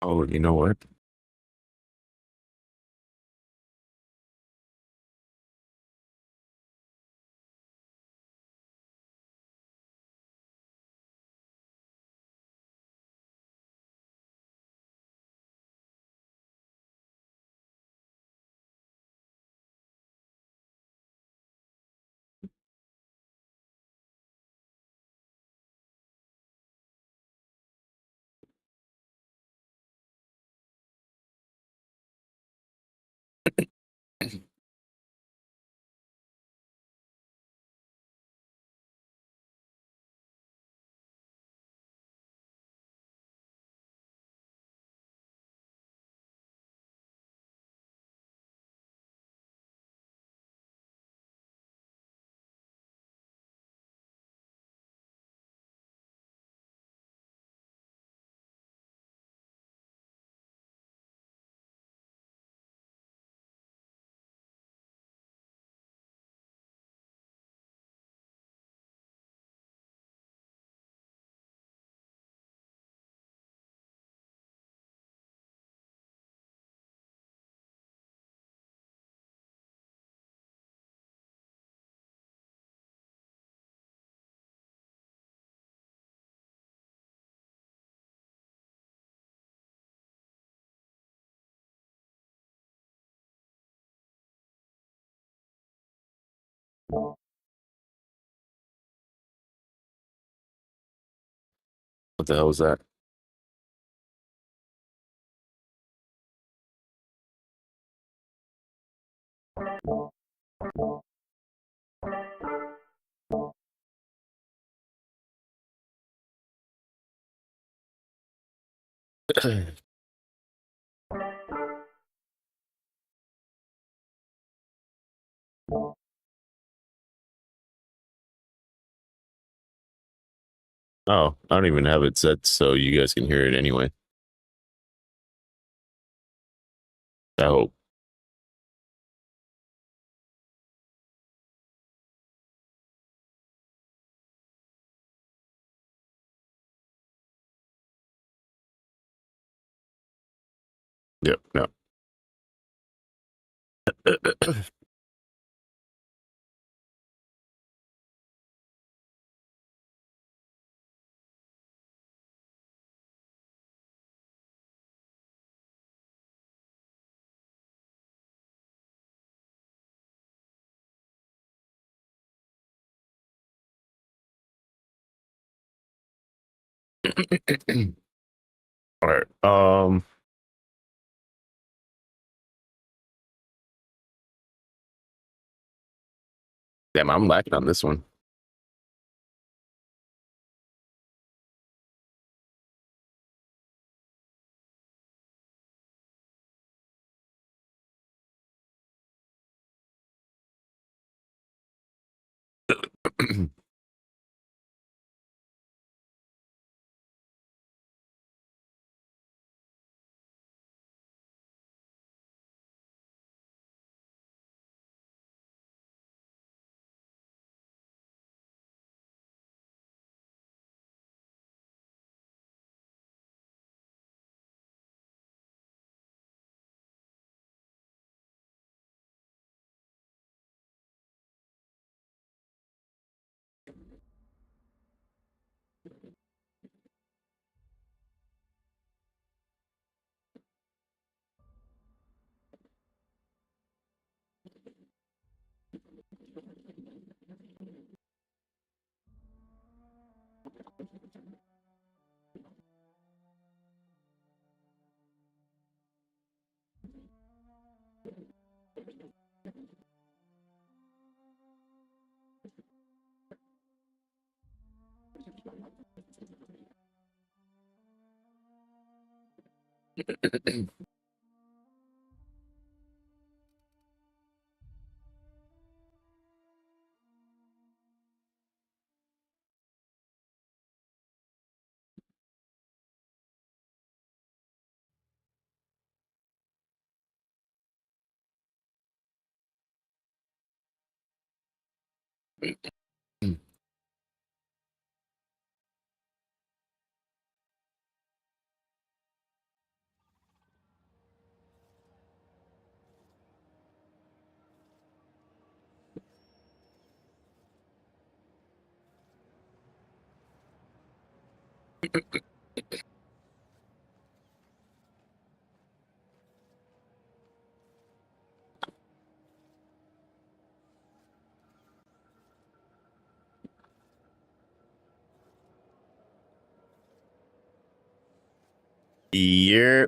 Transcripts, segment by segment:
Oh, you know what? What the hell was that? Oh, I don't even have it set so you guys can hear it anyway. I hope. Yep. No. All right. Damn, I'm lacking on this one.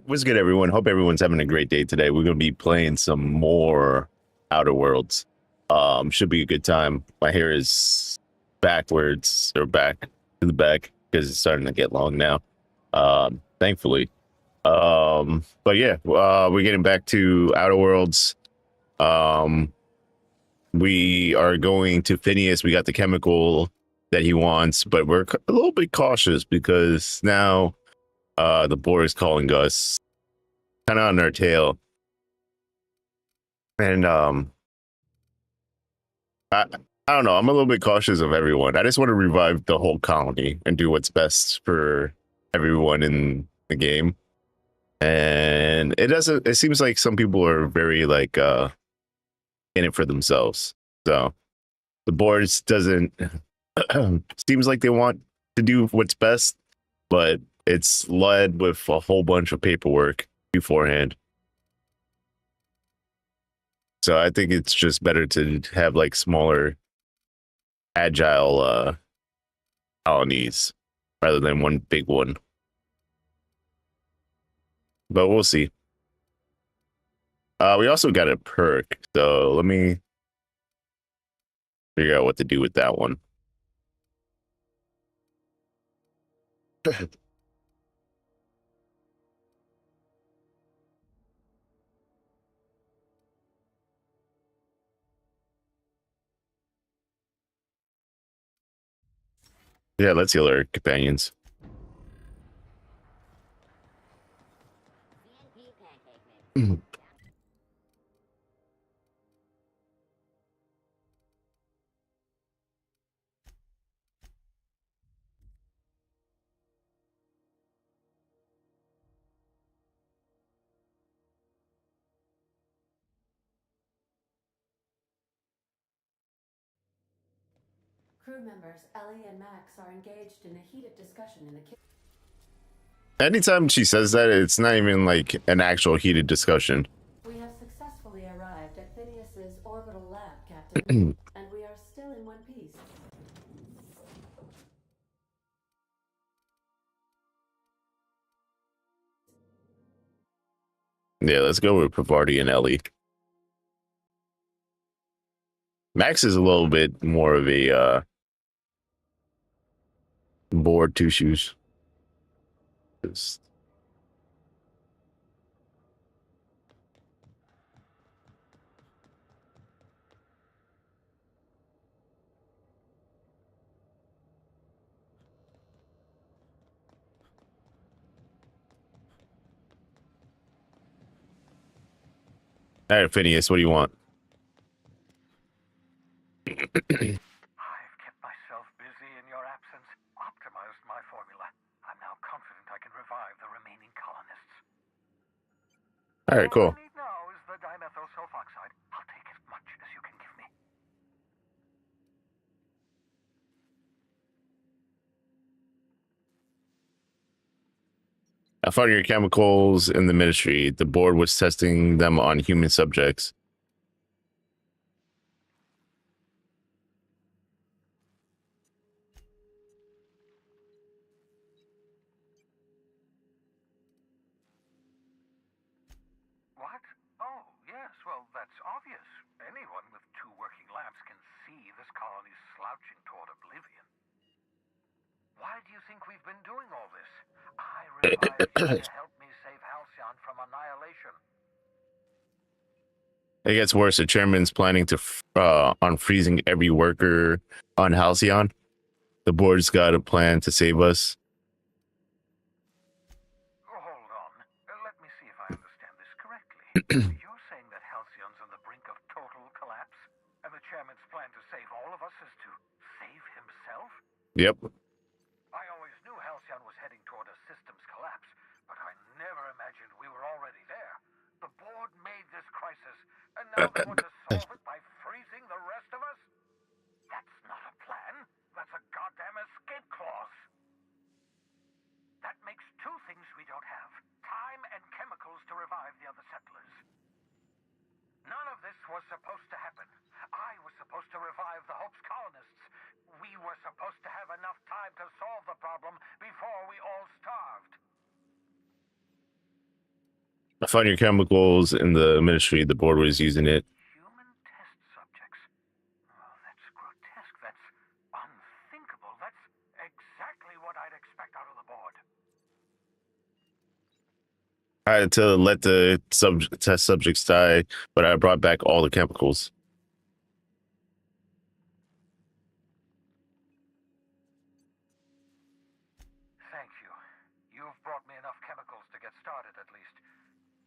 What's good, everyone? Hope everyone's having a great day today. We're gonna be playing some more Outer Worlds. Should be a good time. My hair is backwards or back to the back because it's starting to get long now. Thankfully. But yeah, we're getting back to Outer Worlds. We are going to Phineas. We got the chemical that he wants, but we're a little bit cautious because now the board is calling us kind of on our tail. And I don't know. I'm a little bit cautious of everyone. I just want to revive the whole colony and do what's best for everyone in the game. And it seems like some people are very like in it for themselves. So the boards doesn't seems like they want to do what's best, but it's led with a whole bunch of paperwork beforehand. So I think it's just better to have like smaller, agile colonies rather than one big one. But we'll see. We also got a perk, so let me figure out what to do with that one. Yeah, let's heal our companions. Crew members Ellie and Max are engaged in a heated discussion in the kitchen. Anytime she says that, it's not even like an actual heated discussion. We have successfully arrived at Phineas's orbital lab, Captain, and we are still in one piece. Yeah, let's go with Pavardi and Ellie. Max is a little bit more of a bored two shoes. All right, Phineas, what do you want? I've kept myself busy in your absence, optimized my formula. I'm now confident I can revive the remaining colonists. All right, cool. All I need now is the dimethyl sulfoxide. I'll take as much as you can give me. I found your chemicals in the ministry. The board was testing them on human subjects. What? Oh, yes, well, that's obvious. Anyone with 2 working labs can see this colony's slouching toward oblivion. Why do you think we've been doing all this? I revived you to help me save Halcyon from annihilation. It gets worse. The chairman's planning to on freezing every worker on Halcyon. The board's got a plan to save us. Hold on. Let me see if I understand this correctly. You're saying that Halcyon's on the brink of total collapse, and the chairman's plan to save all of us is to save himself? Yep. I always knew Halcyon was heading toward a systems collapse, but I never imagined we were already there. The board made this crisis, and now they want to solve it by freezing the rest of us? That's not a plan. That's a goddamn escape clause. That makes two things we don't have: time and chemicals to revive the other settlers. None of this was supposed to happen. I was supposed to revive the Hope's colonists. We were supposed to have enough time to solve the problem before we all starved. I found your chemicals in the ministry. The board was using it. Human test subjects? Oh, that's grotesque. That's unthinkable. That's exactly what I'd expect out of the board. I had to let the test subjects die, but I brought back all the chemicals. Thank you. You've brought me enough chemicals to get started, at least.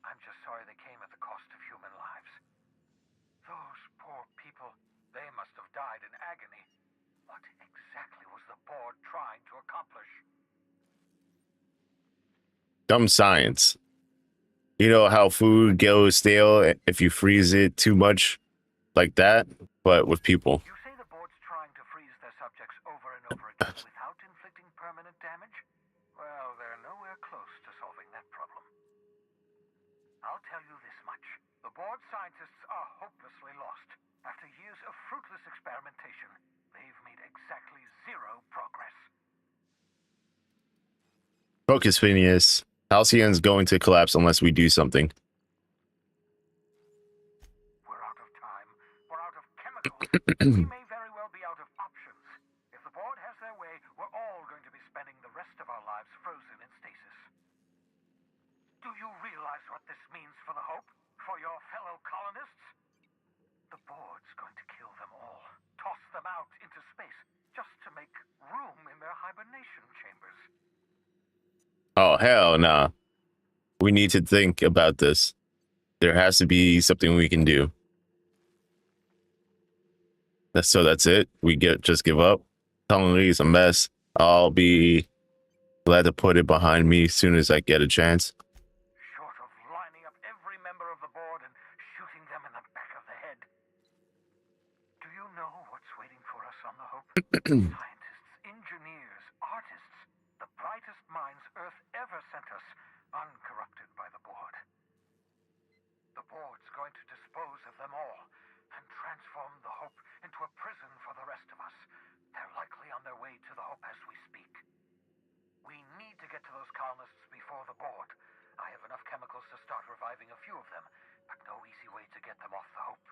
I'm just sorry they came at the cost of human lives. Those poor people, they must have died in agony. What exactly was the board trying to accomplish? Dumb science. You know how food goes stale if you freeze it too much like that, but with people. You say the board's trying to freeze their subjects over and over again without inflicting permanent damage? Well, they're nowhere close to solving that problem. I'll tell you this much. The board scientists are hopelessly lost. After years of fruitless experimentation, they've made exactly zero progress. Focus, Phineas. Halcyon's going to collapse unless we do something. We're out of time. We're out of chemicals. We may very well be out of options. If the board has their way, we're all going to be spending the rest of our lives frozen in stasis. Do you realize what this means for the Hope? For your fellow colonists? The board's going to kill them all. Toss them out into space just to make room in their hibernation chambers. Oh, hell nah. We need to think about this. There has to be something we can do. That's it. We just give up. Colony is a mess. I'll be glad to put it behind me as soon as I get a chance. Short of lining up every member of the board and shooting them in the back of the head. Do you know what's waiting for us on the Hope? Scientists, engineers, artists, the brightest minds Earth ever sent us, uncorrupted by the board. The board's going to dispose of them all and transform the Hope into a prison for the rest of us. They're likely on their way to the Hope as we speak. We need to get to those colonists before the board. I have enough chemicals to start reviving a few of them, but no easy way to get them off the Hope.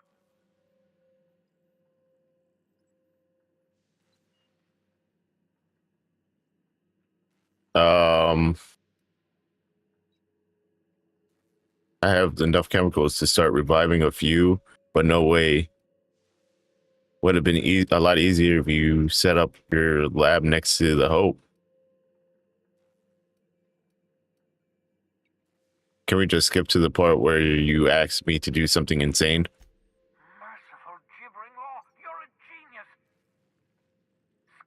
I have enough chemicals to start reviving a few, but no way. Would have been a lot easier if you set up your lab next to the Hope. Can we just skip to the part where you asked me to do something insane? Merciful gibbering law, you're a genius.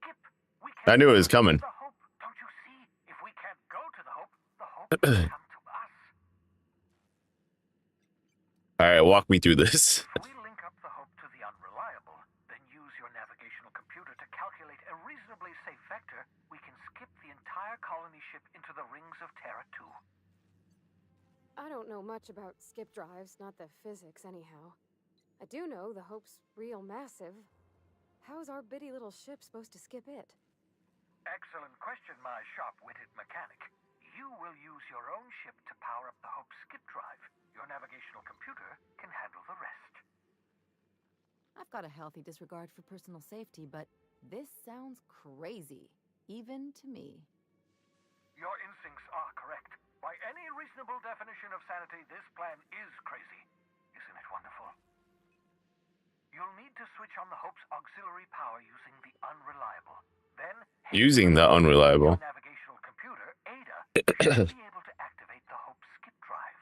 Skip, we can't I knew it was go to coming. the Hope. Don't you see? If we can't go to the Hope will come to us. All right, walk me through this. If we link up the Hope to the Unreliable, then use your navigational computer to calculate a reasonably safe vector, we can skip the entire colony ship into the rings of Terra 2. I don't know much about skip drives, not the physics anyhow. I do know the Hope's real massive. How's our bitty little ship supposed to skip it? Excellent question, my sharp-witted mechanic. You will use your own ship to power up the Hope's skip drive. Your navigational computer can handle the rest. I've got a healthy disregard for personal safety, but this sounds crazy. even to me. Your instincts are correct. By any reasonable definition of sanity, this plan is crazy. Isn't it wonderful? You'll need to switch on the Hope's auxiliary power using the unreliable. Then, Using the unreliable. your navigational computer, Ada, should be able to activate the Hope skip drive.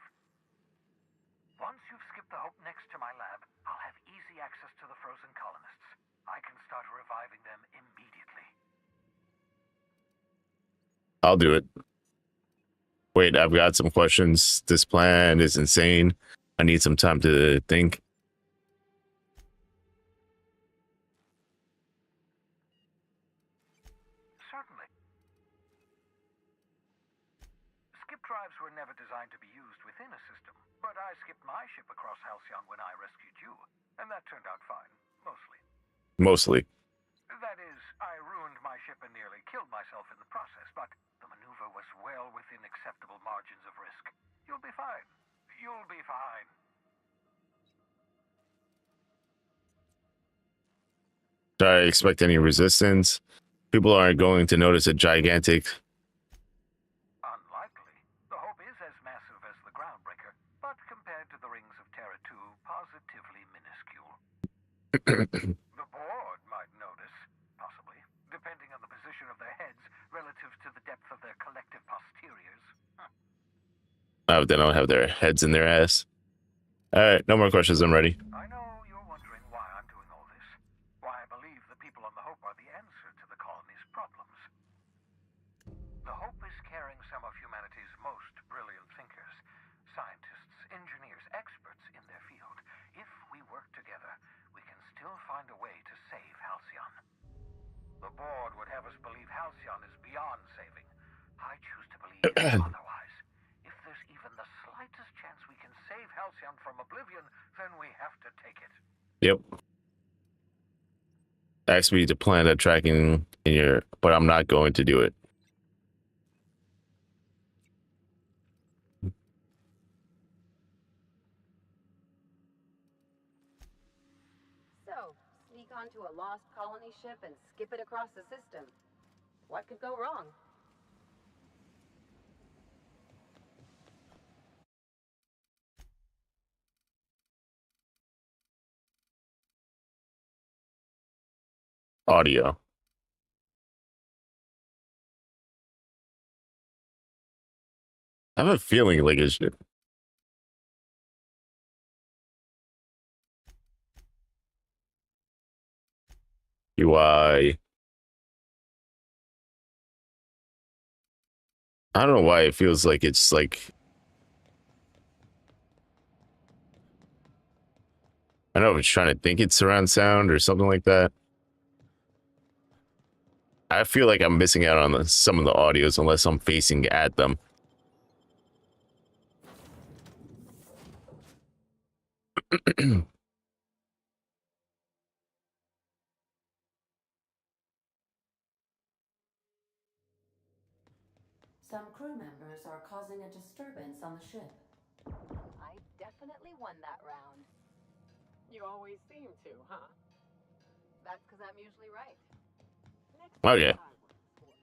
Once you've skipped the Hope next to my lab, I'll have easy access to the frozen colonists. I can start reviving them immediately. I'll do it. Wait, I've got some questions. This plan is insane. I need some time to think. Certainly. Skip drives were never designed to be used within a system, but I skipped my ship across Halcyon when I rescued you, and that turned out fine, mostly. Mostly. That is, I ruined my ship and nearly killed myself in the process, but the maneuver was well within acceptable margins of risk. You'll be fine. You'll be fine. Do I expect any resistance? People aren't going to notice a gigantic... Unlikely. The Hope is as massive as the Groundbreaker, but compared to the rings of Terra 2, positively minuscule. The board might notice, possibly, depending on the position of their heads relative to the depth of their collective posteriors. Oh, they don't have their heads in their ass. Alright, no more questions. I'm ready. I know you're wondering why I'm doing all this. Why I believe the people on the Hope are the answer to the colony's problems. The Hope is carrying some of humanity's most brilliant thinkers, scientists, engineers, experts in their field. If we work together, we can still find a way to save Halcyon. The board would have us believe Halcyon is beyond saving. I choose to believe otherwise. If there's even the slightest chance we can save Halcyon from oblivion, then we have to take it. Yep. Ask me to plant a tracking in your... But I'm not going to do it. So, sneak onto a lost colony ship and skip it across the system. What could go wrong? Audio. I have a feeling like it's... UI. I don't know why it feels like it's like... I don't know if it's trying to think it's surround sound or something like that. I feel like I'm missing out on some of the audios unless I'm facing at them. Some crew members are causing a disturbance on the ship. I definitely won that round. You always seem to, huh? That's because I'm usually right. Next Okay. time I work for you.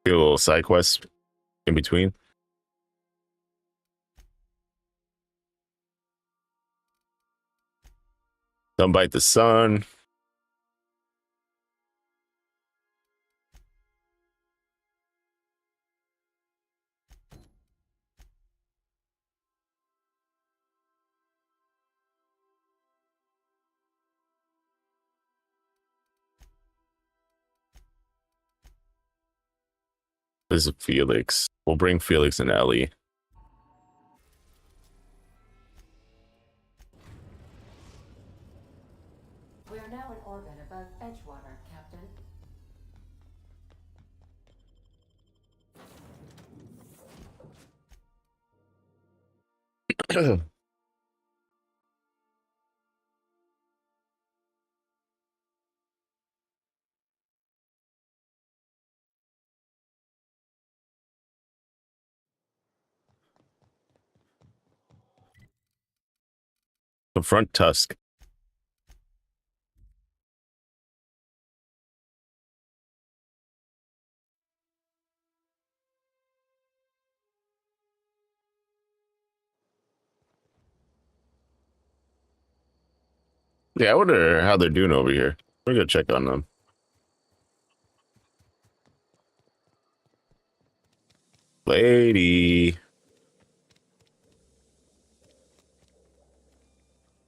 Do a little side quest in between. Don't bite the sun. This is Felix. We'll bring Felix and Ellie. We are now in orbit above Edgewater, Captain. Confront Tusk. Yeah, I wonder how they're doing over here. We're gonna check on them. Lady.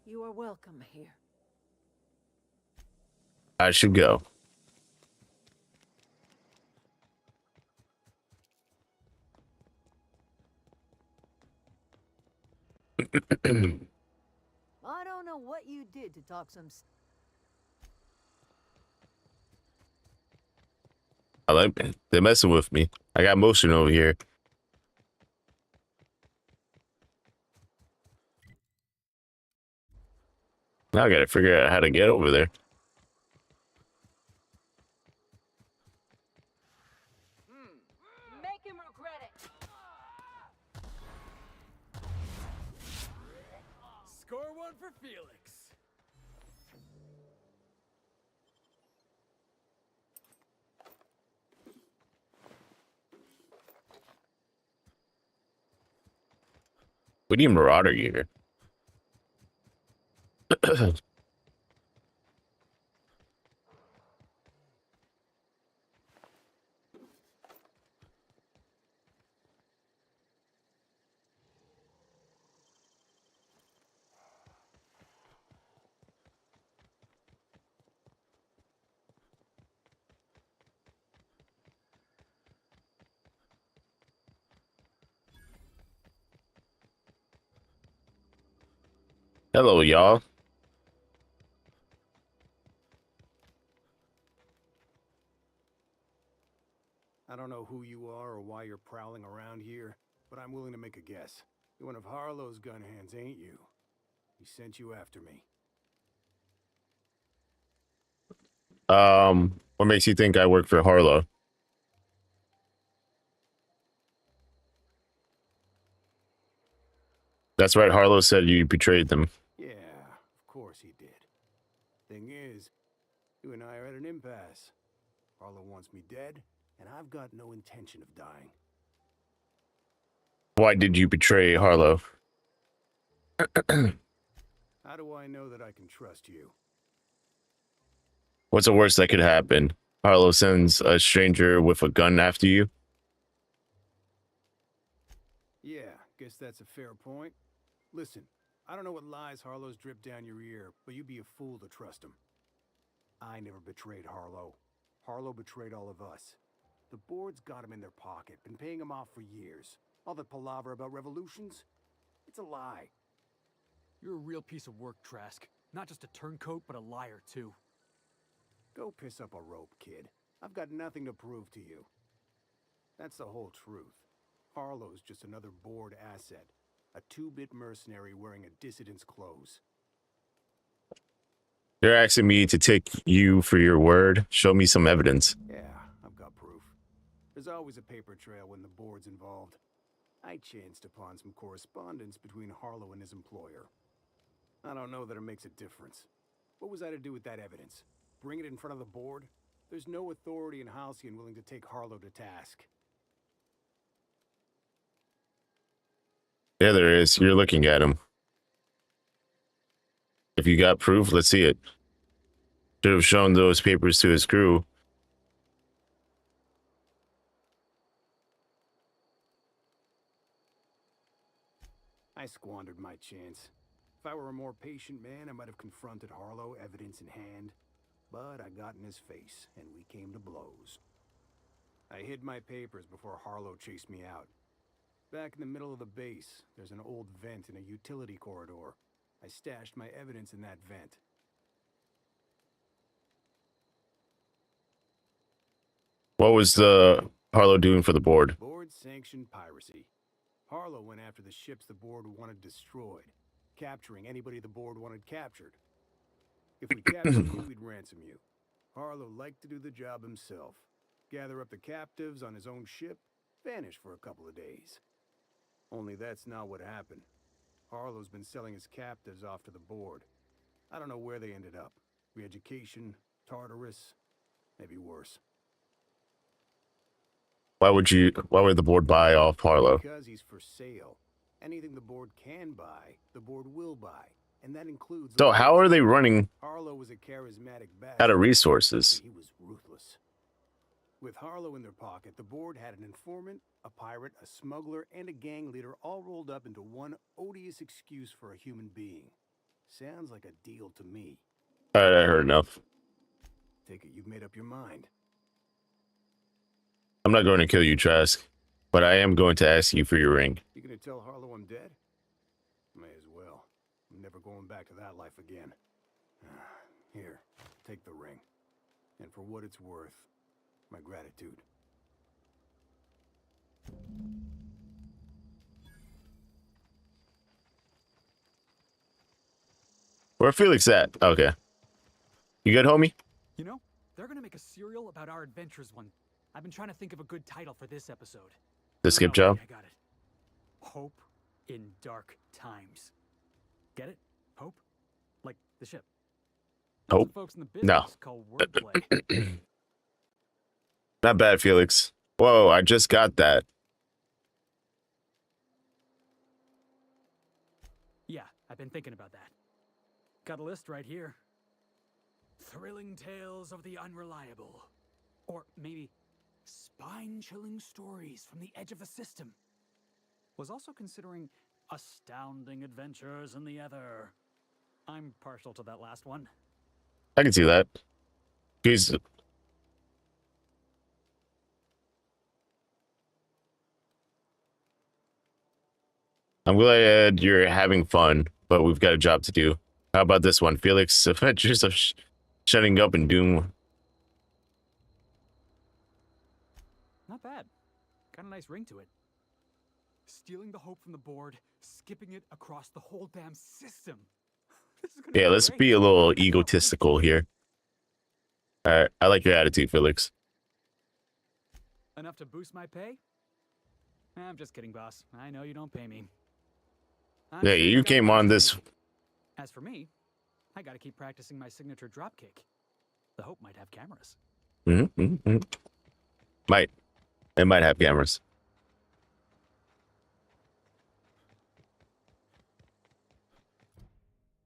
You are welcome here. I should go. I don't know what you did to talk some. I like they're messing with me. I got motion over here. Now I gotta figure out how to get over there. Make him regret it. Score one for Felix. We need Marauder gear. Hello, y'all. I don't know who you are or why you're prowling around here, but I'm willing to make a guess. You're one of Harlow's gun hands, ain't you? He sent you after me. What makes you think I work for Harlow? That's right, Harlow said you betrayed them. Yeah, of course he did. Thing is, you and I are at an impasse. Harlow wants me dead, and I've got no intention of dying. Why did you betray Harlow? How do I know that I can trust you? What's the worst that could happen? Harlow sends a stranger with a gun after you? Yeah, guess that's a fair point. Listen, I don't know what lies Harlow's dripped down your ear, but you'd be a fool to trust him. I never betrayed Harlow. Harlow betrayed all of us. The board's got him in their pocket, been paying him off for years. All that palaver about revolutions? It's a lie. You're a real piece of work, Trask. Not just a turncoat, but a liar, too. Go piss up a rope, kid. I've got nothing to prove to you. That's the whole truth. Harlow's just another board asset. A two-bit mercenary wearing a dissident's clothes. You're asking me to take you for your word? Show me some evidence. Yeah, I've got proof. There's always a paper trail when the board's involved. I chanced upon some correspondence between Harlow and his employer. I don't know that it makes a difference. What was I to do with that evidence? Bring it in front of the board? There's no authority in Halcyon willing to take Harlow to task. Yeah, there is. You're looking at him. If you got proof, let's see it. Should have shown those papers to his crew. I squandered my chance. If I were a more patient man, I might have confronted Harlow, evidence in hand. But I got in his face, and we came to blows. I hid my papers before Harlow chased me out. Back in the middle of the base, there's an old vent in a utility corridor. I stashed my evidence in that vent. What was the Harlow doing for the board? Board-sanctioned piracy. Harlow went after the ships the board wanted destroyed, capturing anybody the board wanted captured. If we captured you, we'd ransom you. Harlow liked to do the job himself. Gather up the captives on his own ship, vanish for a couple of days. Only that's not what happened. Harlow's been selling his captives off to the board. I don't know where they ended up. Re-education, Tartarus, maybe worse. Why would the board buy off Harlow? Because he's for sale. Anything the board can buy, the board will buy. And that includes... So how are they running Harlow was a charismatic bastard. out of resources? He was ruthless. With Harlow in their pocket, the board had an informant, a pirate, a smuggler, and a gang leader all rolled up into one odious excuse for a human being. Sounds like a deal to me. All right, I heard enough. Take it you've made up your mind. I'm not going to kill you, Trask, but I am going to ask you for your ring. You gonna tell Harlow I'm dead? May as well. I'm never going back to that life again. Here, take the ring. And for what it's worth, my gratitude. Where Felix at? Okay. You good, homie? You know, they're gonna make a serial about our adventures one. I've been trying to think of a good title for this episode. The skip job? I got it. Hope in Dark Times. Get it? Hope? Like the ship. Hope? Some folks in the No. business call wordplay. Not bad, Felix. Whoa, I just got that. Yeah, I've been thinking about that. Got a list right here. Thrilling tales of the unreliable. Or maybe spine-chilling stories from the edge of the system. Was also considering astounding adventures in the ether. I'm partial to that last one. I can see that. He's... I'm glad you're having fun, but we've got a job to do. How about this one? Felix, Adventures of Shutting Up and Doom. Not bad. Got a nice ring to it. Stealing the hope from the board, skipping it across the whole damn system. This is gonna Yeah, be let's great. be a little egotistical here. All right, I like your attitude, Felix. Enough to boost my pay? I'm just kidding, boss. I know you don't pay me. I'm Yeah, sure you got came plans on to this. make. As for me, I gotta keep practicing my signature dropkick. The Hope might have cameras. Might. It might have cameras.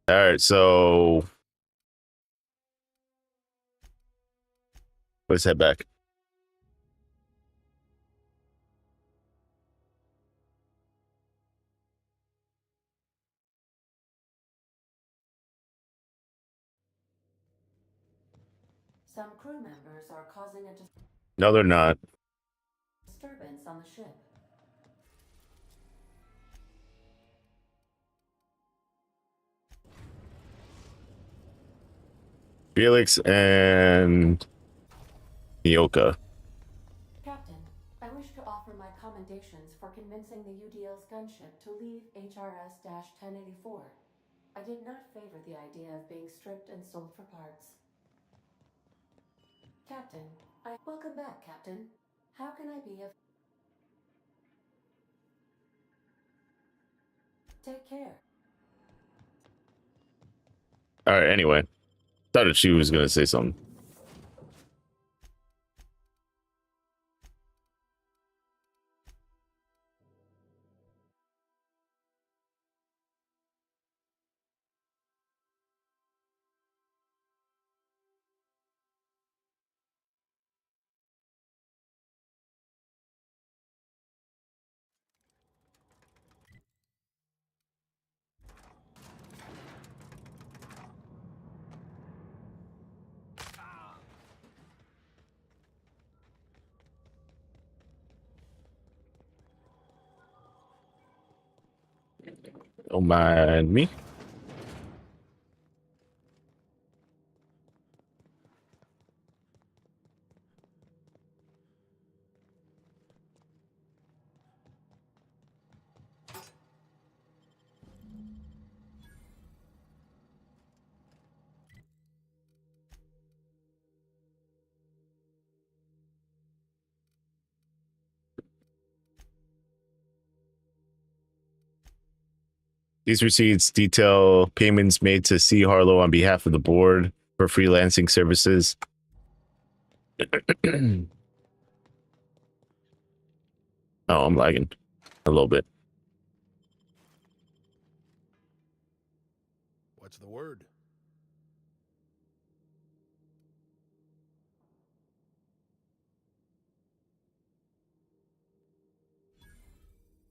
All right, so let's head back. Some crew members are causing a No, they're not. disturbance on the ship. Felix and Nyoka. Captain, I wish to offer my commendations for convincing the UDL's gunship to leave HRS-1084. I did not favor the idea of being stripped and sold for parts. Captain, welcome back, Captain. How can I be of... Take care. All right, anyway. Thought that she was going to say something. Don't mind me. These receipts detail payments made to C. Harlow on behalf of the board for freelancing services. Oh, I'm lagging a little bit. What's the word?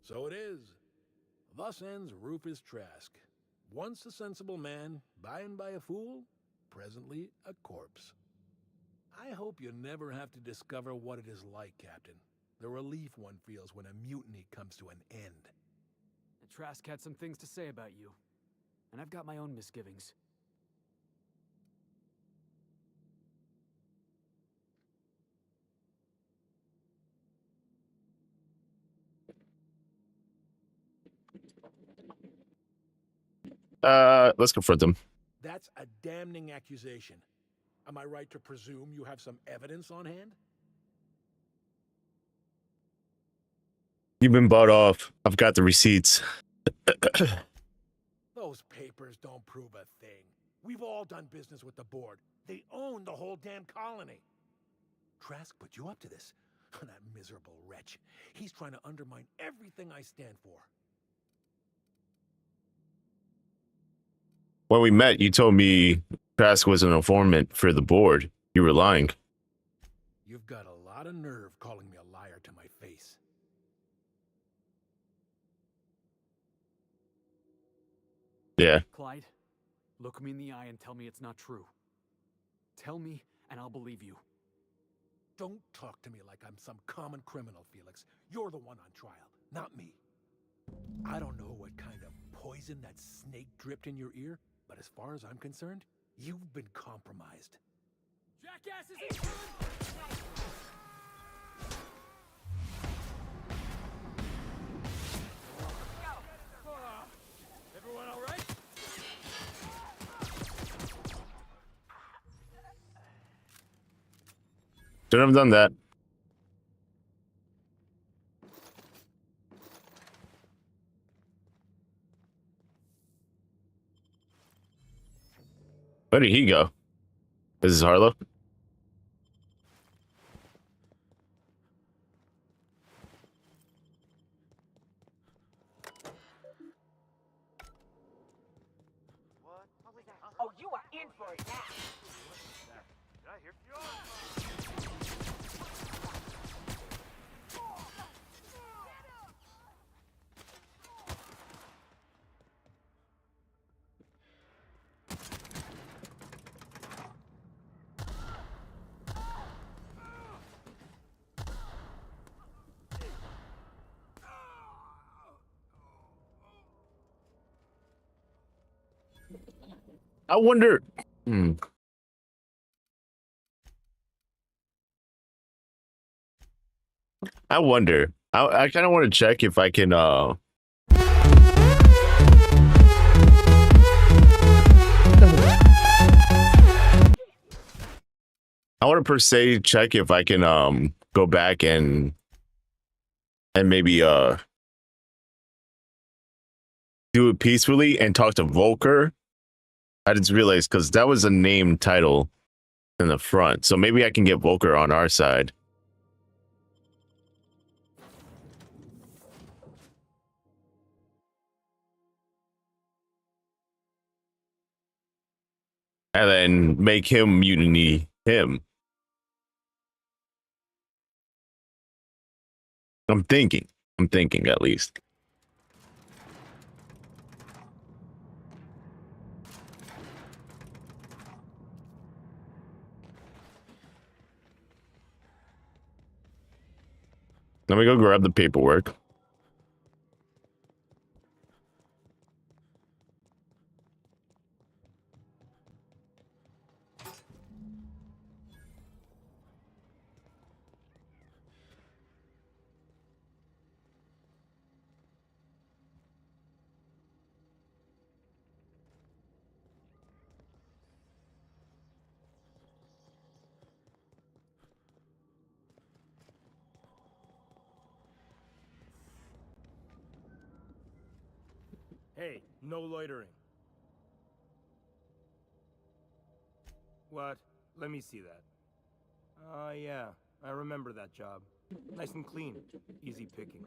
So it is. Thus ends Rufus Trask. Once a sensible man, by and by a fool, presently a corpse. I hope you never have to discover what it is like, Captain. The relief one feels when a mutiny comes to an end. The Trask had some things to say about you, and I've got my own misgivings. Let's confront them. That's a damning accusation. Am I right to presume you have some evidence on hand? You've been bought off. I've got the receipts. Those papers don't prove a thing. We've all done business with the board. They own the whole damn colony. Trask put you up to this. That miserable wretch. He's trying to undermine everything I stand for. When we met, you told me Trask was an informant for the board. You were lying. You've got a lot of nerve calling me a liar to my face. Yeah. Clyde, look me in the eye and tell me it's not true. Tell me, and I'll believe you. Don't talk to me like I'm some common criminal, Felix. You're the one on trial, not me. I don't know what kind of poison that snake dripped in your ear, but as far as I'm concerned, you've been compromised. Jackass isn't true! Everyone all right? Shouldn't have done that. Where did he go? This is Harlow. Oh, you are in for it now. I wonder. I wonder. I kind of want to check if I can. I want to per se check if I can go back and maybe do it peacefully and talk to Volker. I just realized because that was a named title in the front, so maybe I can get Volker on our side. And then make him mutiny him. I'm thinking at least. Let me go grab the paperwork. Hey, no loitering. What? Let me see that. Yeah, I remember that job. Nice and clean. Easy pickings.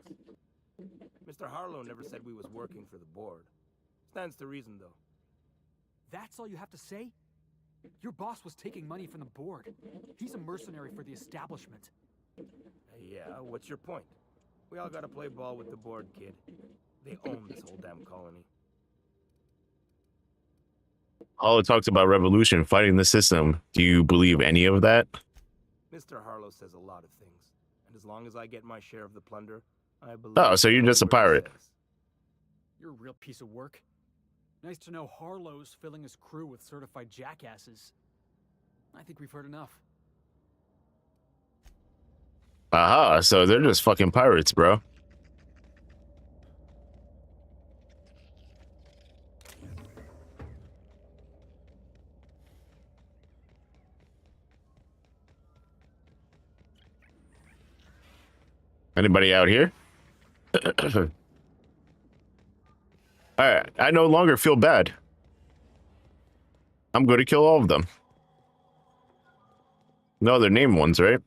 Mr. Harlow never said we was working for the board. Stands to reason, though. That's all you have to say? Your boss was taking money from the board. He's a mercenary for the establishment. Yeah, what's your point? We all gotta play ball with the board, kid. They own this whole damn colony. Hollow talks about revolution, fighting the system. Do you believe any of that? Mr. Harlow says a lot of things. And as long as I get my share of the plunder, I believe... Oh, so you're just a pirate. You're a real piece of work. Nice to know Harlow's filling his crew with certified jackasses. I think we've heard enough. Aha, so they're just fucking pirates, bro. Anybody out here? I no longer feel bad. I'm going to kill all of them. No, they're named ones, right?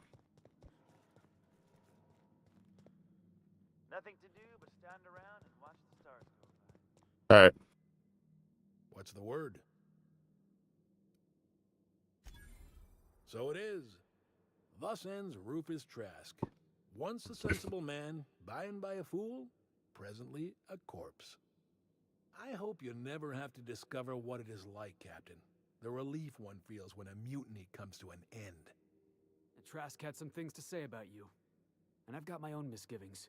Nothing to do but stand around and watch the stars go by. All right. What's the word? So it is. Thus ends Rufus Trask. Once a sensible man, by and by a fool, presently a corpse. I hope you never have to discover what it is like, Captain. The relief one feels when a mutiny comes to an end. The Trask had some things to say about you, and I've got my own misgivings.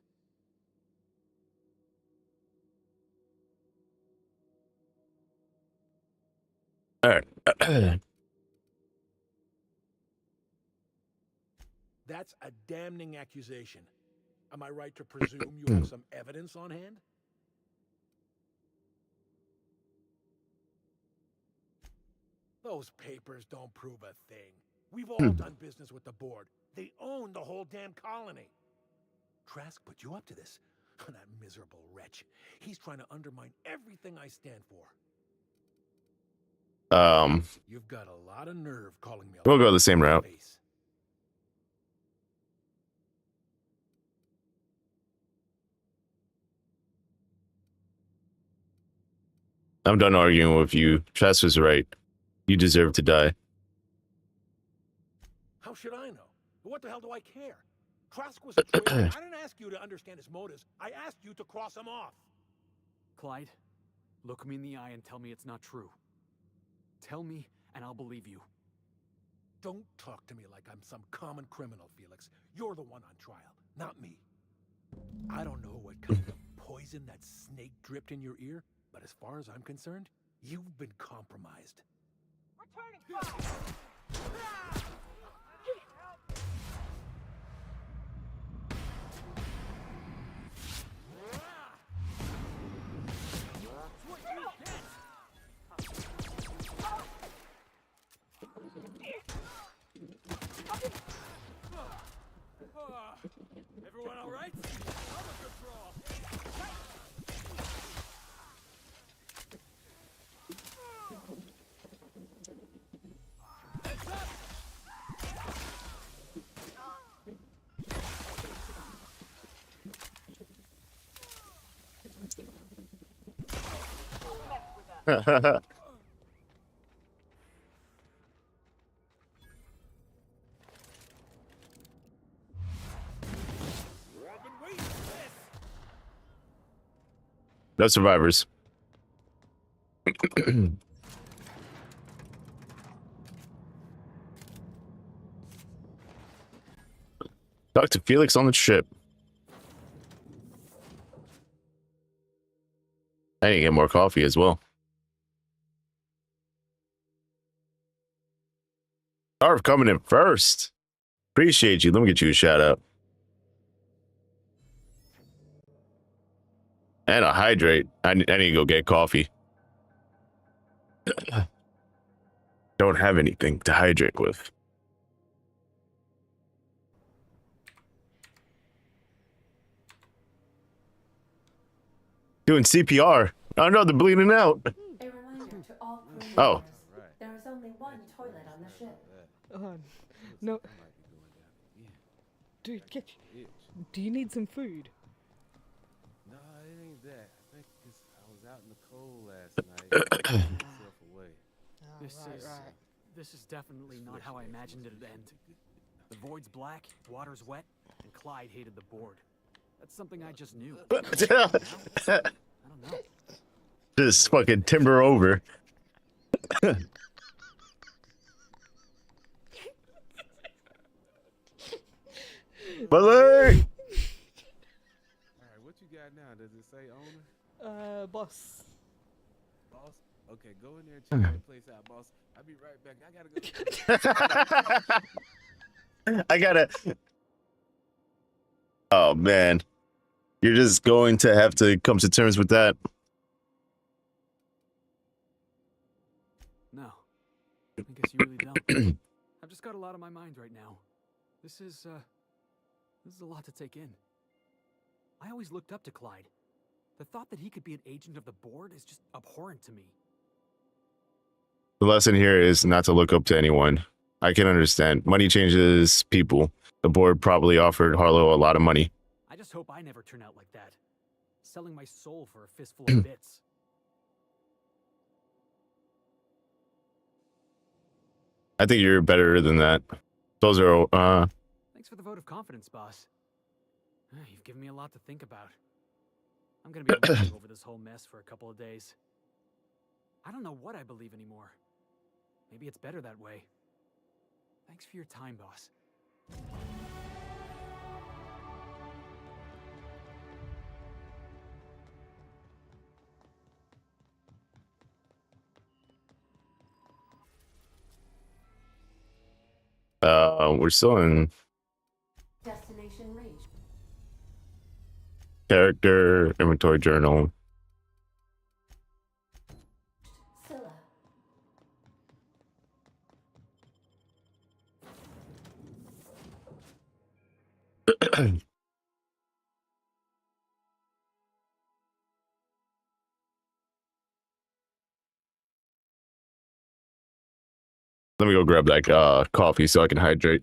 All right. That's a damning accusation. Am I right to presume you have some evidence on hand? Those papers don't prove a thing. We've all done business with the board. They own the whole damn colony. Trask put you up to this. That miserable wretch. He's trying to undermine everything I stand for. You've got a lot of nerve calling me. We'll go the same route. I'm done arguing with you. Trask was right. You deserve to die. How should I know? What the hell do I care? Trask was a traitor. I didn't ask you to understand his motives. I asked you to cross him off. Clyde, look me in the eye and tell me it's not true. Tell me, and I'll believe you. Don't talk to me like I'm some common criminal, Felix. You're the one on trial, not me. I don't know what kind of poison that snake dripped in your ear, but as far as I'm concerned, you've been compromised. Returning fire! Everyone all right? I'm a good draw. No survivors. Talk to Felix on the ship. I need to get more coffee as well. Arv coming in first. Appreciate you. Let me get you a shout out. And a hydrate. I need to go get coffee. Don't have anything to hydrate with. Doing CPR. Oh no, they're bleeding out. A reminder to all crew Oh. members. There is only one toilet on the ship. Oh, no. Dude, do you need some food? No, it ain't that. I think it's I was out in the cold last night. Put myself away. This is definitely not how I imagined it'd end. The void's black, water's wet, and Clyde hated the board. That's something I just knew. I don't know. Just fucking timber over. Butler! Alright, what you got now? Does it say owner? Boss. Boss? Okay, go in there and check that place out, boss. I'll be right back. I gotta go. I gotta. Oh man, you're just going to have to come to terms with that. No. I guess you really don't. I've just got a lot on my mind right now. This is a lot to take in. I always looked up to Clyde. The thought that he could be an agent of the board is just abhorrent to me. The lesson here is not to look up to anyone. I can understand. Money changes people. The board probably offered Harlow a lot of money. I just hope I never turn out like that. Selling my soul for a fistful of bits. I think you're better than that. Those are, Thanks for the vote of confidence, boss. You've given me a lot to think about. I'm gonna be mulling over this whole mess for a couple of days. I don't know what I believe anymore. Maybe it's better that way. Thanks for your time, boss. we're still in Destination reached. character, inventory journal. Scylla. Let me go grab that coffee so I can hydrate.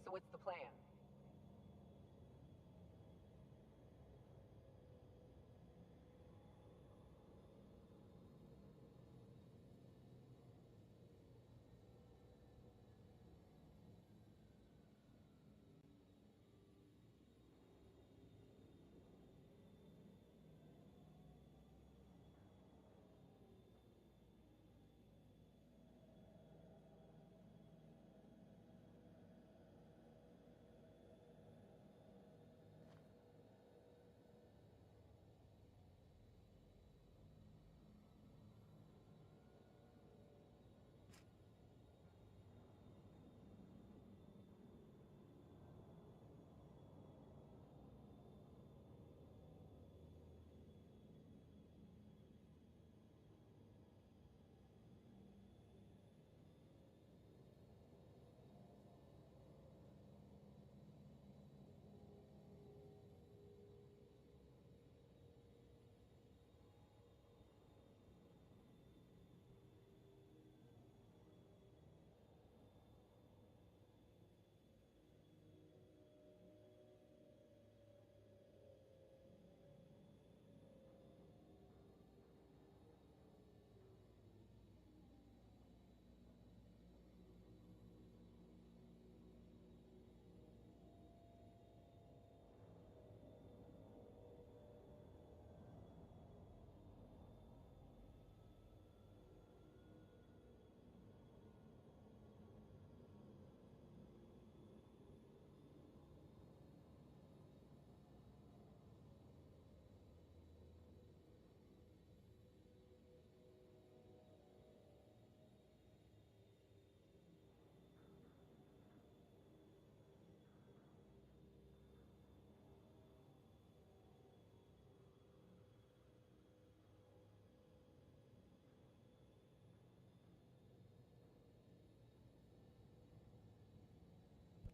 So what's the plan?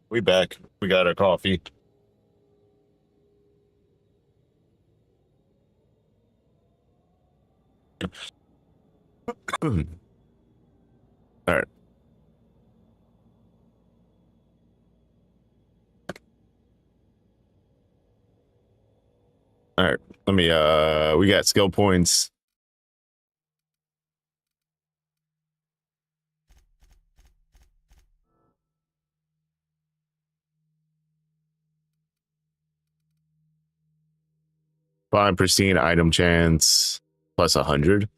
We back. We got our coffee. All right. All right. Let me we got skill points. Find pristine item chance plus 100.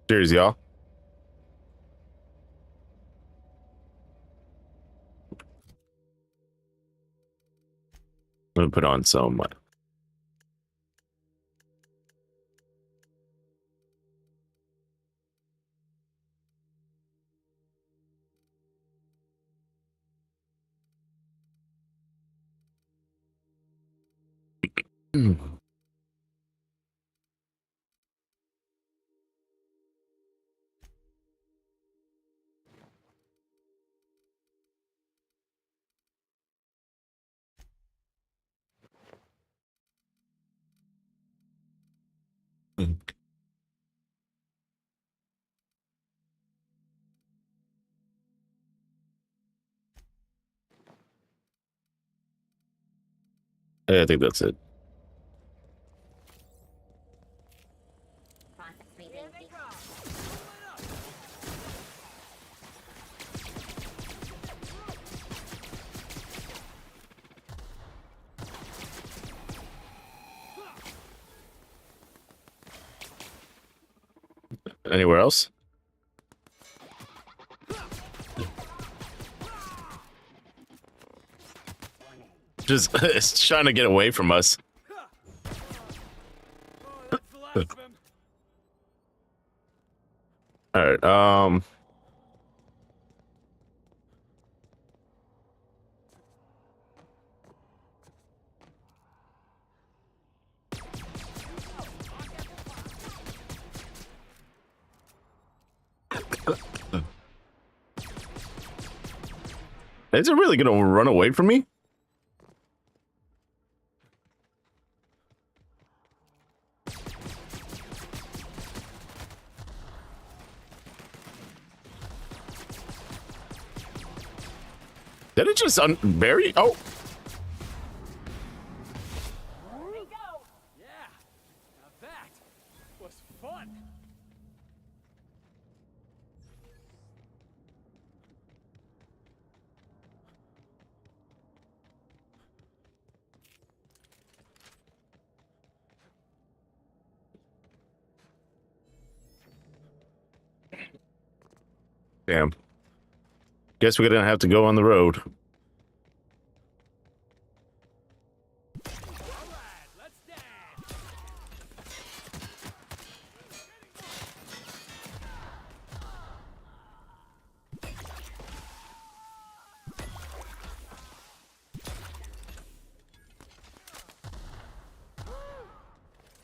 Cheers, y'all. I'm gonna put on some I think that's it. Anywhere else? Just it's trying to get away from us. All right. Is it really gonna run away from me? Did it just unbury? Oh. Yeah, now that was fun. Damn. Guess we're gonna have to go on the road.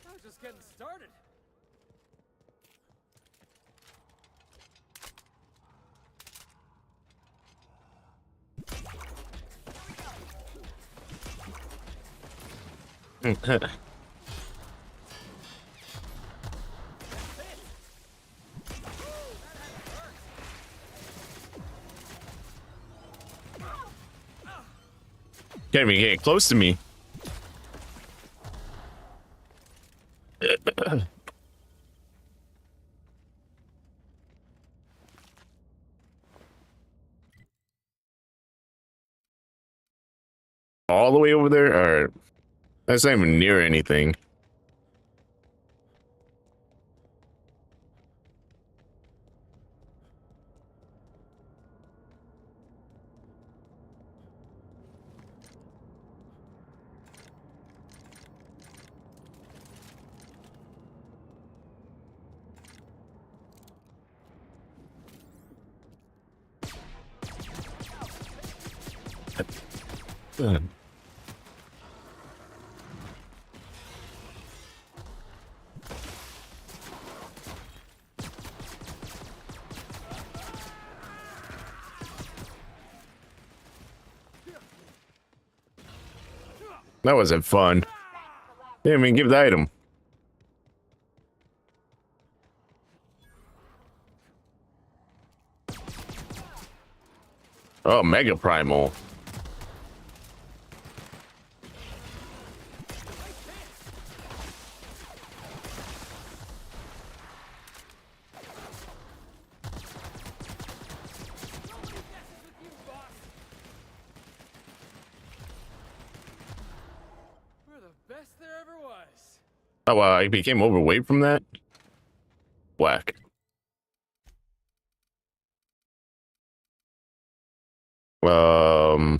I was just getting started. Can't even get close to me. All the way over there? All right. That's not even near anything. That wasn't fun. Didn't even give the item. Oh, Mega Primal. We're the best there ever was. Oh, wow, I became overweight from that? Whack. Um...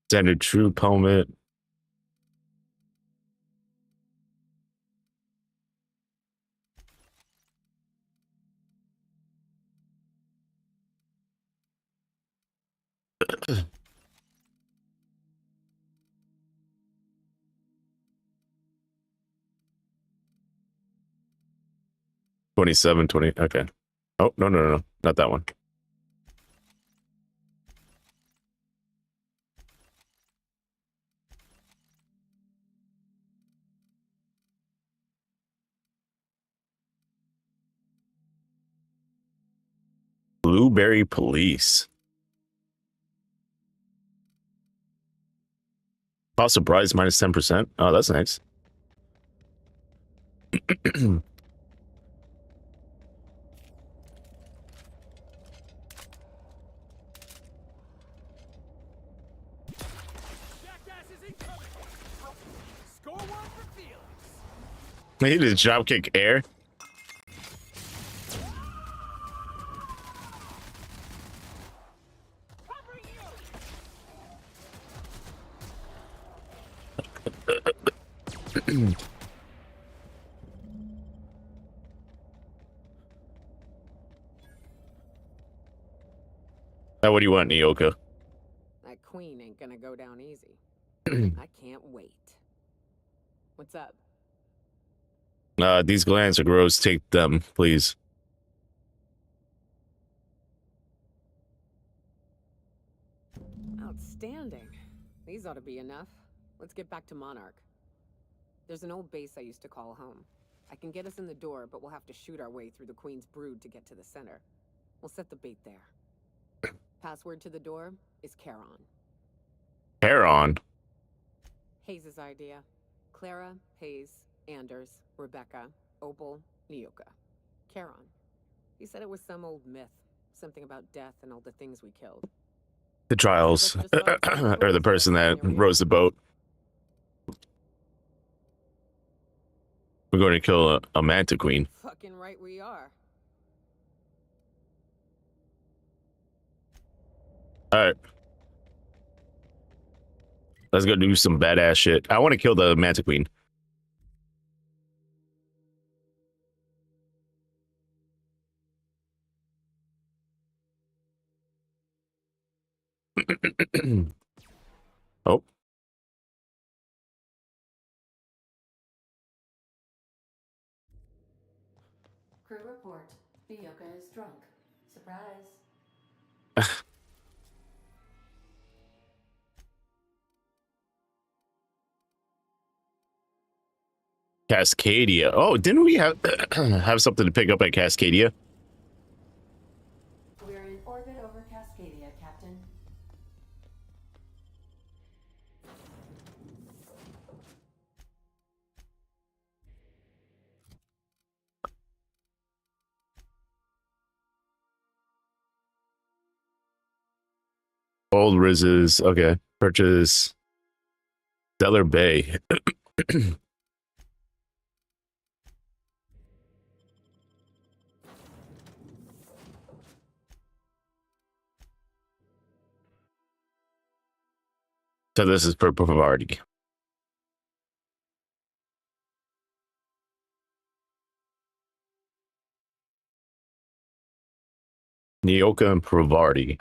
'Standard troop helmet. $27, 20. Okay. Oh, no. Not that one. Blueberry Police. Cost surprise minus 10%. Oh, that's nice. He did dropkick air. Now, what do you want, Nyoka? That queen ain't gonna go down easy. I can't wait. What's up? These glands are gross. Take them, please. Outstanding. These ought to be enough. Let's get back to Monarch. There's an old base I used to call home. I can get us in the door, but we'll have to shoot our way through the Queen's brood to get to the center. We'll set the bait there. Password to the door is Charon. Charon? Hayes' idea. Clara, Hayes, Anders, Rebecca, Opal, Nyoka. Charon. He said it was some old myth. Something about death and all the things we killed. The trials. Or the person that rows the boat. We're going to kill a manta queen. Fucking right we are. Alright. Let's go do some badass shit. I want to kill the manta queen. Oh. Crew report. Nyoka is drunk. Surprise. Cascadia. Oh, didn't we have have something to pick up at Cascadia? We're in orbit over Cascadia, Captain. Old Riz's. Okay. Purchase Stellar Bay. So this is per Pavardi. Nyoka and Pravarti.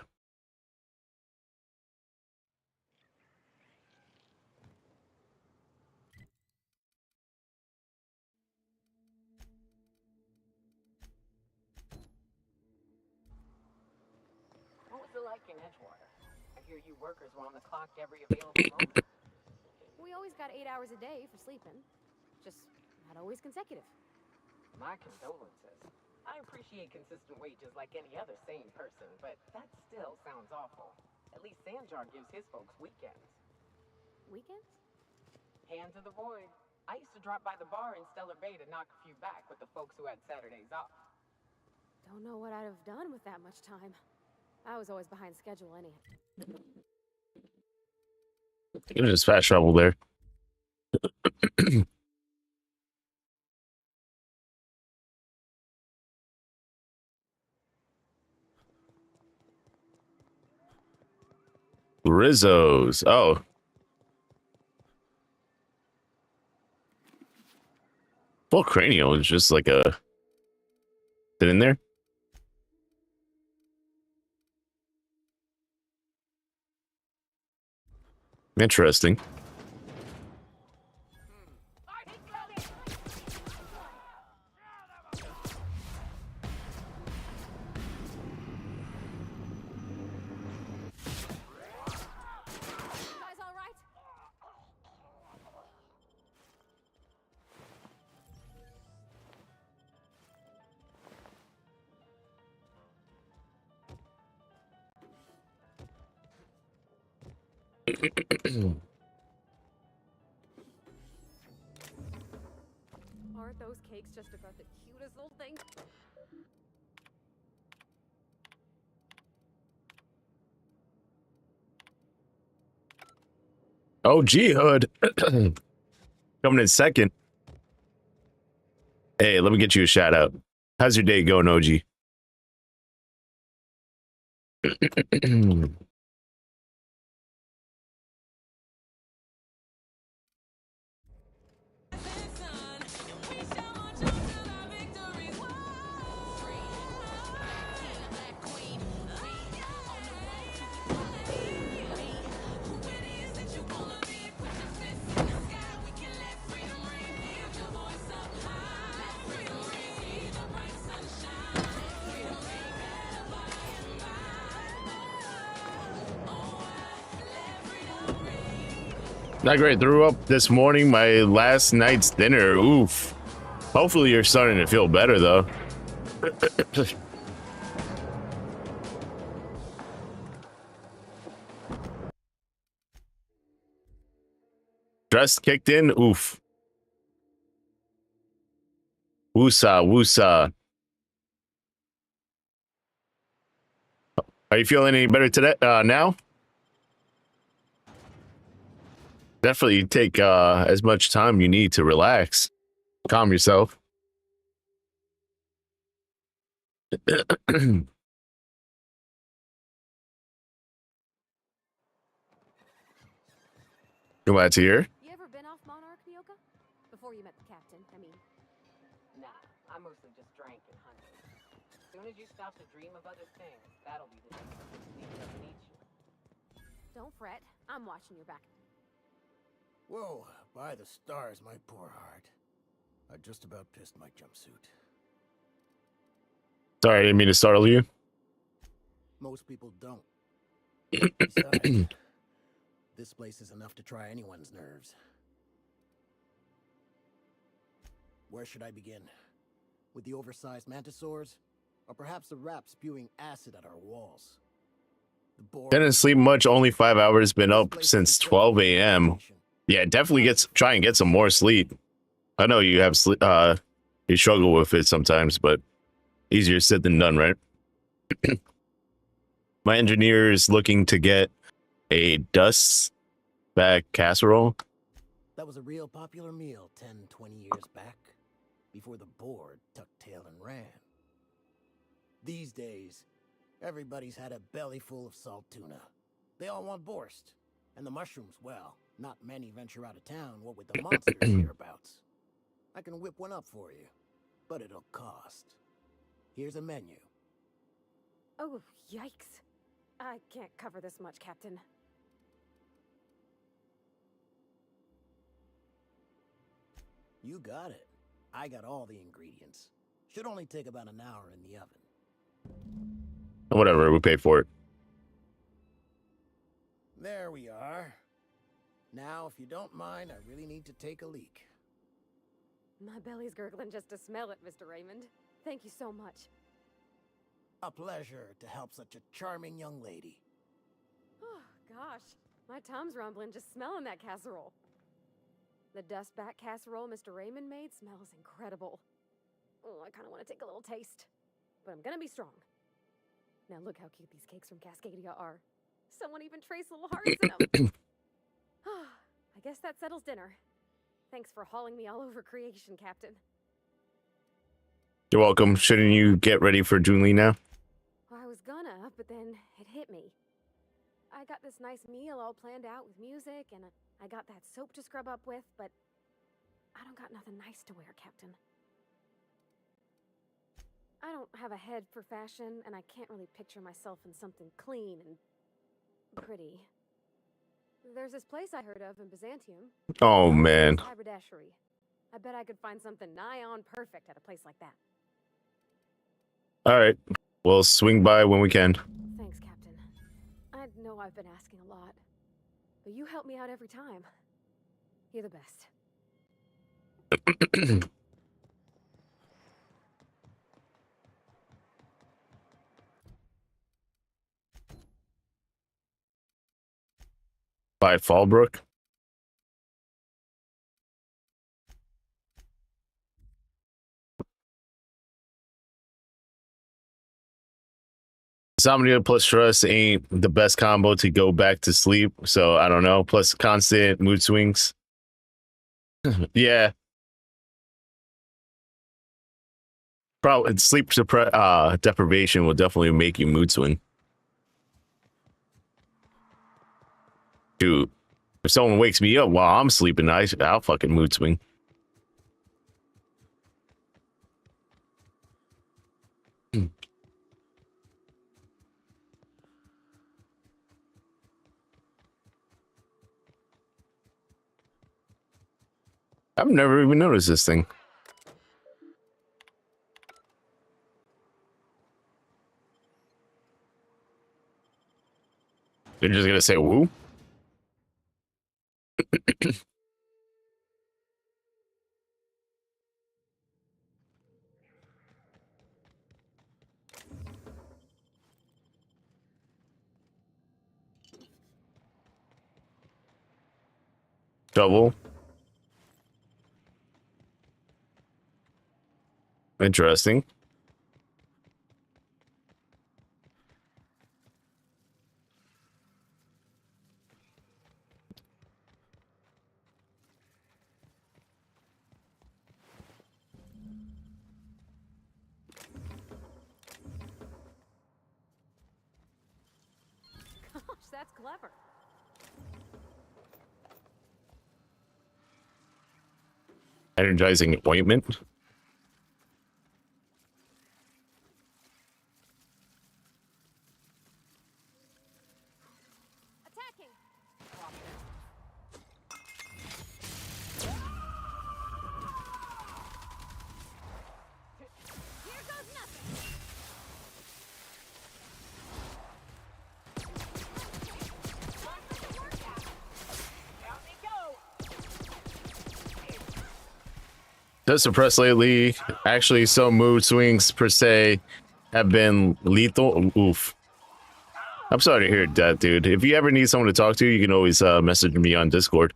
What was it like in Edgewater? I hear you workers were on the clock every available moment. We always got 8 hours a day for sleeping. Just not always consecutive. My condolences. I appreciate consistent wages like any other sane person, but that still sounds awful. At least Sanjar gives his folks weekends. Weekends? Hand to the void. I used to drop by the bar in Stellar Bay to knock a few back with the folks who had Saturdays off. Don't know what I'd have done with that much time. I was always behind schedule anyhow. You can just fast travel there. Rizzo's. Oh. Full cranial is just like a... Is it in there? Interesting. Aren't those cakes just about the cutest little thing? Oh, G-Hood. Coming in second. Hey, let me get you a shout out. How's your day going, OG? Not great. Threw up this morning. My last night's dinner. Oof. Hopefully you're starting to feel better, though. Stress kicked in. Oof. Woosah, woosah. Are you feeling any better today? Now? Definitely take as much time you need to relax. Calm yourself. Glad to hear. You ever been off Monarch, Nyoka? Before you met the captain, I mean. Nah, I mostly just drank and hunted. As soon as you stop to dream of other things, that'll be the day that sneaks up and eats you. Don't fret. I'm watching your back. Whoa, by the stars, my poor heart. I just about pissed my jumpsuit. Sorry, I didn't mean to startle you. Most people don't. Besides, this place is enough to try anyone's nerves. Where should I begin? With the oversized mantisaurs? Or perhaps the rap spewing acid at our walls? Didn't sleep much, only 5 hours, been up since 12 a.m. Yeah, definitely try and get some more sleep. I know you have sleep, you struggle with it sometimes, but easier said than done, right? My engineer is looking to get A dust bag casserole? That was a real popular meal 10, 20 years back, before the board tucked tail and ran. These days, everybody's had a belly full of salt tuna. They all want borscht. And the mushrooms, well, not many venture out of town, what with the monsters hereabouts. I can whip one up for you, but it'll cost. Here's a menu. Oh, yikes. I can't cover this much, Captain. You got it. I got all the ingredients. Should only take about an hour in the oven. Whatever, we paid for it. There we are. Now, if you don't mind, I really need to take a leak. My belly's gurgling just to smell it, Mr. Raymond. Thank you so much. A pleasure to help such a charming young lady. Oh, gosh. My tum's rumbling just smelling that casserole. The dustback casserole Mr. Raymond made smells incredible. Oh, I kind of want to take a little taste. But I'm gonna be strong. Now look how cute these cakes from Cascadia are. Someone even traced little hearts in them. I guess that settles dinner. Thanks for hauling me all over creation, Captain. You're welcome. Shouldn't you get ready for Junli now? Well, I was gonna, but then it hit me. I got this nice meal all planned out with music, and I got that soap to scrub up with, but I don't got nothing nice to wear, Captain. I don't have a head for fashion, and I can't really picture myself in something clean and pretty. There's this place I heard of in Byzantium. Oh, man. Haberdashery. I bet I could find something nigh on perfect at a place like that. All right. We'll swing by when we can. Thanks, Captain. I know I've been asking a lot, but you help me out every time. You're the best. By Fallbrook? Insomnia plus stress ain't the best combo to go back to sleep, so I don't know. Plus constant mood swings. Yeah. Probably sleep deprivation will definitely make you mood swing. Dude, if someone wakes me up while I'm sleeping, I'll fucking mood swing. I've never even noticed this thing. They're just gonna say woo? Double. Interesting. Gosh, that's clever. Energizing ointment. Attacking. Here goes nothing. Does suppress lately. Actually, some mood swings per se have been lethal. Oof. I'm sorry to hear that, dude. If you ever need someone to talk to, you can always message me on Discord.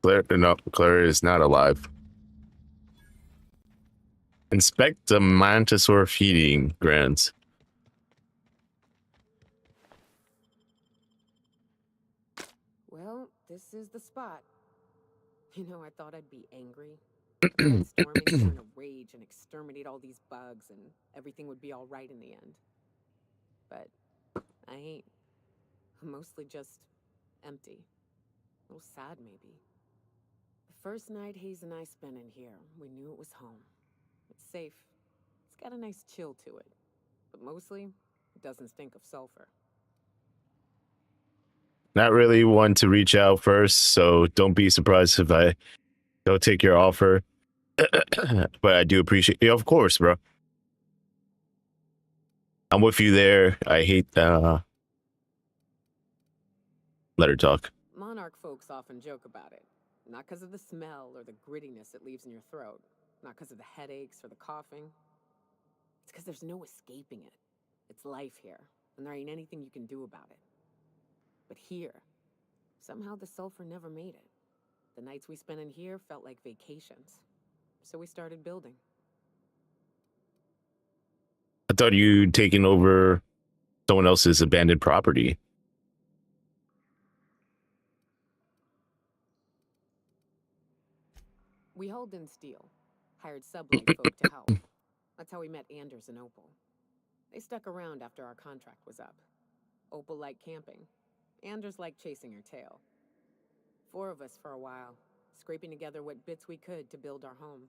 Claire is not alive. Inspect the Mantisaur feeding grounds. Well, this is the spot. You know, I thought I'd be angry. I'd storm in here in a rage and exterminate all these bugs and everything would be all right in the end. But I ain't. I'm mostly just empty. A little sad, maybe. The first night Hayes and I spent in here, we knew it was home. It's safe. It's got a nice chill to it. But mostly, it doesn't stink of sulfur. Not really one to reach out first, so don't be surprised if I don't take your offer. But I do appreciate you, of course, bro. I'm with you there. I hate let her talk. Monarch folks often joke about it. Not because of the smell or the grittiness it leaves in your throat. Not because of the headaches or the coughing. It's because there's no escaping it. It's life here, and there ain't anything you can do about it. But here, somehow the sulfur never made it. The nights we spent in here felt like vacations. So we started building. I thought you'd taken over someone else's abandoned property. We hauled in steel, hired sublight folk to help. That's how we met Anders and Opal. They stuck around after our contract was up. Opal liked camping. Anders liked chasing her tail. 4 of us for a while, scraping together what bits we could to build our home.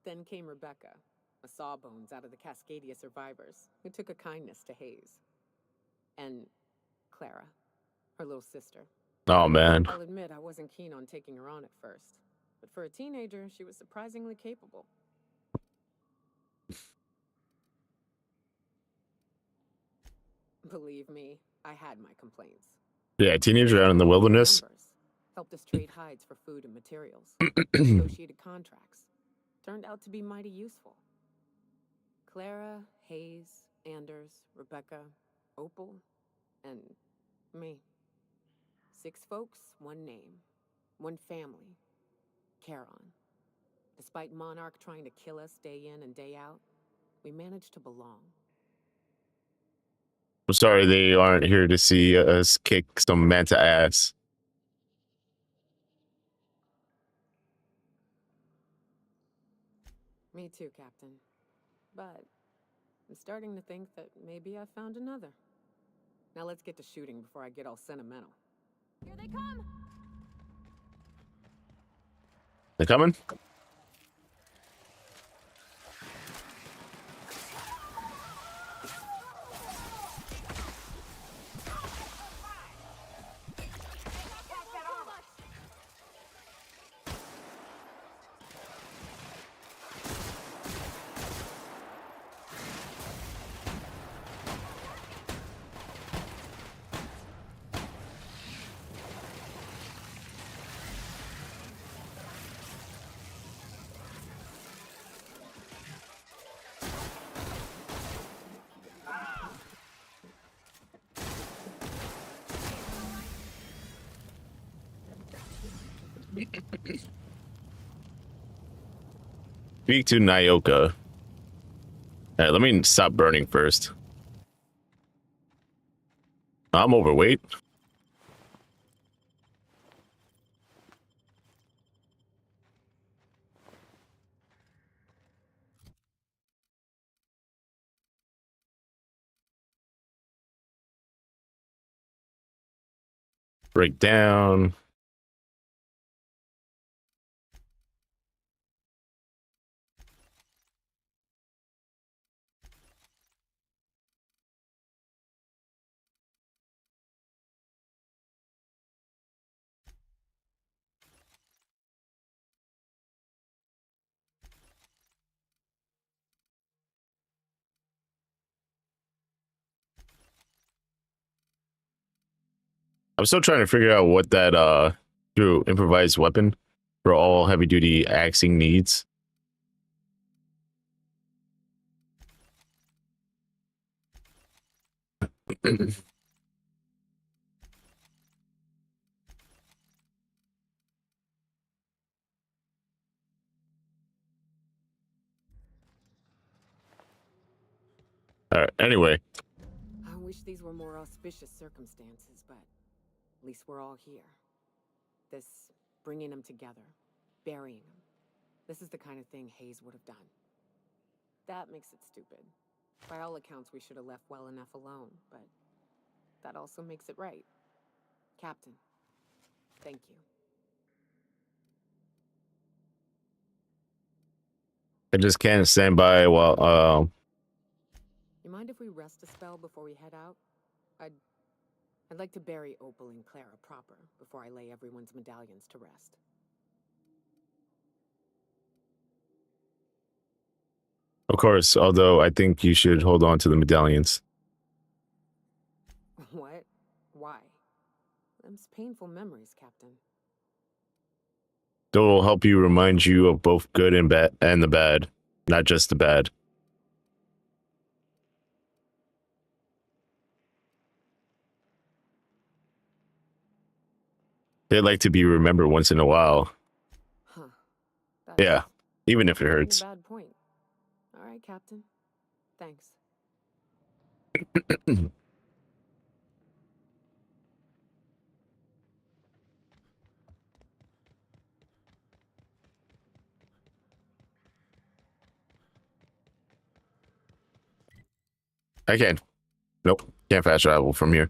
Then came Rebecca, a sawbones out of the Cascadia survivors, who took a kindness to Hayes. And Clara, her little sister. Oh, man. I'll admit I wasn't keen on taking her on at first. But for a teenager, she was surprisingly capable. Believe me, I had my complaints. Yeah, teenager out in the wilderness. Helped us trade hides for food and materials. Negotiated contracts. Turned out to be mighty useful. Clara, Hayes, Anders, Rebecca, Opal, and me. 6 folks, 1 name. 1 family. Charon. Despite Monarch trying to kill us day in and day out, we managed to belong. I'm sorry they aren't here to see us kick some manta ass. Me too, Captain. But I'm starting to think that maybe I found another. Now let's get to shooting before I get all sentimental. Here they come! They coming? Speak to Nyoka. All right, let me stop burning first. I'm overweight. Break down. I'm still trying to figure out what that through improvised weapon for all heavy duty axing needs. Anyway. I wish these were more auspicious circumstances, but at least we're all here. This bringing them together, burying them. This is the kind of thing Hayes would have done. That makes it stupid. By all accounts, we should have left well enough alone, but that also makes it right. Captain, thank you. I just can't stand by while You mind if we rest a spell before we head out? I'd like to bury Opal and Clara proper before I lay everyone's medallions to rest. Of course, although I think you should hold on to the medallions. What? Why? Them's painful memories, Captain. That will help you remind you of both good and bad and the bad, not just the bad. They like to be remembered once in a while. Huh. Yeah, even if it hurts. A bad point. All right, Captain. Thanks. I can't. Nope. Can't fast travel from here.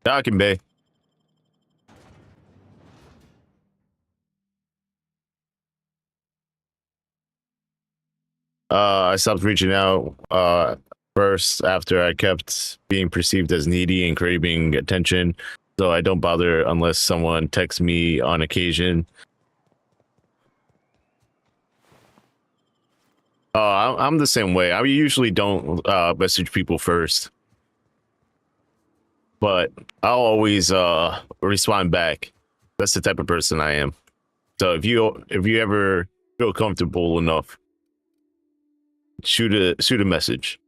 Docking Bay. I stopped reaching out first after I kept being perceived as needy and craving attention, so I don't bother unless someone texts me on occasion. I'm the same way. I usually don't message people first, but I'll always respond back. That's the type of person I am. So if you ever feel comfortable enough, shoot a message.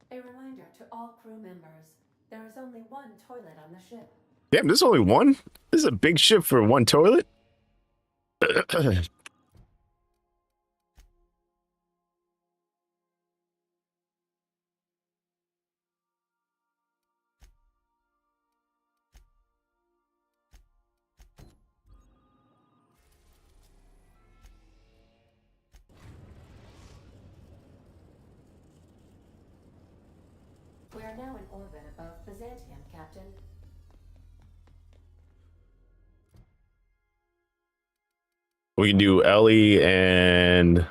A reminder to all crew members, there is only one toilet on the ship. Damn, there's only one? This is a big ship for one toilet? We are now in orbit above Byzantium, Captain. We can do Ellie and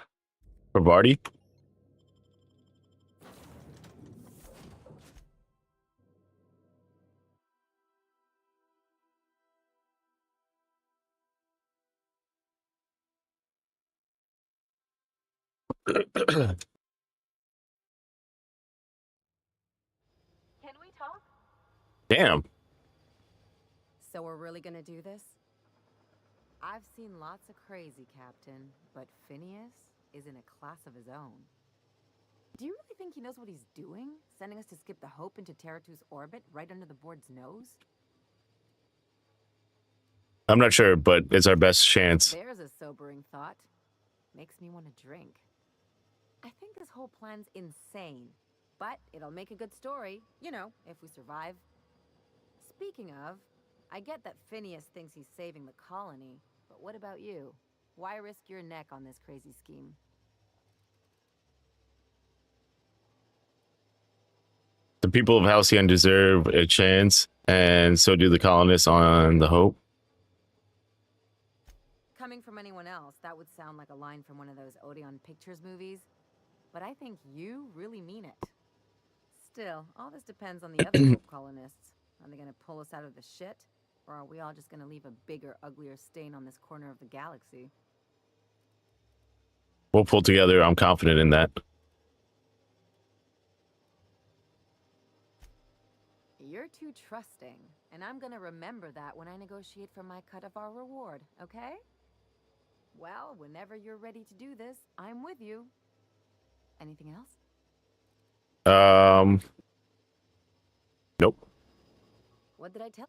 Parvati. Can we talk? Damn. So we're really gonna do this? I've seen lots of crazy, Captain, but Phineas is in a class of his own. Do you really think he knows what he's doing? Sending us to skip the Hope into Terra-2's orbit right under the board's nose? I'm not sure, but it's our best chance. There's a sobering thought. Makes me want to drink. I think this whole plan's insane, but it'll make a good story, you know, if we survive. Speaking of, I get that Phineas thinks he's saving the colony, but what about you? Why risk your neck on this crazy scheme? The people of Halcyon deserve a chance, and so do the colonists on the Hope. Coming from anyone else, that would sound like a line from one of those Odeon Pictures movies, but I think you really mean it. Still, all this depends on the other Hope colonists. Are they gonna pull us out of the shit? Or are we all just gonna leave a bigger, uglier stain on this corner of the galaxy? We'll pull together. I'm confident in that. You're too trusting, and I'm gonna remember that when I negotiate for my cut of our reward, okay? Well, whenever you're ready to do this, I'm with you. Anything else? Nope. What did I tell?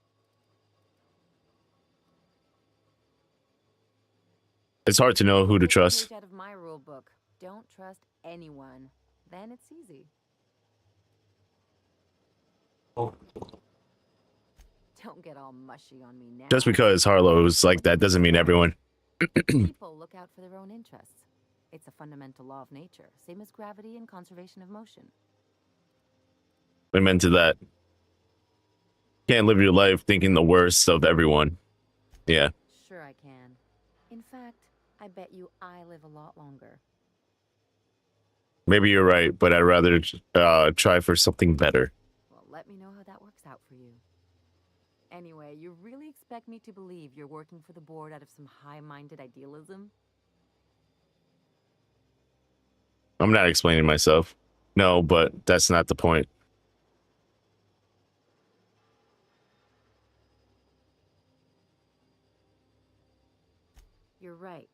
It's hard to know who to Take a trust. page out of my rule book. Don't trust anyone. Then it's easy. Don't get all mushy on me now. Just because Harlow's like that doesn't mean everyone. People look out for their own interests. It's a fundamental law of nature, same as gravity and conservation of motion. I'm into that. Can't live your life thinking the worst of everyone. Yeah. Sure I can. In fact, I bet you I live a lot longer. Maybe you're right, but I'd rather try for something better. Well, let me know how that works out for you. Anyway, you really expect me to believe you're working for the board out of some high-minded idealism? I'm not explaining myself. No, but that's not the point. You're right.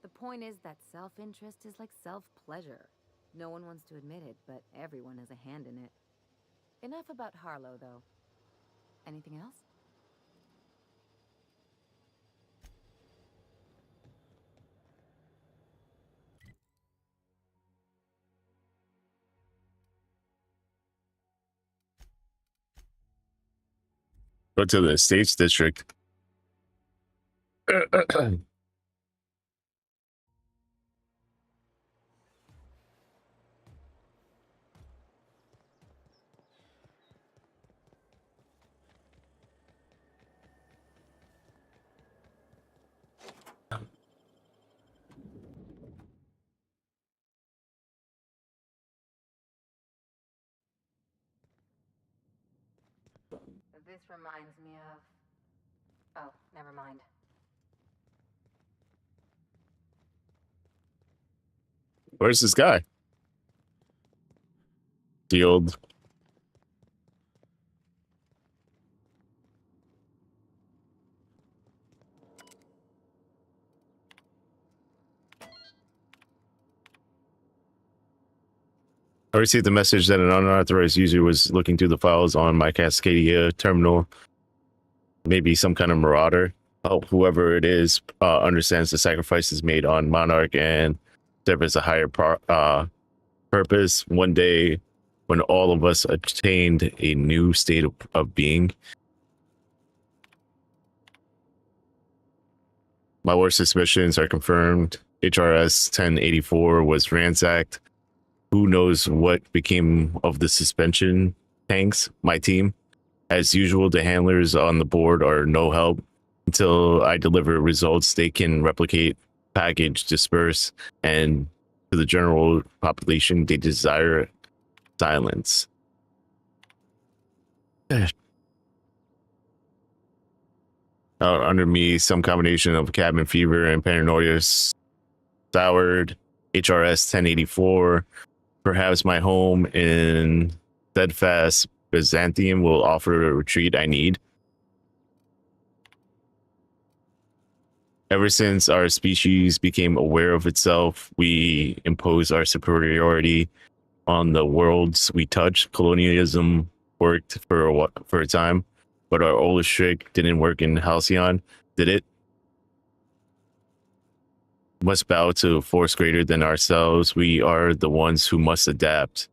The point is that self-interest is like self-pleasure. No one wants to admit it, but everyone has a hand in it. Enough about Harlow, though. Anything else? Go to the Estates District. This reminds me of... Oh, never mind. Where's this guy? The old. I received the message that an unauthorized user was looking through the files on my Cascadia terminal. Maybe some kind of marauder. Hope whoever it is understands the sacrifices made on Monarch and serve as a higher purpose. One day, when all of us attained a new state of being, my worst suspicions are confirmed. HRS 1084 was ransacked. Who knows what became of the suspension tanks? My team. As usual, the handlers on the board are no help. Until I deliver results, they can replicate, package, disperse, and to the general population, they desire silence. Under me, some combination of cabin fever and paranoia soured. HRS 1084. Perhaps my home in steadfast Byzantium will offer a retreat I need. Ever since our species became aware of itself, we impose our superiority on the worlds we touch. Colonialism worked for a time, but our oldest trick didn't work in Halcyon, did it? Must bow to a force greater than ourselves. We are the ones who must adapt.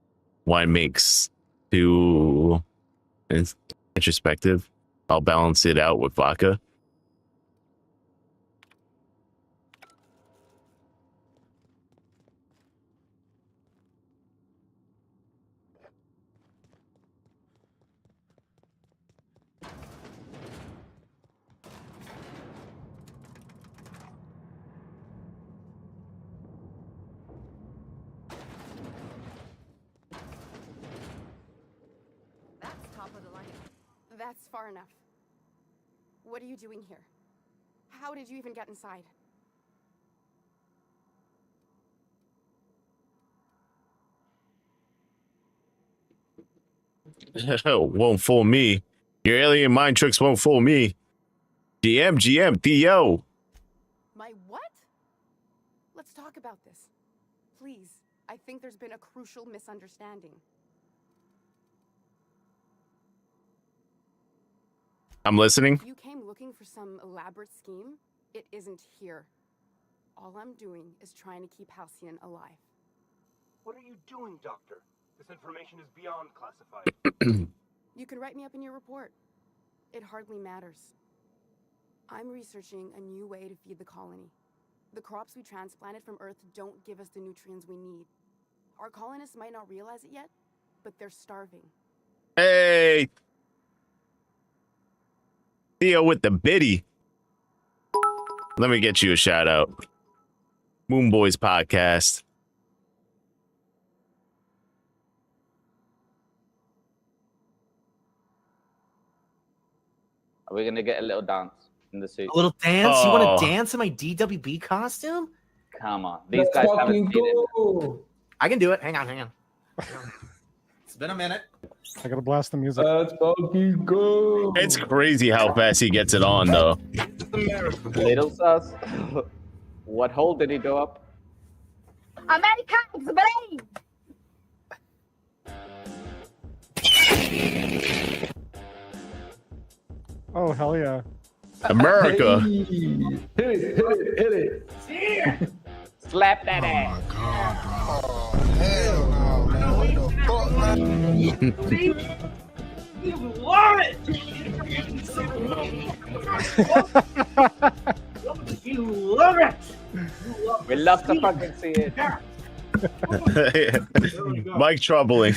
Wine makes too introspective. I'll balance it out with vodka. That's far enough. What are you doing here? How did you even get inside? Won't fool me. Your alien mind tricks won't fool me. GM, Theo. My what? Let's talk about this. Please. I think there's been a crucial misunderstanding. I'm listening. If you came looking for some elaborate scheme, it isn't here. All I'm doing is trying to keep Halcyon alive. What are you doing, Doctor? This information is beyond classified. You can write me up in your report. It hardly matters. I'm researching a new way to feed the colony. The crops we transplanted from Earth don't give us the nutrients we need. Our colonists might not realize it yet, but they're starving. Hey. Theo with the biddy. Let me get you a shout out. Moon Boys Podcast. Are we gonna get a little dance in the suit? A little dance? You want to dance in my DWB costume? Come on, these guys haven't seen it. I can do it. Hang on. It's been a minute. I gotta blast the music. Let's fucking go. It's crazy how fast he gets it on, though. Little sus. What hole did he go up? Americans, believe! Oh, hell yeah. America. Hey. Hit it. Yeah. Slap that ass. Oh, hell no, man. What the fuck, man? You love it! You love it! We love to fucking see it. Mike troubling.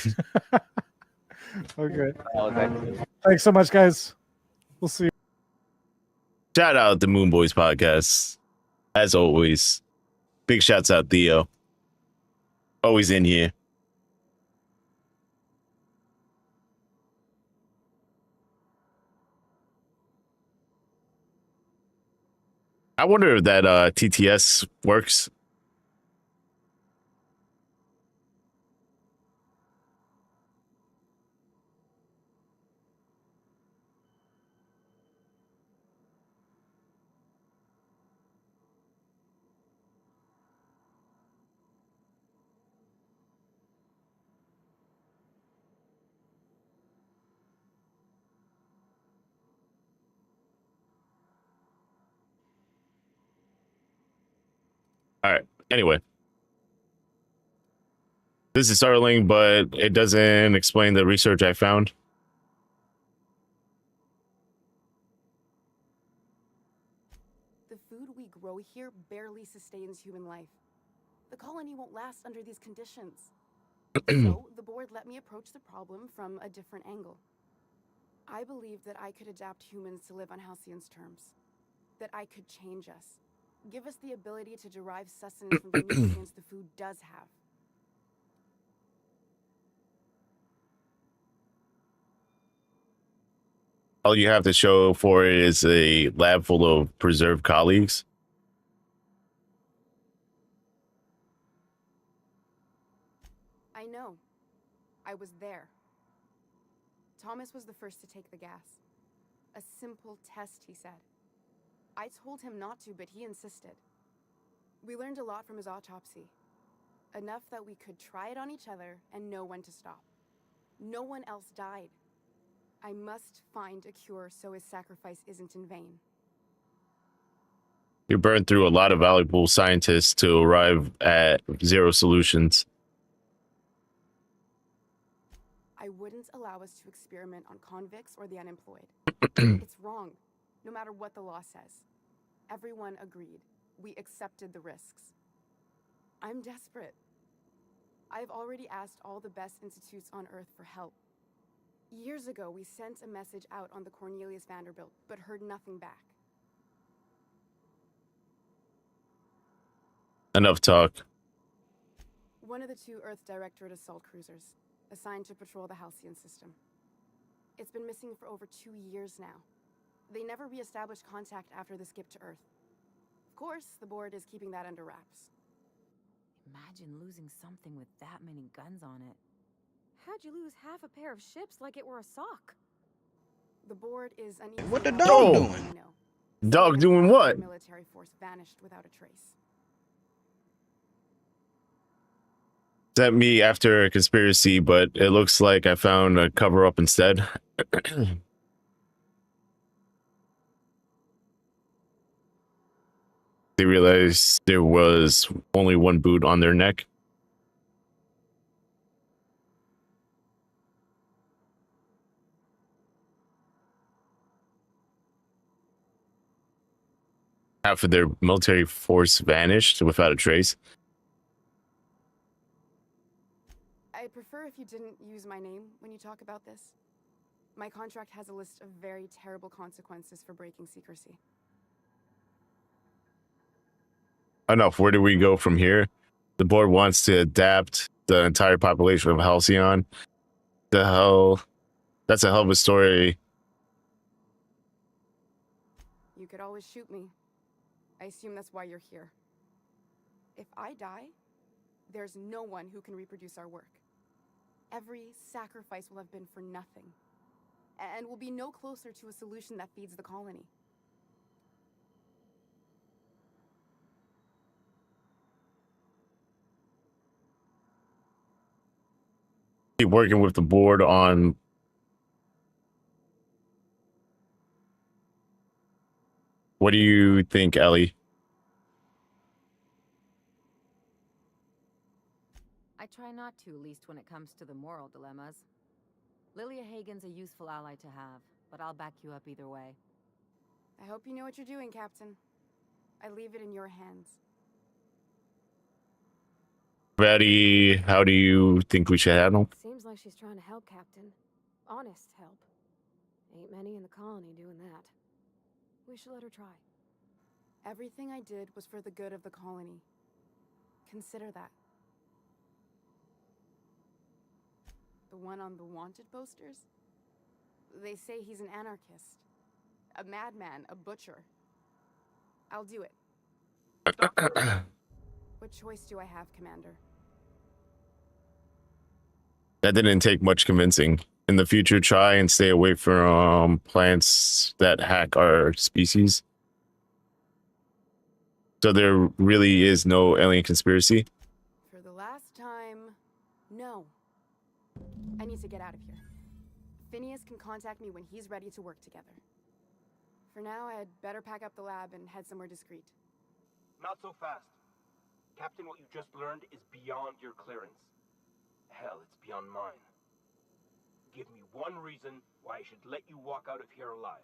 Okay. Oh, Thanks so much, guys. We'll see you. Shout out to Moon Boys Podcast. As always. Big shouts out Theo. Always in here. I wonder if that TTS works. All right. Anyway. This is startling, but it doesn't explain the research I found. The food we grow here barely sustains human life. The colony won't last under these conditions. So, the board let me approach the problem from a different angle. I believed that I could adapt humans to live on Halcyon's terms. That I could change us. Give us the ability to derive sustenance from the nutrients the food does have. All you have to show for it is a lab full of preserved colleagues. I know. I was there. Thomas was the first to take the gas. A simple test, he said. I told him not to, but he insisted. We learned a lot from his autopsy. Enough that we could try it on each other and know when to stop. No one else died. I must find a cure so his sacrifice isn't in vain. You burned through a lot of valuable scientists to arrive at zero solutions. I wouldn't allow us to experiment on convicts or the unemployed. It's wrong, no matter what the law says. Everyone agreed. We accepted the risks. I'm desperate. I've already asked all the best institutes on Earth for help. Years ago, we sent a message out on the Cornelius Vanderbilt, but heard nothing back. Enough talk. One of the two Earth Directorate assault cruisers, assigned to patrol the Halcyon system. It's been missing for over 2 years now. They never re-established contact after the skip to Earth. Of course, the board is keeping that under wraps. Imagine losing something with that many guns on it. How'd you lose half a pair of ships like it were a sock? The board is uneasy. What the about dog it, doing? you know. Dog Someone doing from what? the military force vanished without a trace. Sent me after a conspiracy, but it looks like I found a cover up instead. They realized there was only one boot on their neck. Half of their military force vanished without a trace. I'd prefer if you didn't use my name when you talk about this. My contract has a list of very terrible consequences for breaking secrecy. Enough. Where do we go from here? The board wants to adapt the entire population of Halcyon. The hell? That's a hell of a story. You could always shoot me. I assume that's why you're here. If I die, there's no one who can reproduce our work. Every sacrifice will have been for nothing. And we'll be no closer to a solution that feeds the colony. Keep working with the board on what do you think, Ellie? I try not to, at least when it comes to the moral dilemmas. Lilia Hagen's a useful ally to have, but I'll back you up either way. I hope you know what you're doing, Captain. I leave it in your hands. Betty, how do you think we should handle? Seems like she's trying to help, Captain. Honest help. Ain't many in the colony doing that. We should let her try. Everything I did was for the good of the colony. Consider that. The one on the wanted posters? They say he's an anarchist. A madman, a butcher. I'll do it. What choice do I have, Commander? That didn't take much convincing. In the future, try and stay away from plants that hack our species. So there really is no alien conspiracy? For the last time, no. I need to get out of here. Phineas can contact me when he's ready to work together. For now, I'd better pack up the lab and head somewhere discreet. Not so fast. Captain, what you just learned is beyond your clearance. Hell, it's beyond mine. Give me one reason why I should let you walk out of here alive.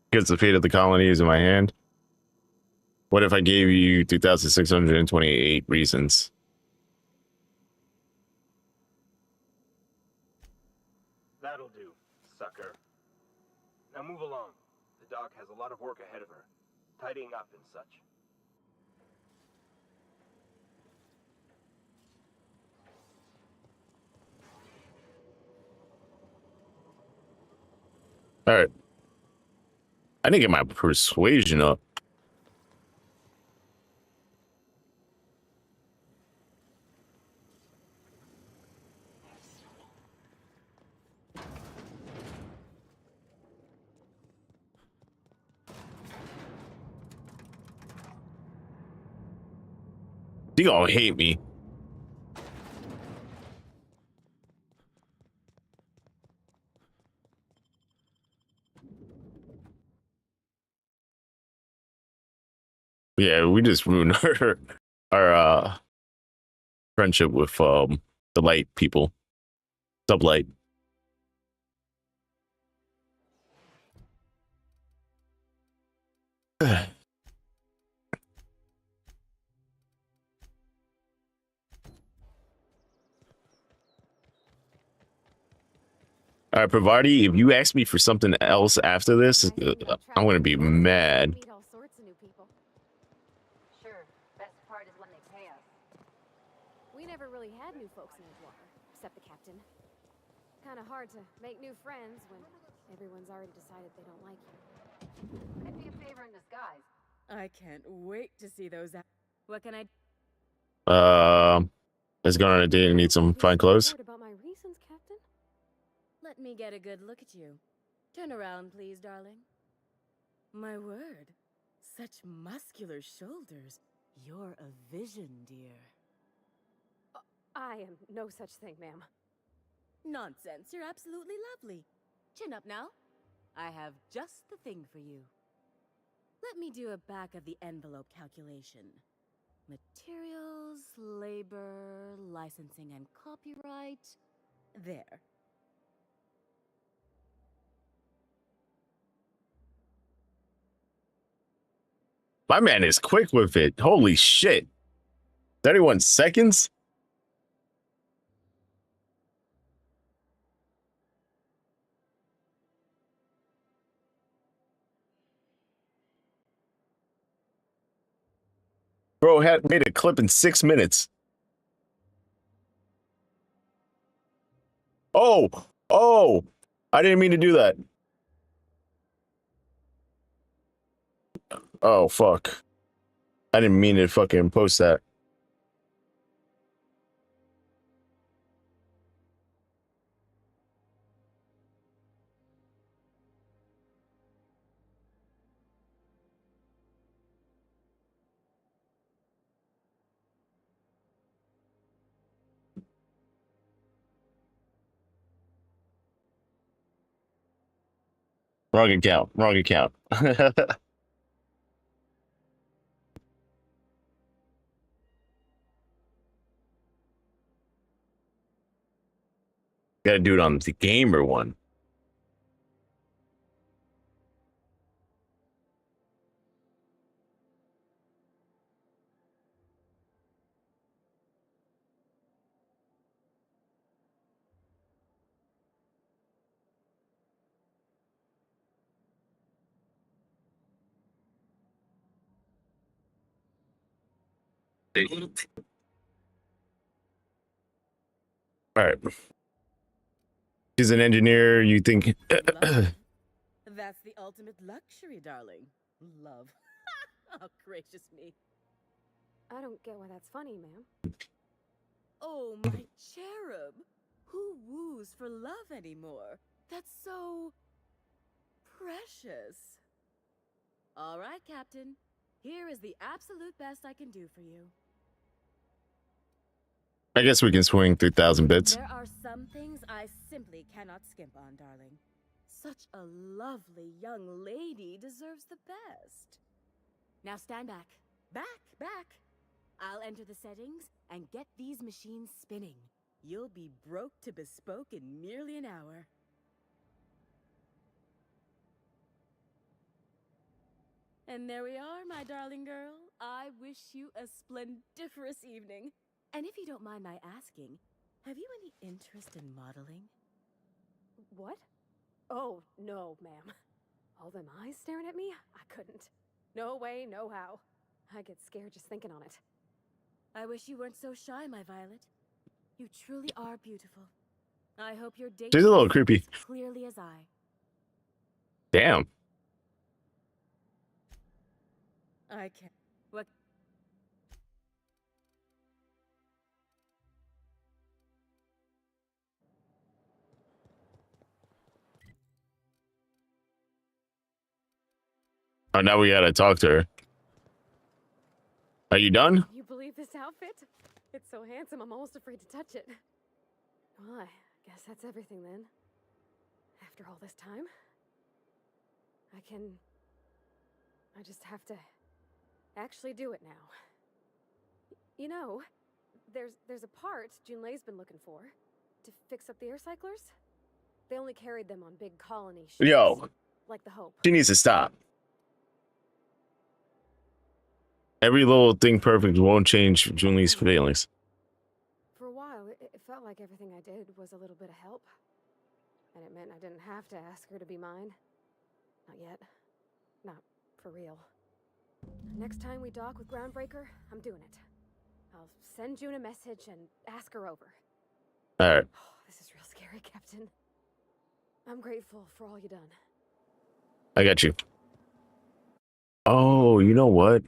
Because the fate of the colony is in my hand. What if I gave you 2,628 reasons? That'll do, sucker. Now move along. The dog has a lot of work ahead of her. Tidying up and such. All right. I didn't get my persuasion up. You gonna hate me. Yeah, we just ruined our friendship with the light people. Sublight. All right, Pravarti, if you ask me for something else after this, I'm gonna be mad. Meet all sorts of new people. Sure, best part is when they pay us. We never really had new folks in Edgewater, except the captain. Kind of hard to make new friends when everyone's already decided they don't like you. Could be a favor in disguise. I can't wait to see those. What can I? Let's go on a date and need some fine clothes. About my reasons, Captain. Let me get a good look at you. Turn around, please, darling. My word, such muscular shoulders. You're a vision, dear. I am no such thing, ma'am. Nonsense, you're absolutely lovely. Chin up now. I have just the thing for you. Let me do a back of the envelope calculation. Materials, labor, licensing and copyright. There. My man is quick with it. Holy shit. 31 seconds? Bro had made a clip in 6 minutes. Oh, I didn't mean to do that. Oh, fuck. I didn't mean to fucking post that. Wrong account. Wrong account. Gotta do it on the gamer one. All right. She's an engineer. You think? That's the ultimate luxury, darling. Love. Oh, gracious me. I don't get why that's funny, ma'am. Oh, my cherub. Who woos for love anymore? That's so precious. All right, Captain. Here is the absolute best I can do for you. I guess we can swing 3,000 bits. There are some things I simply cannot skimp on, darling. Such a lovely young lady deserves the best. Now stand back. Back. I'll enter the settings and get these machines spinning. You'll be broke to bespoke in merely an hour. And there we are, my darling girl. I wish you a splendiferous evening. And if you don't mind my asking, have you any interest in modeling? What? Oh, no, ma'am. All them eyes staring at me? I couldn't. No way, no how. I get scared just thinking on it. I wish you weren't so shy, my Violet. You truly are beautiful. I hope your date She's a little creepy. as clearly as I. Damn. I can't. What? Oh, now we gotta talk to her. Are you done? You believe this outfit? It's so handsome, I'm almost afraid to touch it. Well, I guess that's everything then. After all this time, I just have to actually do it now. You know, there's a part Junlei's been looking for to fix up the air cyclers. They only carried them on big colony ships. Yo. Like the Hope. She needs to stop. Every little thing perfect won't change Junlei's feelings. For a while, it felt like everything I did was a little bit of help. And it meant I didn't have to ask her to be mine. Not yet. Not for real. Next time we dock with Groundbreaker, I'm doing it. I'll send June a message and ask her over. Alright. Oh, this is real scary, Captain. I'm grateful for all you done. I got you. Oh. Oh, you know what?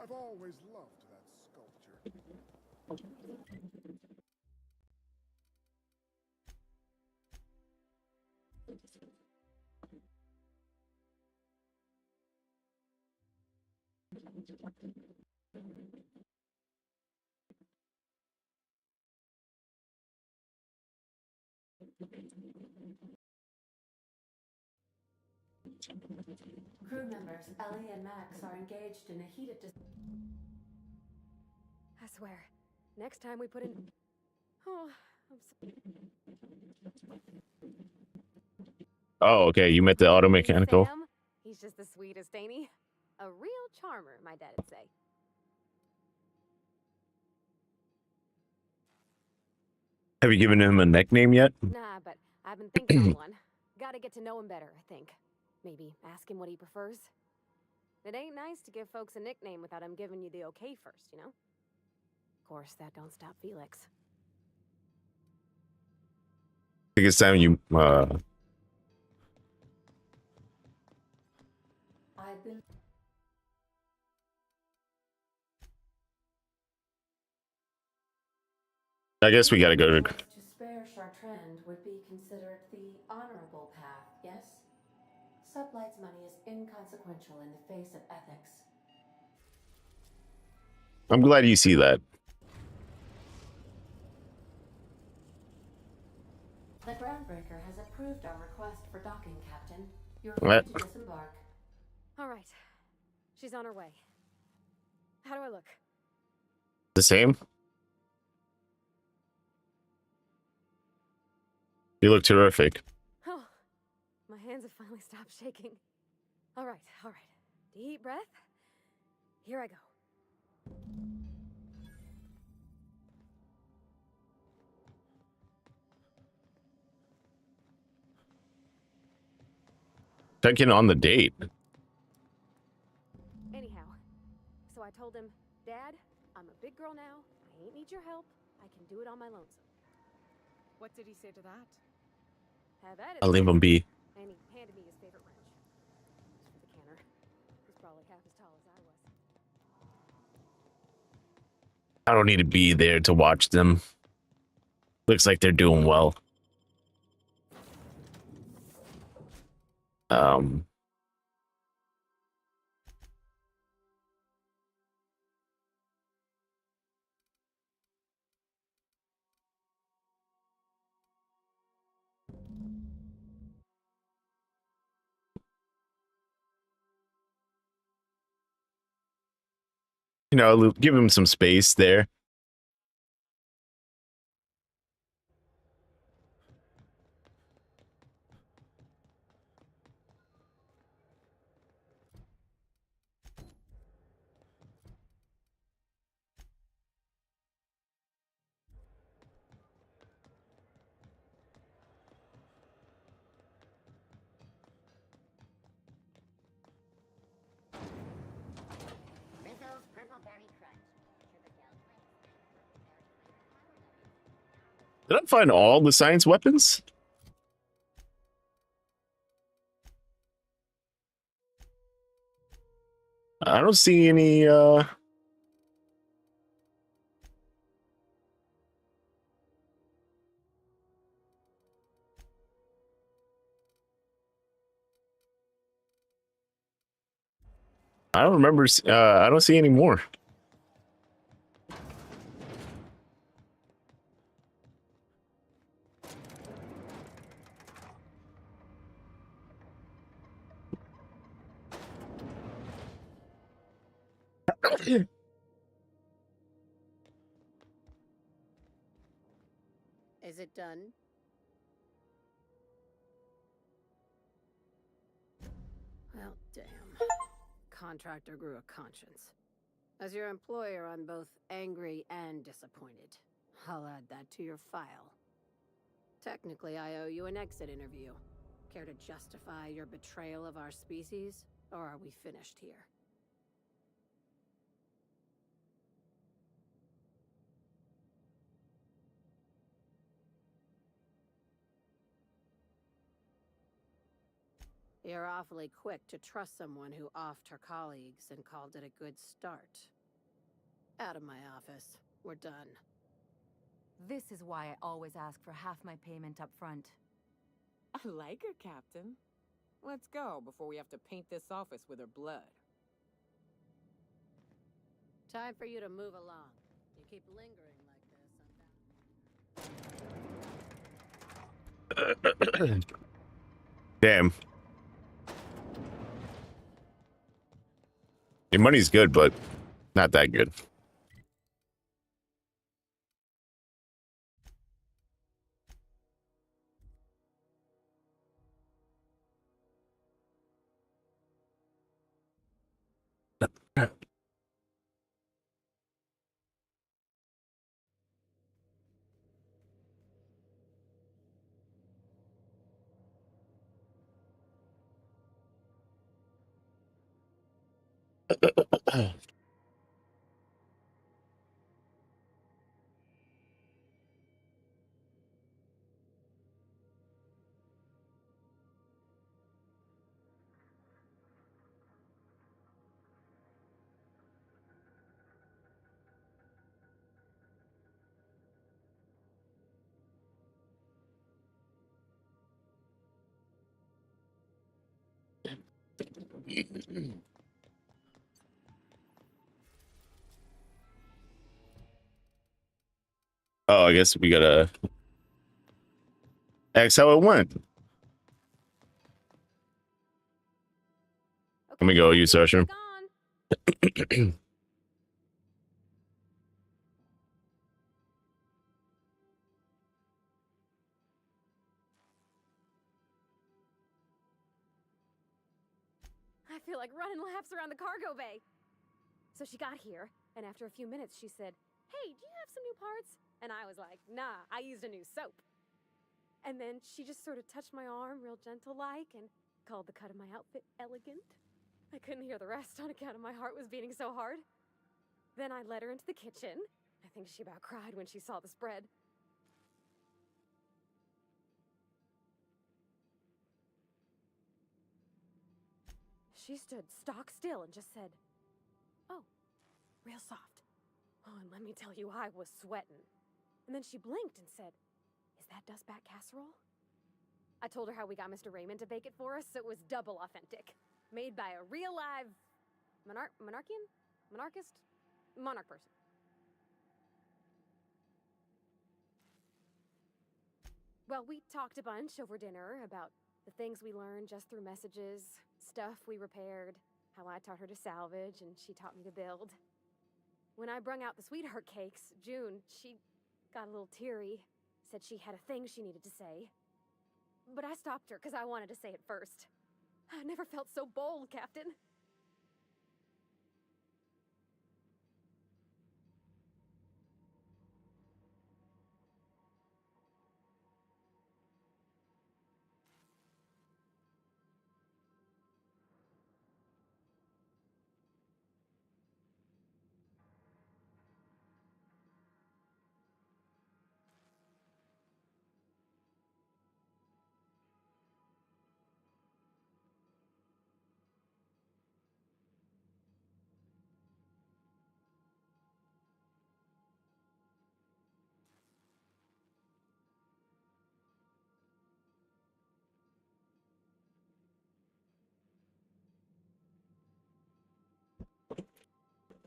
I've always loved that sculpture. Crew members Ellie and Max are engaged in a heated I swear, next time we put in. Oh, I'm so. Oh, okay. You met the auto mechanical. Sam, he's just the sweetest, ain't he? A real charmer, my dad'd say. Have you given him a nickname yet? Nah, but I've been thinking on one. Gotta get to know him better, I think. Maybe ask him what he prefers. It ain't nice to give folks a nickname without him giving you the okay first, you know? Of course, that don't stop Felix. I think it's time you I guess we gotta go to. To spare Chartrand would be considered the honorable path, yes? Sublight's money is inconsequential in the face of ethics. I'm glad you see that. The groundbreaker has approved our request for docking, Captain. You're What? free to disembark. All right. She's on her way. How do I look? The same? You look terrific. Oh, my hands have finally stopped shaking. All right, all right. Deep breath. Here I go. Checking on the date. Anyhow, so I told him, Dad, I'm a big girl now. I ain't need your help. I can do it on my lonesome. What did he say to that? Have at it. I'll leave him be. And he handed me his favorite wrench. For the canner. He's probably half as tall as I was. I don't need to be there to watch them. Looks like they're doing well. You know, give him some space there. Did I find all the science weapons? I don't see any, I don't remember, I don't see any more. it done? Well, damn. Contractor grew a conscience. As your employer, I'm both angry and disappointed. I'll add that to your file. Technically, I owe you an exit interview. Care to justify your betrayal of our species, or are we finished here? You're awfully quick to trust someone who offed her colleagues and called it a good start. Out of my office. We're done. This is why I always ask for half my payment up front. I like her, Captain. Let's go before we have to paint this office with her blood. Time for you to move along. You keep lingering like this, Damn. Your money's good, but not that good. Oh, I guess we gotta ask how it went. Let me go, use session. I feel like running laps around the cargo bay. So she got here, and after a few minutes, she said, "Hey, do you have some new parts?" And I was like, "Nah, I used a new soap." And then she just sort of touched my arm real gentle-like and called the cut of my outfit elegant. I couldn't hear the rest on account of my heart was beating so hard. Then I led her into the kitchen. I think she about cried when she saw the spread. She stood stock still and just said, "Oh, real soft." Oh, and let me tell you, I was sweating. And then she blinked and said, "Is that dustbat casserole?" I told her how we got Mr. Raymond to bake it for us, so it was double authentic. Made by a real live monarch person. Well, we talked a bunch over dinner about the things we learned just through messages, stuff we repaired, how I taught her to salvage and she taught me to build. When I brung out the sweetheart cakes, June, she got a little teary, said she had a thing she needed to say. But I stopped her because I wanted to say it first. I never felt so bold, Captain.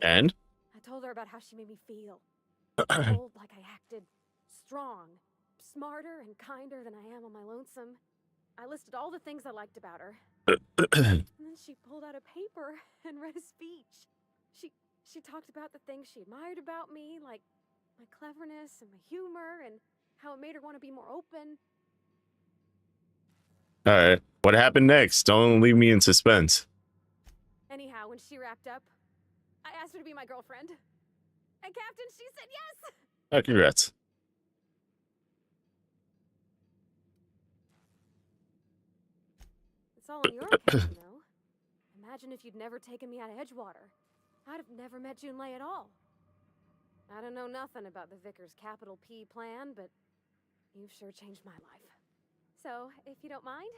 And? I told her about how she made me feel. I told like I acted strong, smarter and kinder than I am on my lonesome. I listed all the things I liked about her. And then she pulled out a paper and read a speech. She talked about the things she admired about me, like my cleverness and my humor, and how it made her want to be more open. All right. What happened next? Don't leave me in suspense. Anyhow, when she wrapped up, I asked her to be my girlfriend. And Captain, she said yes! Oh, congrats. It's all in your account, you know. Imagine if you'd never taken me out of Edgewater. I'd have never met Junlei at all. I don't know nothing about the Vicar's capital P plan, but you've sure changed my life. So, if you don't mind,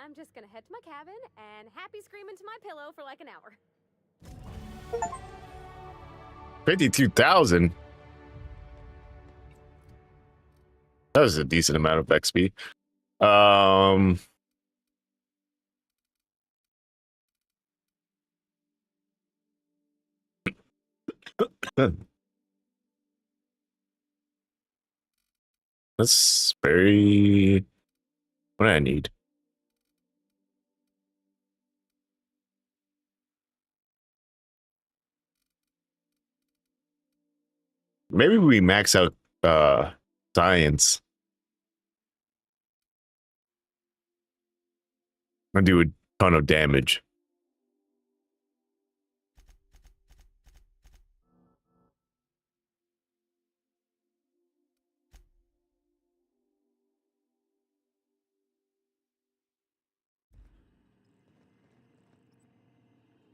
I'm just gonna head to my cabin and happy scream into my pillow for like an hour. 52,000. That was a decent amount of XP. That's very. What do I need? Maybe we max out science and do a ton of damage.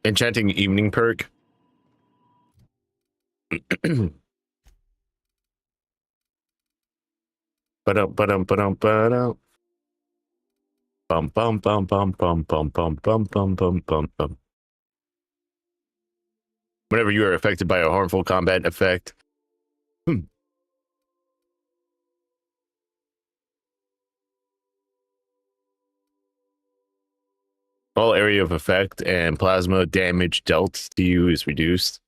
Enchanting evening perk. Ba-dum. Bum bum bum bum bum bum bum bum bum bum bum bum. Whenever you are affected by a harmful combat effect. All area of effect and plasma damage dealt to you is reduced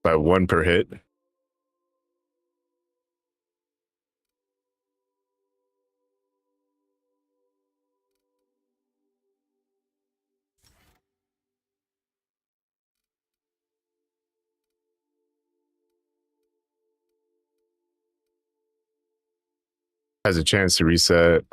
by 1 per hit. Has a chance to reset.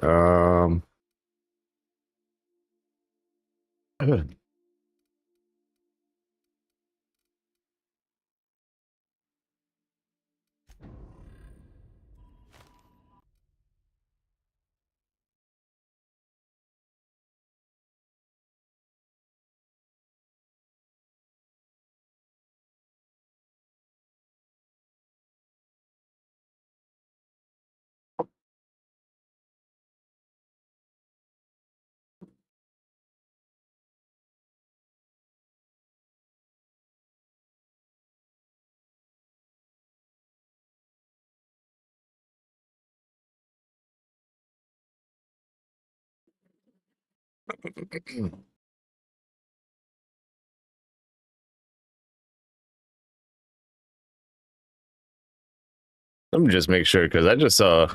Let me just make sure because I just saw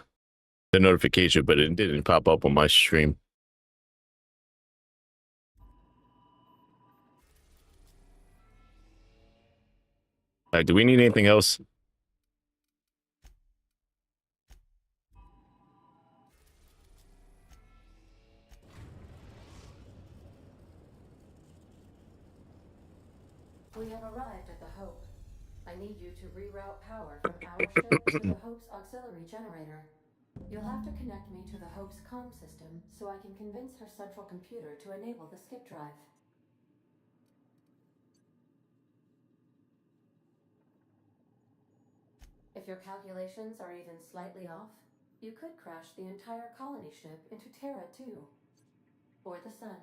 the notification, but it didn't pop up on my stream. Do we need anything else? We have arrived at the Hope. I need you to reroute power from our ship to the Hope's auxiliary generator. You'll have to connect me to the Hope's comm system so I can convince her central computer to enable the skip drive. If your calculations are even slightly off, you could crash the entire colony ship into Terra 2. Or the Sun.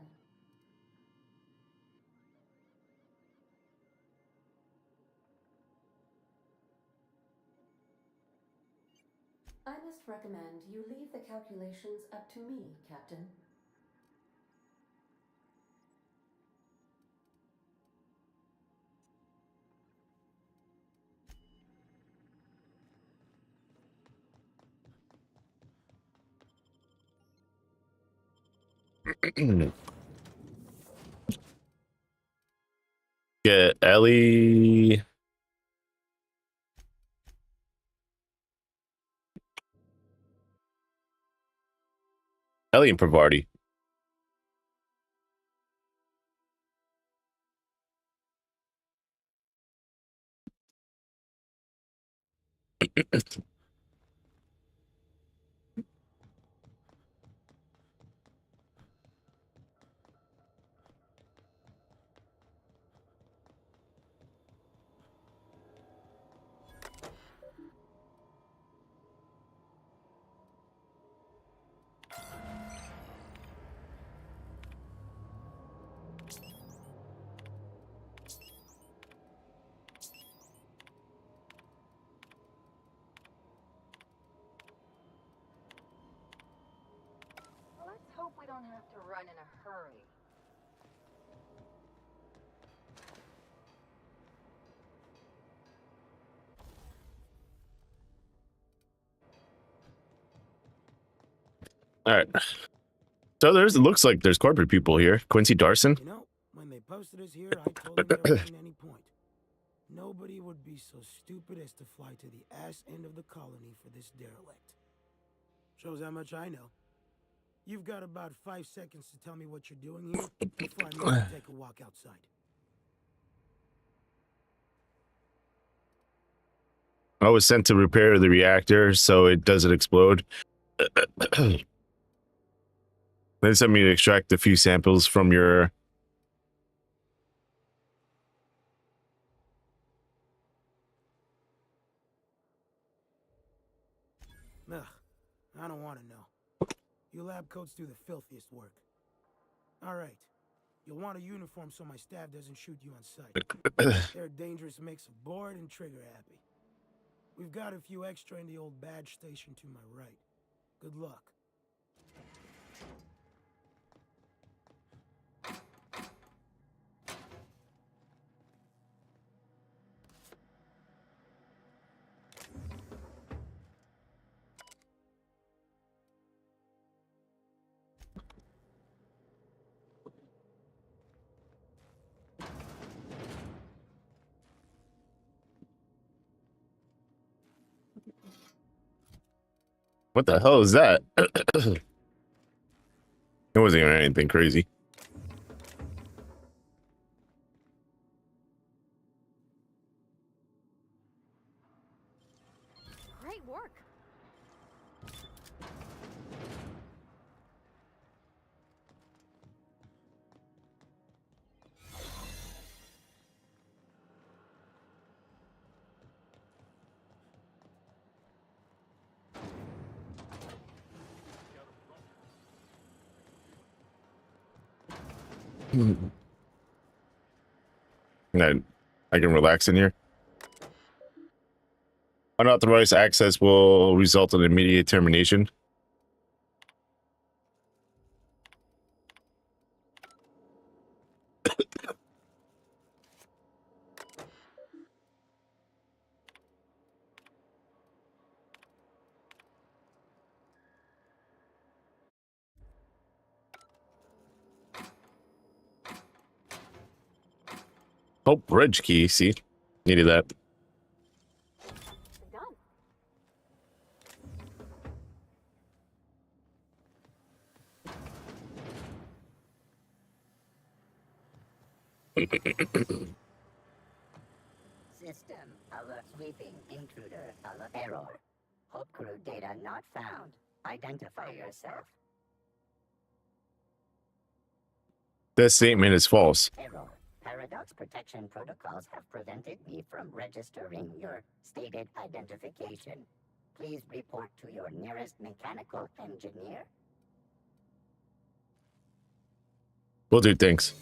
I must recommend you leave the calculations up to me, Captain. Get Ellie. Alien Party. Let's hope we don't have to run in a hurry. All right. So it looks like there's corporate people here. Quincy Darson. You know, when they posted us here, I told them there wasn't any point. Nobody would be so stupid as to fly to the ass end of the colony for this derelict. Shows how much I know. You've got about 5 seconds to tell me what you're doing here before I make you take a walk outside. I was sent to repair the reactor so it doesn't explode. They sent me to extract a few samples from your... Ugh, I don't want to know. You lab coats do the filthiest work. All right. You'll want a uniform so my staff doesn't shoot you on sight. They're a dangerous mix of bored and trigger happy. We've got a few extra in the old badge station to my right. Good luck. What the hell is that? It wasn't even anything crazy. Great work. I can relax in here. Unauthorized access will result in immediate termination. Oh, bridge key. See, needed that. System alert sweeping intruder alert error. Hop crew data not found. Identify yourself. This statement is false. Error. Paradox protection protocols have prevented me from registering your stated identification. Please report to your nearest mechanical engineer. We'll do things.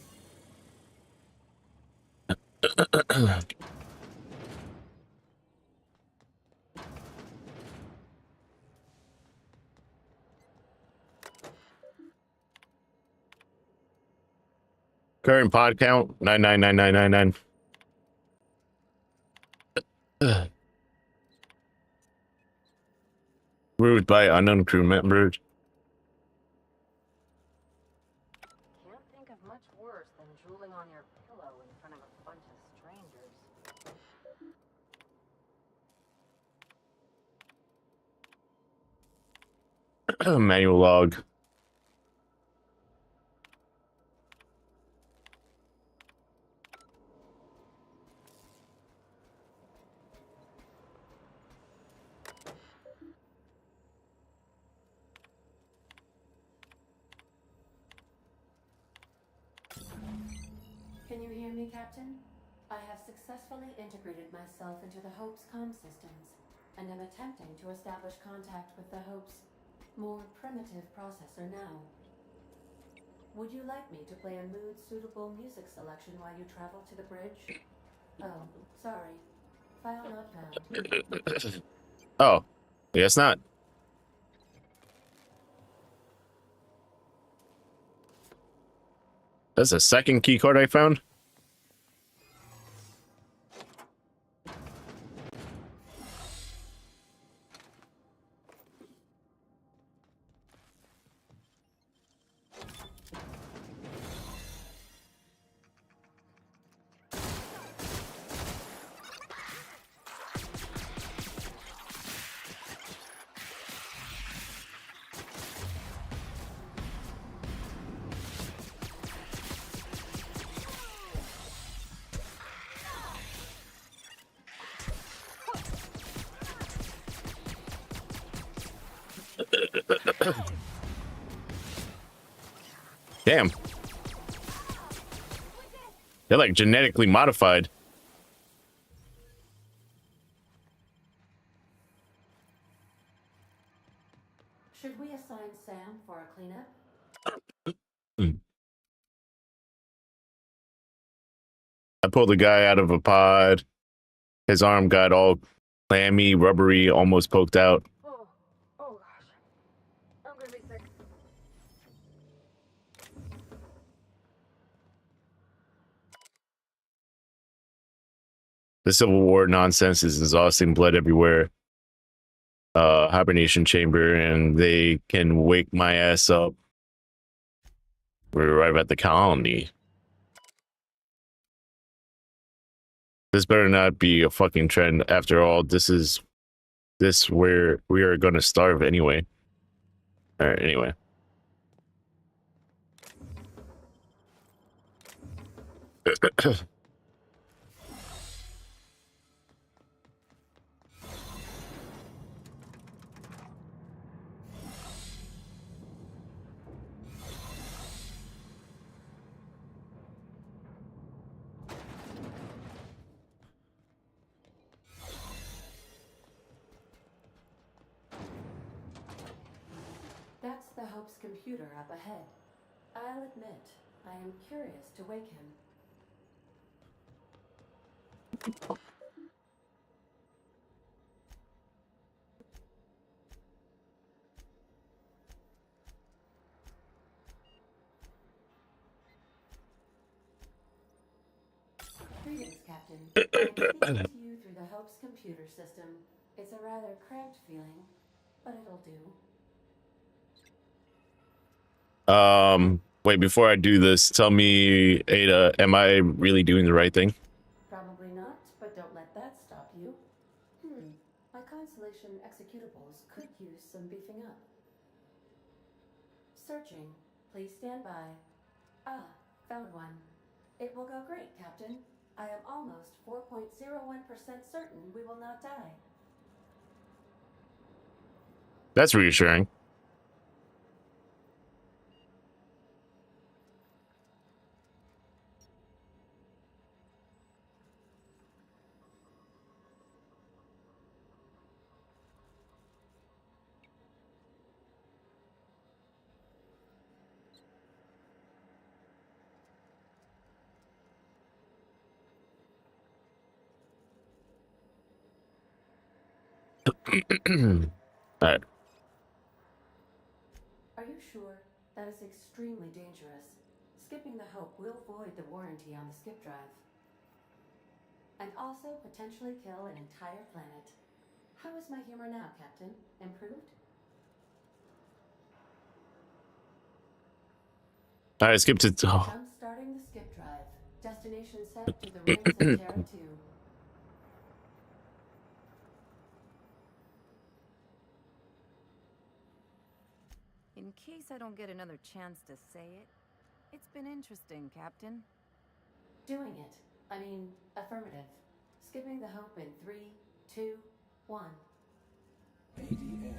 Current pod count 999999. Moved by unknown crew member. Can't think of much worse than drooling on your pillow in front of a bunch of strangers. Manual log. me, Captain? I have successfully integrated myself into the Hope's comm systems, and am attempting to establish contact with the Hope's more primitive processor now. Would you like me to play a mood-suitable music selection while you travel to the bridge? Oh, sorry. File not found. Oh, guess not. That's the second key card I found. Damn. They're like genetically modified. Should we assign Sam for a cleanup? I pulled a guy out of a pod. His arm got all clammy, rubbery, almost poked out. Oh gosh. I'm gonna be sick. The Civil War nonsense is exhausting, blood everywhere. Hibernation chamber, and they can wake my ass up. We arrive at the colony. This better not be a fucking trend. After all, this where we are gonna starve anyway. Alright, anyway. That's the Hope's computer up ahead. I'll admit, I am curious to wake him. Greetings, Captain. I'm speaking to you through the Hope's computer system. It's a rather cramped feeling, but it'll do. Wait, before I do this, tell me, Ada, am I really doing the right thing? Probably not, but don't let that stop you. My Constellation executables could use some beefing up. Searching. Please stand by. Ah, found one. It will go great, Captain. I am almost 4.01% certain we will not die. That's reassuring. Alright. Are you sure? That is extremely dangerous. Skipping the Hope will void the warranty on the skip drive. And also potentially kill an entire planet. How is my humor now, Captain? Improved? Alright, skip to... Oh. I'm starting the skip drive. Destination set to the rings of Terra 2. In case I don't get another chance to say it, it's been interesting, Captain. Doing it. I mean, affirmative. Skipping the Hope in 3, 2, 1. ADA,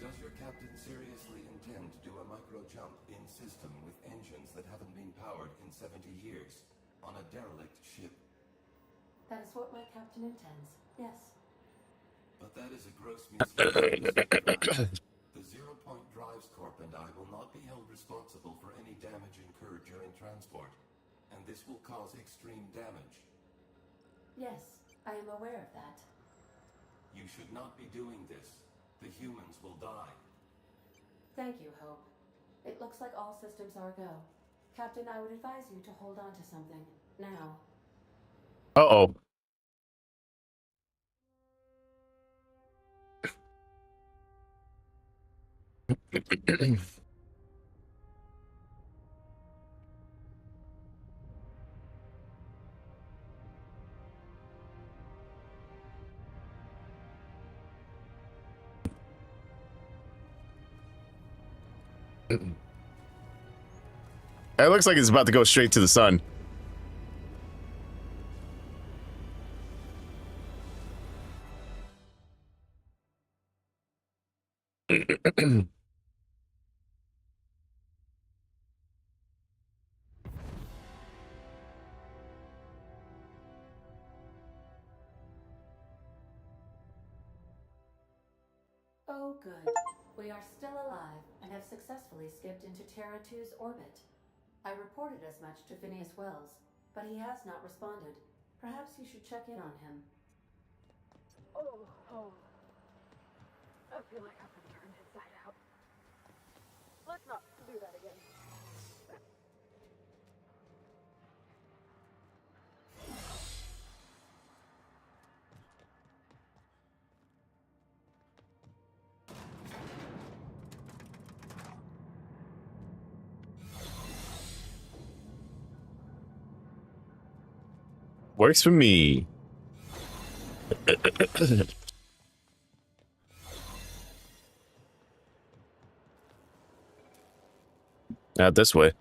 does your captain seriously intend to do a micro jump in system with engines that haven't been powered in 70 years? On a derelict ship. That is what my captain intends, yes. But that is a gross miscalculation. The Zero Point Drives Corp and I will not be held responsible for any damage incurred during transport, and this will cause extreme damage. Yes, I am aware of that. You should not be doing this. The humans will die. Thank you, Hope. It looks like all systems are go. Captain, I would advise you to hold on to something. Now. Uh-oh. It looks like it's about to go straight to the sun. Oh, good. We are still alive and have successfully skipped into Terra 2's orbit. I reported as much to Phineas Wells, but he has not responded. Perhaps you should check in on him. Oh. I feel like I've been turned inside out. Let's not do that again. Works for me. Not this way.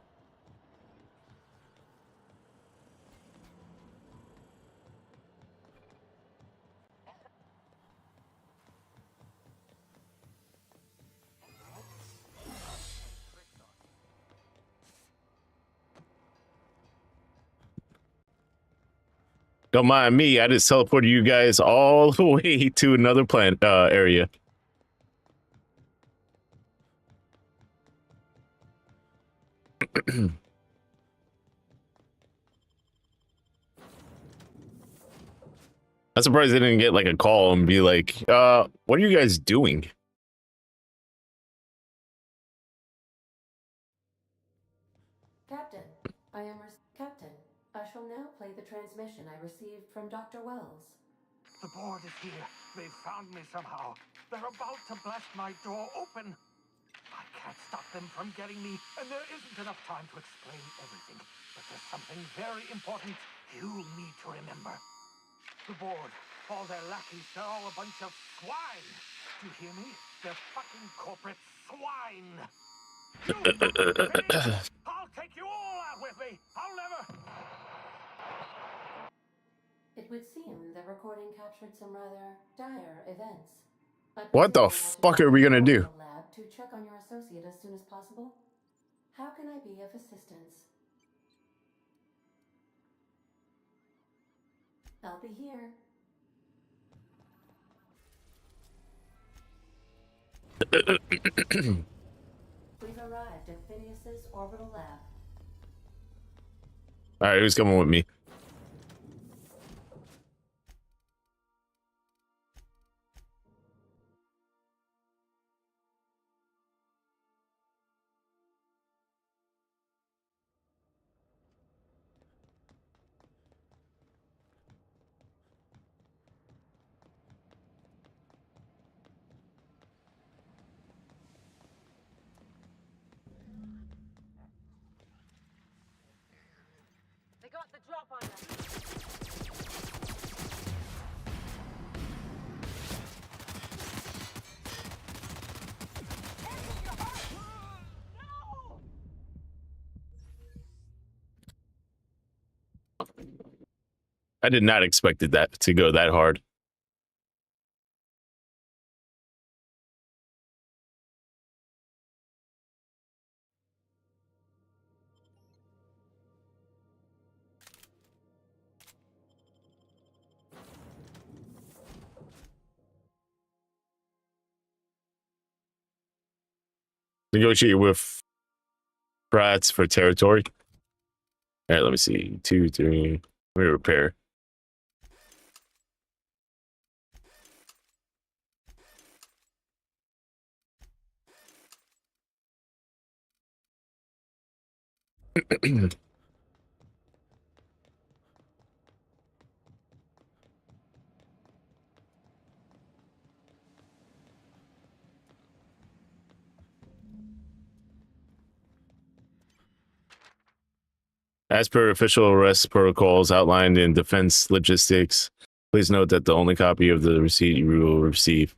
Don't mind me. I just teleported you guys all the way to another planet area. I'm surprised they didn't get like a call and be like, what are you guys doing? Captain, Captain, I shall now play the transmission I received from Dr. Wells. The board is here. They've found me somehow. They're about to blast my door open. I can't stop them from getting me, and there isn't enough time to explain everything. But there's something very important you need to remember. The board, all their lackeys, they're all a bunch of swine. Do you hear me? They're fucking corporate swine. I'll take you all out with me. I'll never... It would seem the recording captured some rather dire events. What the fuck are we gonna do? Lab to check on your associate as soon as possible. How can I be of assistance? I'll be here. We've arrived at Phineas's orbital lab. All right, who's coming with me? They got the drop on us. I did not expect that to go that hard. Negotiate with brats for territory. All right, let me see. 2, 3. Let me repair. As per official arrest protocols outlined in Defense Logistics, please note that the only copy of the receipt you will receive.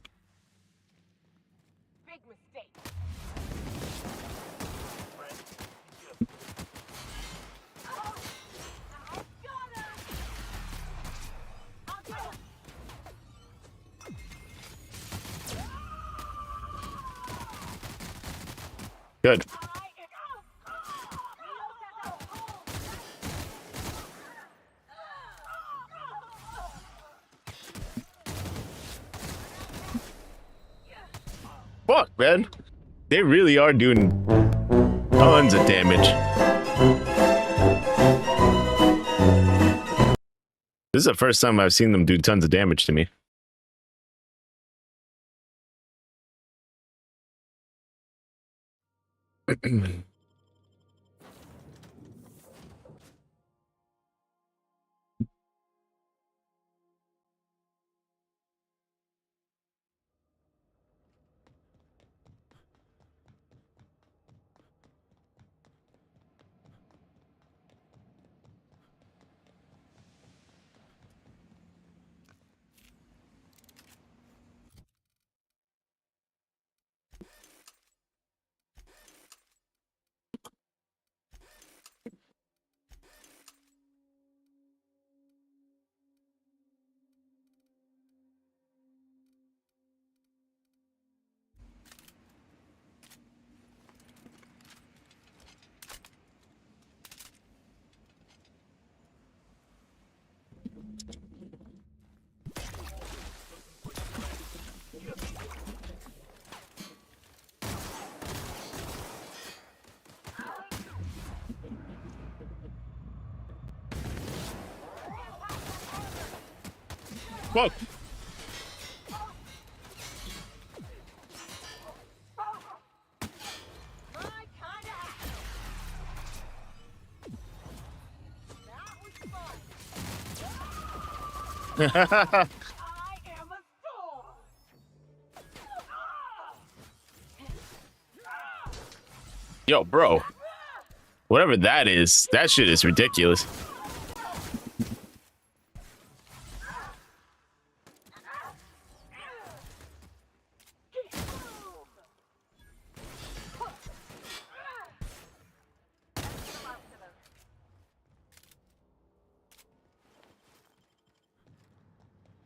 Good. Fuck, man. They really are doing tons of damage. This is the first time I've seen them do tons of damage to me. Fuck. Yo, bro. Whatever that is, that shit is ridiculous.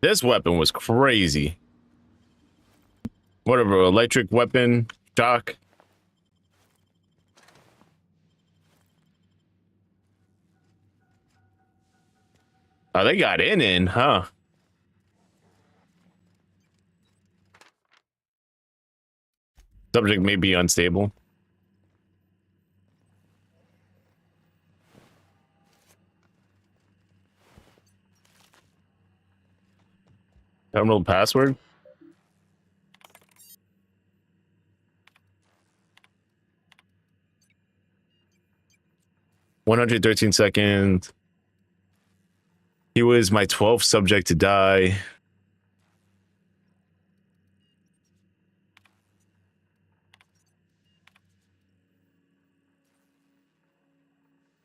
This weapon was crazy. Whatever, electric weapon, shock. Oh, they got in, huh? Subject may be unstable. Terminal password? $113. He was my 12th subject to die.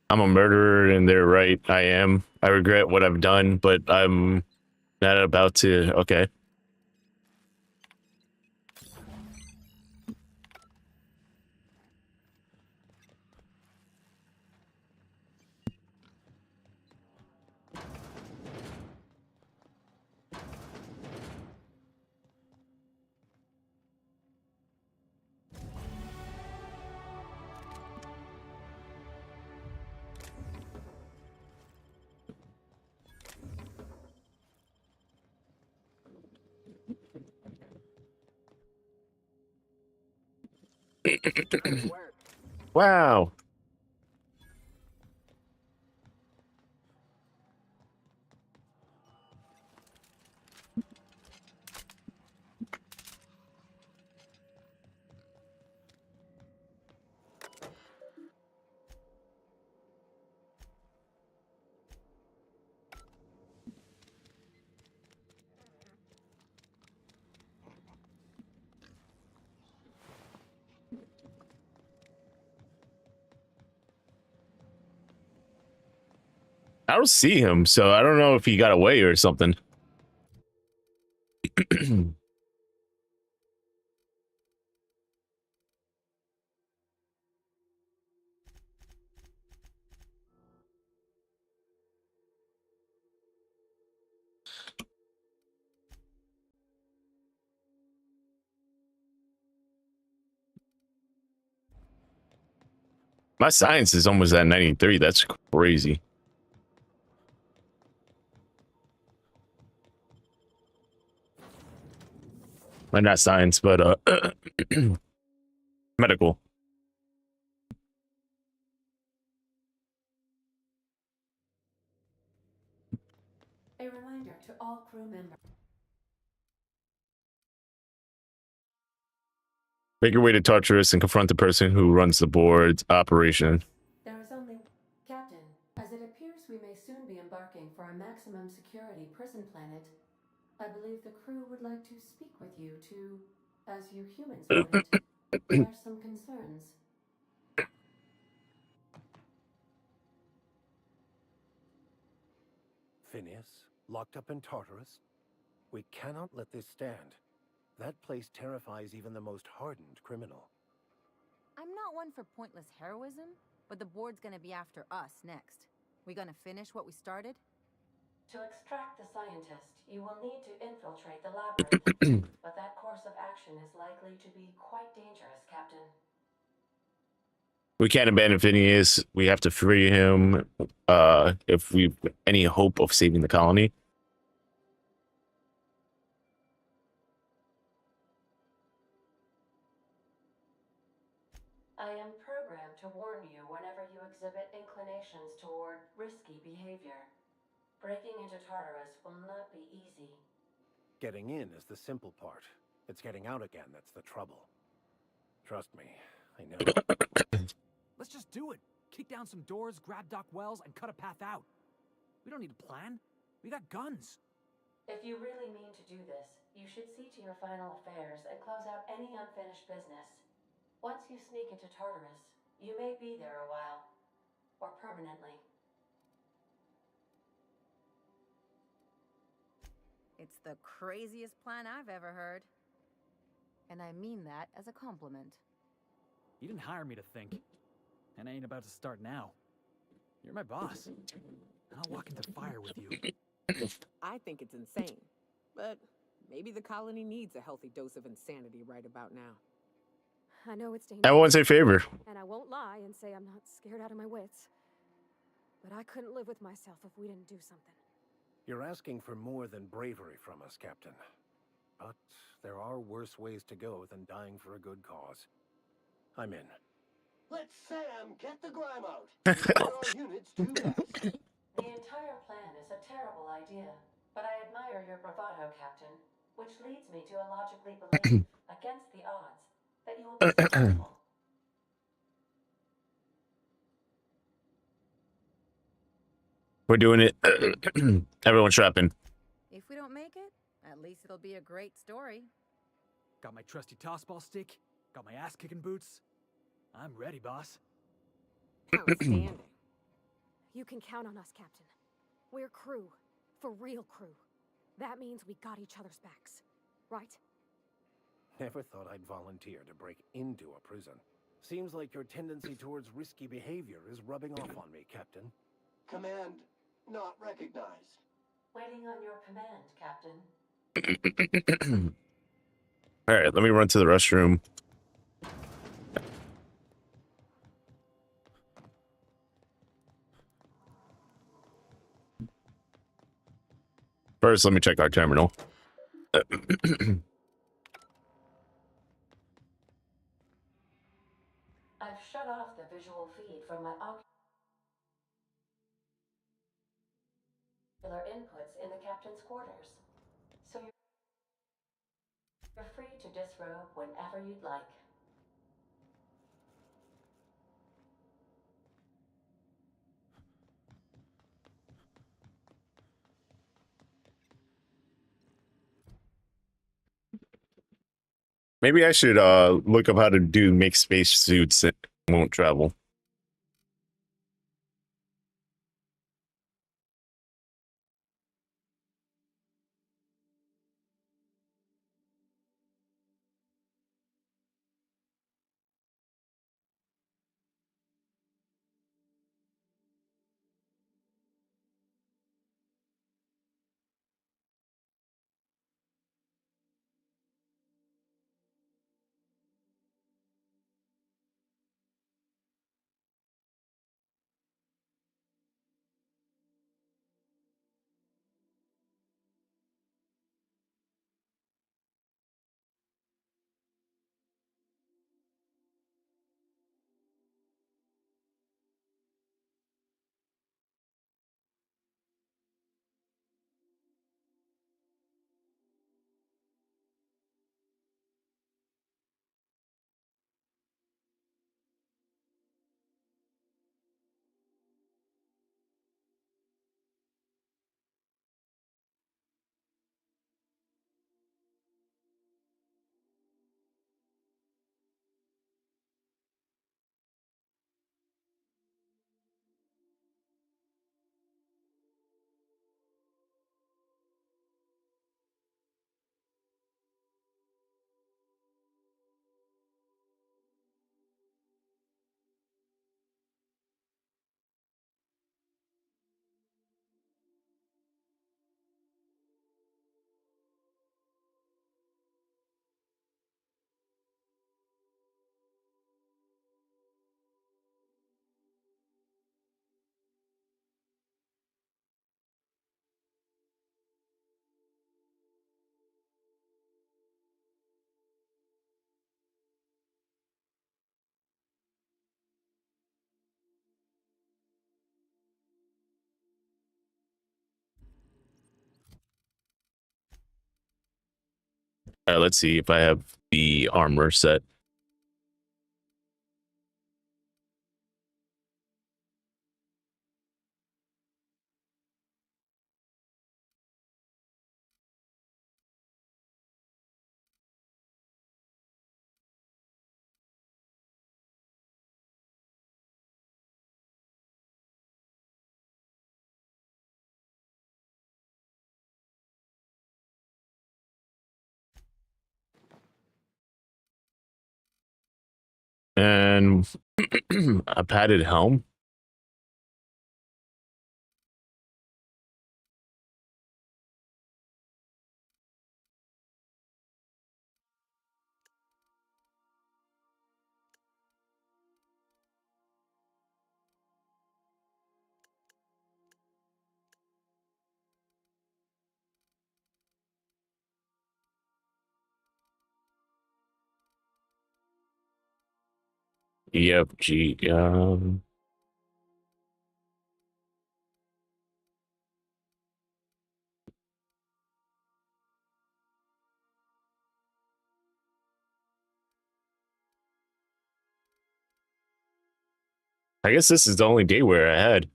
I'm a murderer and they're right. I am. I regret what I've done, but I'm not about to. Okay. Wow. I don't see him, so I don't know if he got away or something. My science is almost at 93. That's crazy. Well, not science, but medical. A reminder to all crew members. Make your way to Tartarus and confront the person who runs the board's operation. There is only Captain. As it appears we may soon be embarking for a maximum security prison planet, I believe the crew would like to speak with you to, as you humans put it, share some concerns. Phineas, locked up in Tartarus? We cannot let this stand. That place terrifies even the most hardened criminal. I'm not one for pointless heroism, but the board's gonna be after us next. We gonna finish what we started? To extract the scientist, you will need to infiltrate the labyrinth, but that course of action is likely to be quite dangerous, Captain. We can't abandon Phineas. We have to free him if we've any hope of saving the colony. I am programmed to warn you whenever you exhibit inclinations toward risky behavior. Breaking into Tartarus will not be easy. Getting in is the simple part. It's getting out again that's the trouble. Trust me, I know. Let's just do it. Kick down some doors, grab Doc Wells, and cut a path out. We don't need a plan. We got guns. If you really mean to do this, you should see to your final affairs and close out any unfinished business. Once you sneak into Tartarus, you may be there a while. Or permanently. It's the craziest plan I've ever heard. And I mean that as a compliment. You didn't hire me to think. And I ain't about to start now. You're my boss. I'll walk into fire with you. I think it's insane. But maybe the colony needs a healthy dose of insanity right about now. I know it's dangerous. Everyone's in favor. And I won't lie and say I'm not scared out of my wits. But I couldn't live with myself if we didn't do something. You're asking for more than bravery from us, Captain. But there are worse ways to go than dying for a good cause. I'm in. Let Sam get the grime out. Our units too fast. The entire plan is a terrible idea, but I admire your bravado, Captain, which leads me to illogically believe, against the odds, that you will be successful. We're doing it. Everyone strapping. If we don't make it, at least it'll be a great story. Got my trusty tossball stick. Got my ass-kicking boots. I'm ready, boss. Outstanding. You can count on us, Captain. We're crew. For real crew. That means we got each other's backs. Right? Never thought I'd volunteer to break into a prison. Seems like your tendency towards risky behavior is rubbing off on me, Captain. Command not recognized. Waiting on your command, Captain. All right, let me run to the restroom. First, let me check our terminal. cut off the visual feed from my ocular inputs in the captain's quarters. So you're free to disrobe whenever you'd like. Maybe I should look up how to make space suits that won't travel. Let's see if I have the armor set. And a padded helm. EFG. I guess this is the only day where I had.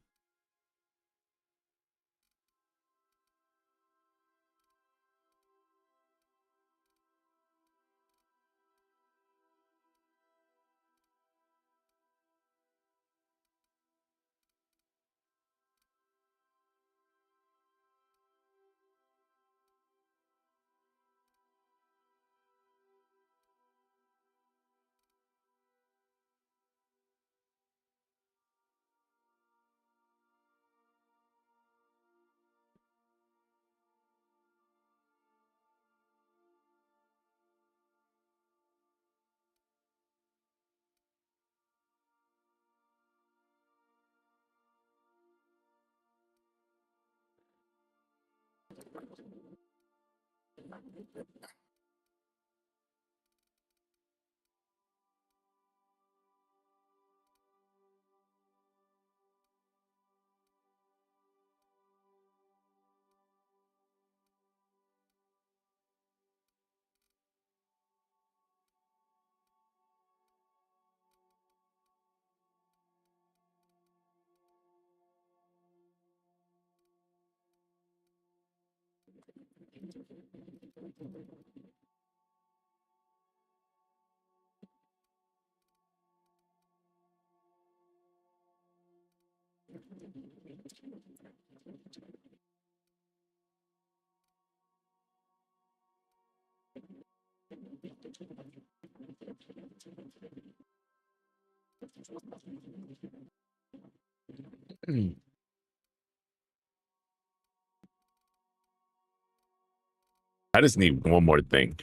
I just need one more thing.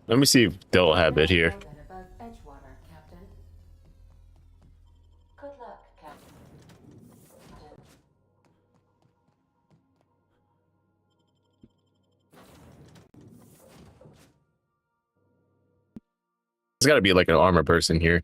Let me see if they'll have it here. Above Edgewater, Captain. Good luck, Captain. There's got to be like an armor person here.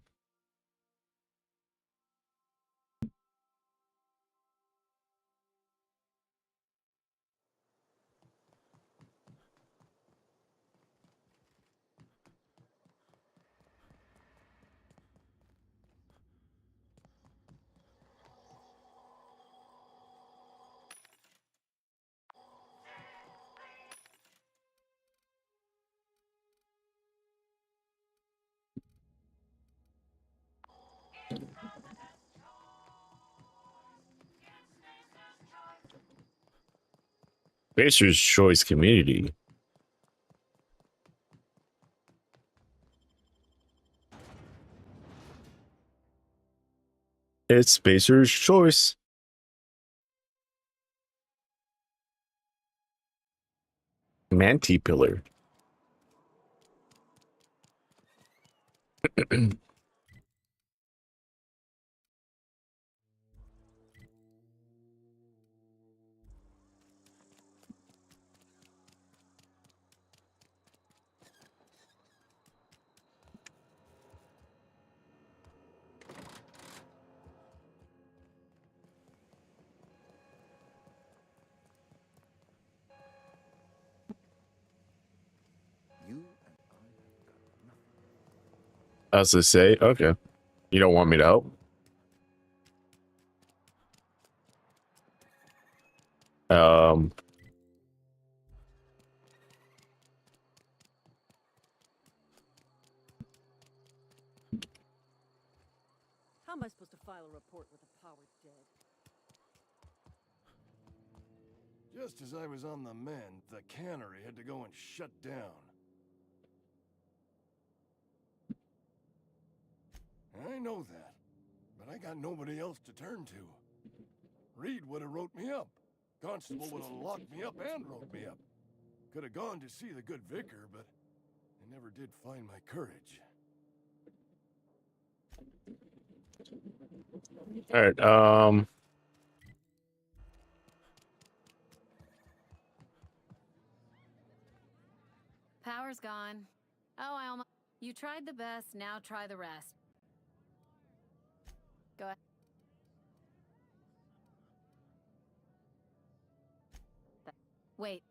Spacer's Choice Community. It's Spacer's Choice. Manti Pillar. I was to say, okay. You don't want me to help? Um, How am I supposed to file a report with the power dead? Just as I was on the mend, the cannery had to go and shut down. I know that, but I got nobody else to turn to. Reed would have wrote me up. Constable would have locked me up and wrote me up. Could have gone to see the good vicar, but I never did find my courage. all right. Power's gone. Oh, I almost... You tried the best, now try the rest. Go ahead. Wait.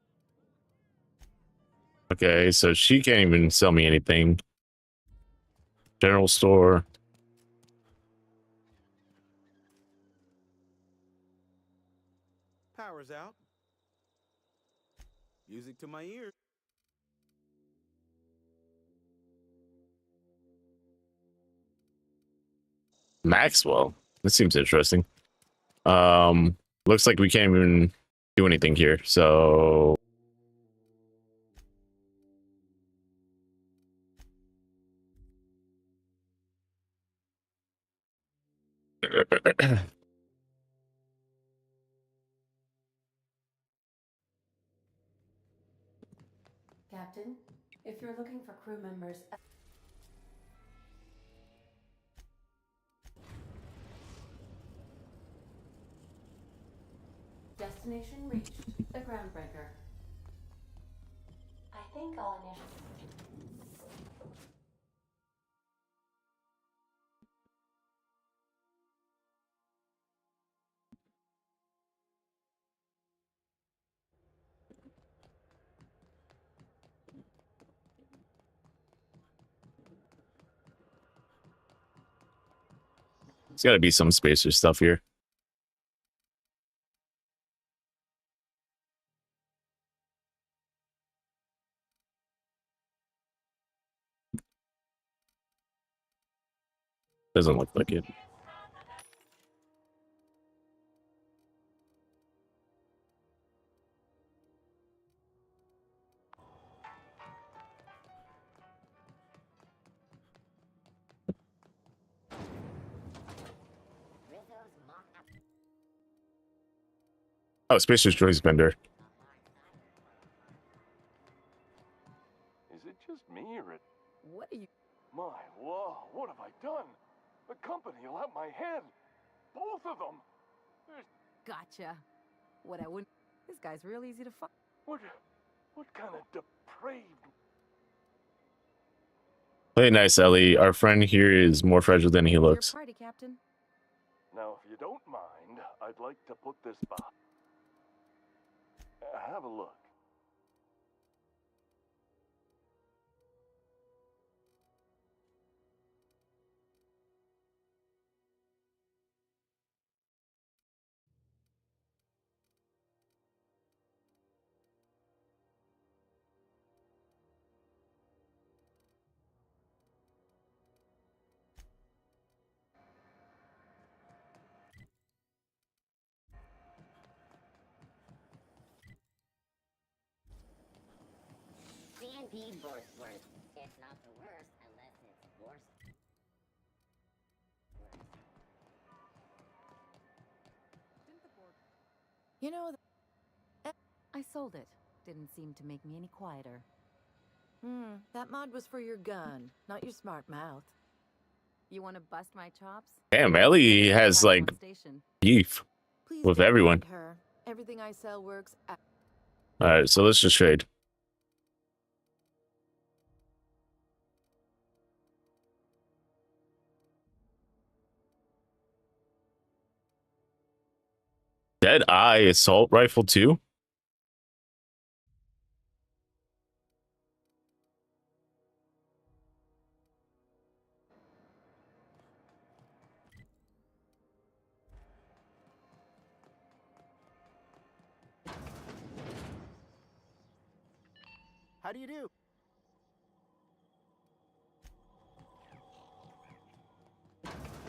Okay, so she can't even sell me anything. General store. Power's out. Music to my ears. Maxwell. This seems interesting. Looks like we can't even do anything here. So Captain, if you're looking for crew members... Destination reached. The Groundbreaker. I think I'll initially... There's got to be some spacer stuff here. Doesn't look like it. Oh, Spacer's Choice Vendor. Is it just me or it? What are you? My, whoa, what have I done? The company will have my head. Both of them. There's... Gotcha. What I wouldn't. This guy's real easy to find. What kind of depraved... Play nice, Ellie. Our friend here is more fragile than he looks. Your party, Captain. Now, if you don't mind, I'd like to put this back. Have a look. D&D worst. It's not the worst unless it's worse. You know, I sold it. Didn't seem to make me any quieter. That mod was for your gun, not your smart mouth. You want to bust my chops? Damn, Ellie has like beef with everyone. Her. Everything I sell works. All right, so let's just trade. Dead Eye assault rifle too. How do you do?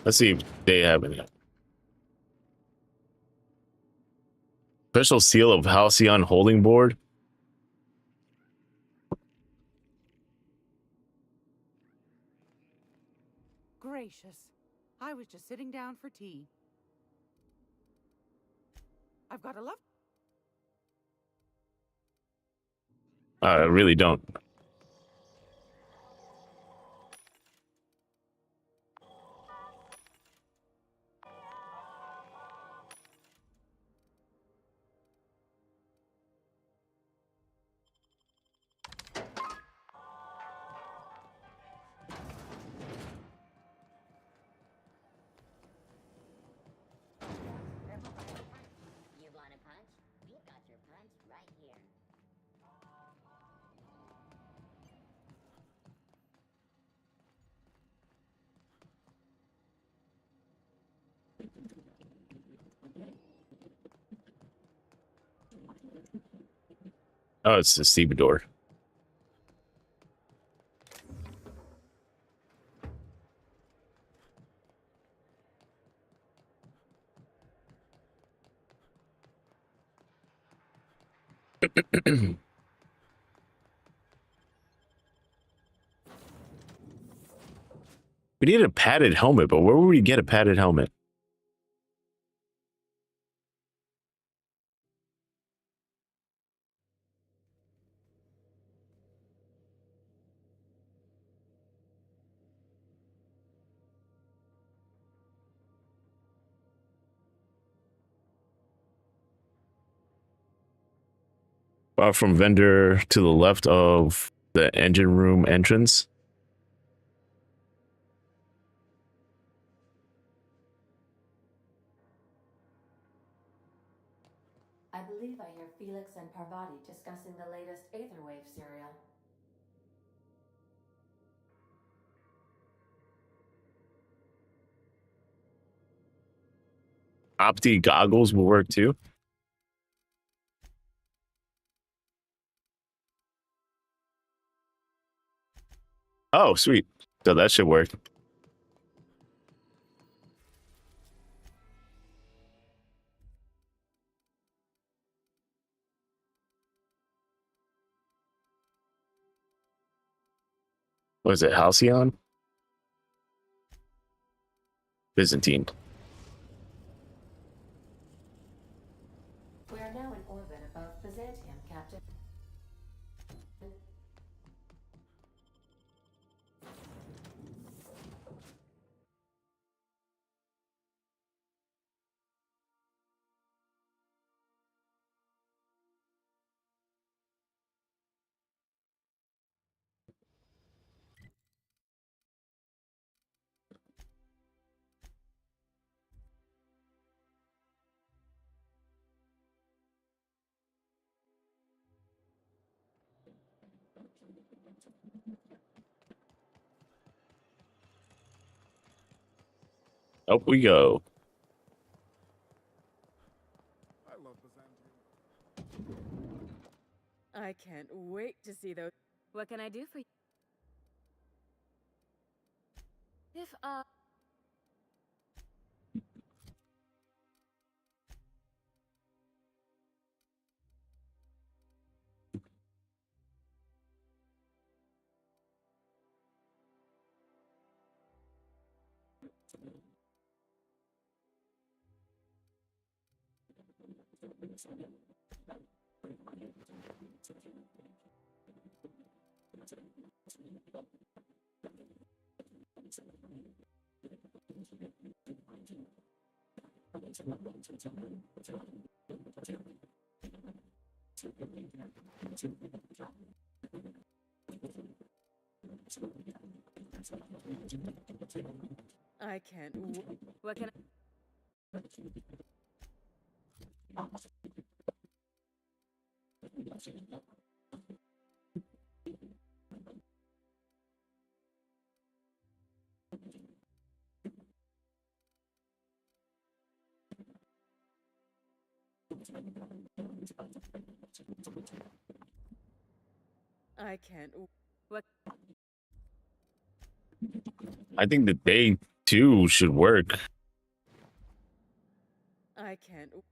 Let's see if they have any. Special seal of Halcyon holding board. Gracious. I was just sitting down for tea. I've got a love. I really don't. You want a punch? We've got your punch right here. Oh, it's the stevedore. We need a padded helmet, but where would we get a padded helmet? From vendor to the left of the engine room entrance. I believe I hear Felix and Parvati discussing the latest Aetherwave serial. Opti goggles will work too. Oh, sweet. So that should work. Was it Halcyon? Byzantine. We are now in orbit above Byzantium, Captain. Up we go. I love Byzantium. I can't wait to see those. What can I do for you? If, I can't. What can I can't. What? I think the day 2 should work. I can't. What?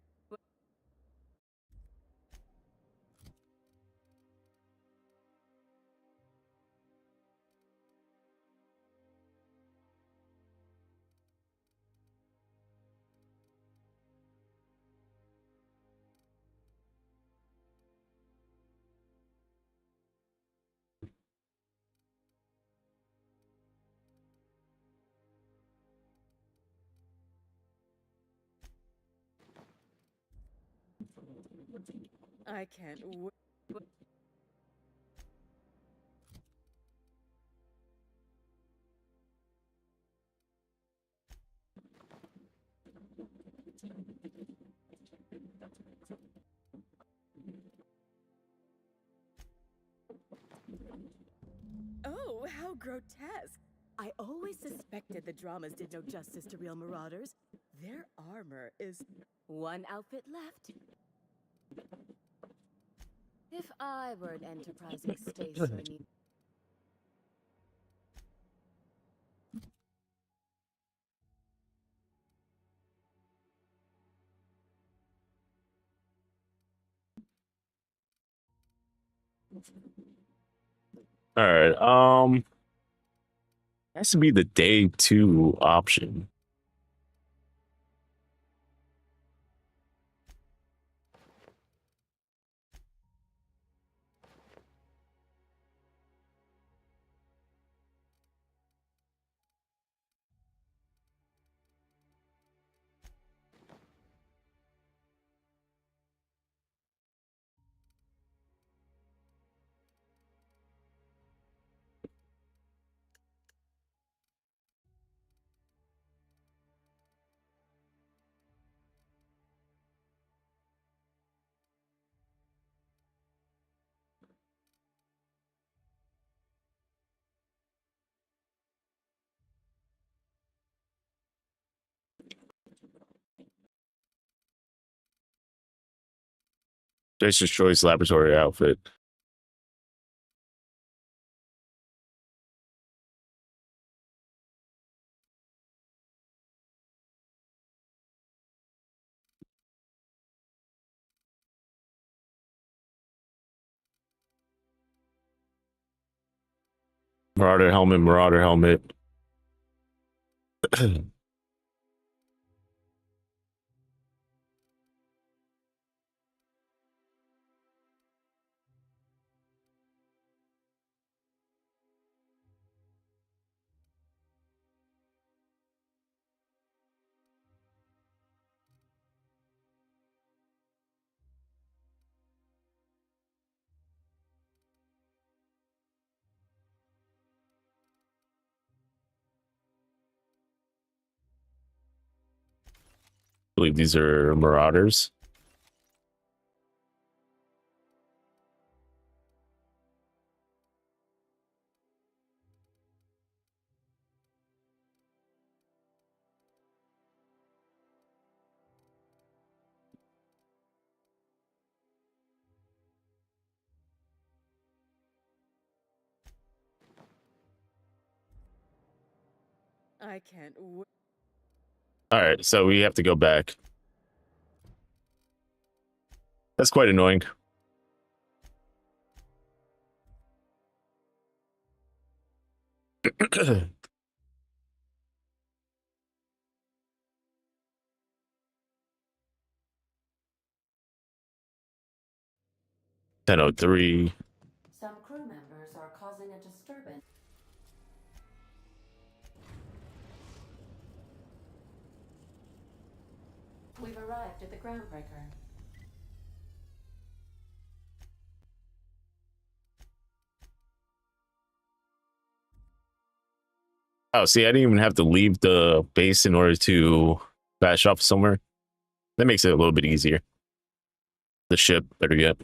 I can't. What? Oh, how grotesque! I always suspected the dramas did no justice to real marauders. Their armor is... One outfit left. If I were an enterprising stationer. All right. Has to be the day 2 option. Spacer's Choice Laboratory outfit. Marauder helmet, Marauder helmet. I believe these are Marauders. I can't wait. All right, so we have to go back. That's quite annoying. $10:03. Some crew members are causing a disturbance. We've arrived at the groundbreaker. Oh, see, I didn't even have to leave the base in order to bash off somewhere. That makes it a little bit easier. The ship, better get.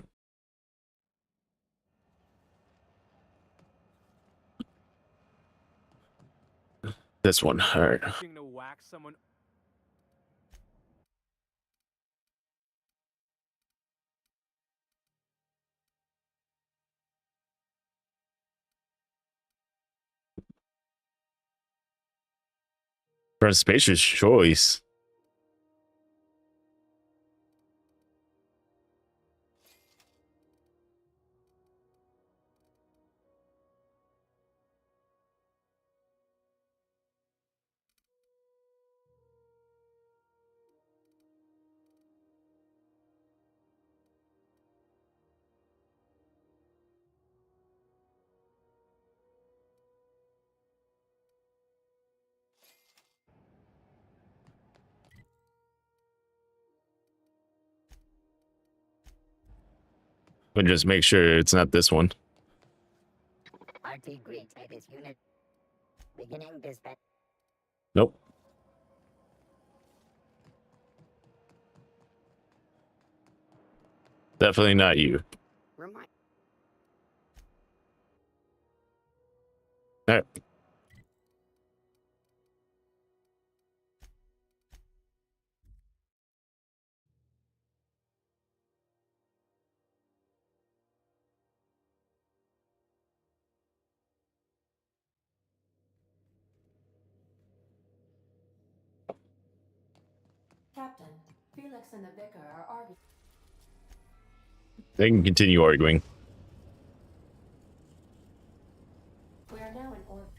This one, all right. To whack someone. For a Spacer's Choice. But just make sure it's not this one. RT greets Titus unit. Beginning dispatch. Nope. Definitely not you. Remind. All right. Captain, Felix and the Vicar are arguing. They can continue arguing. We are now in orbit.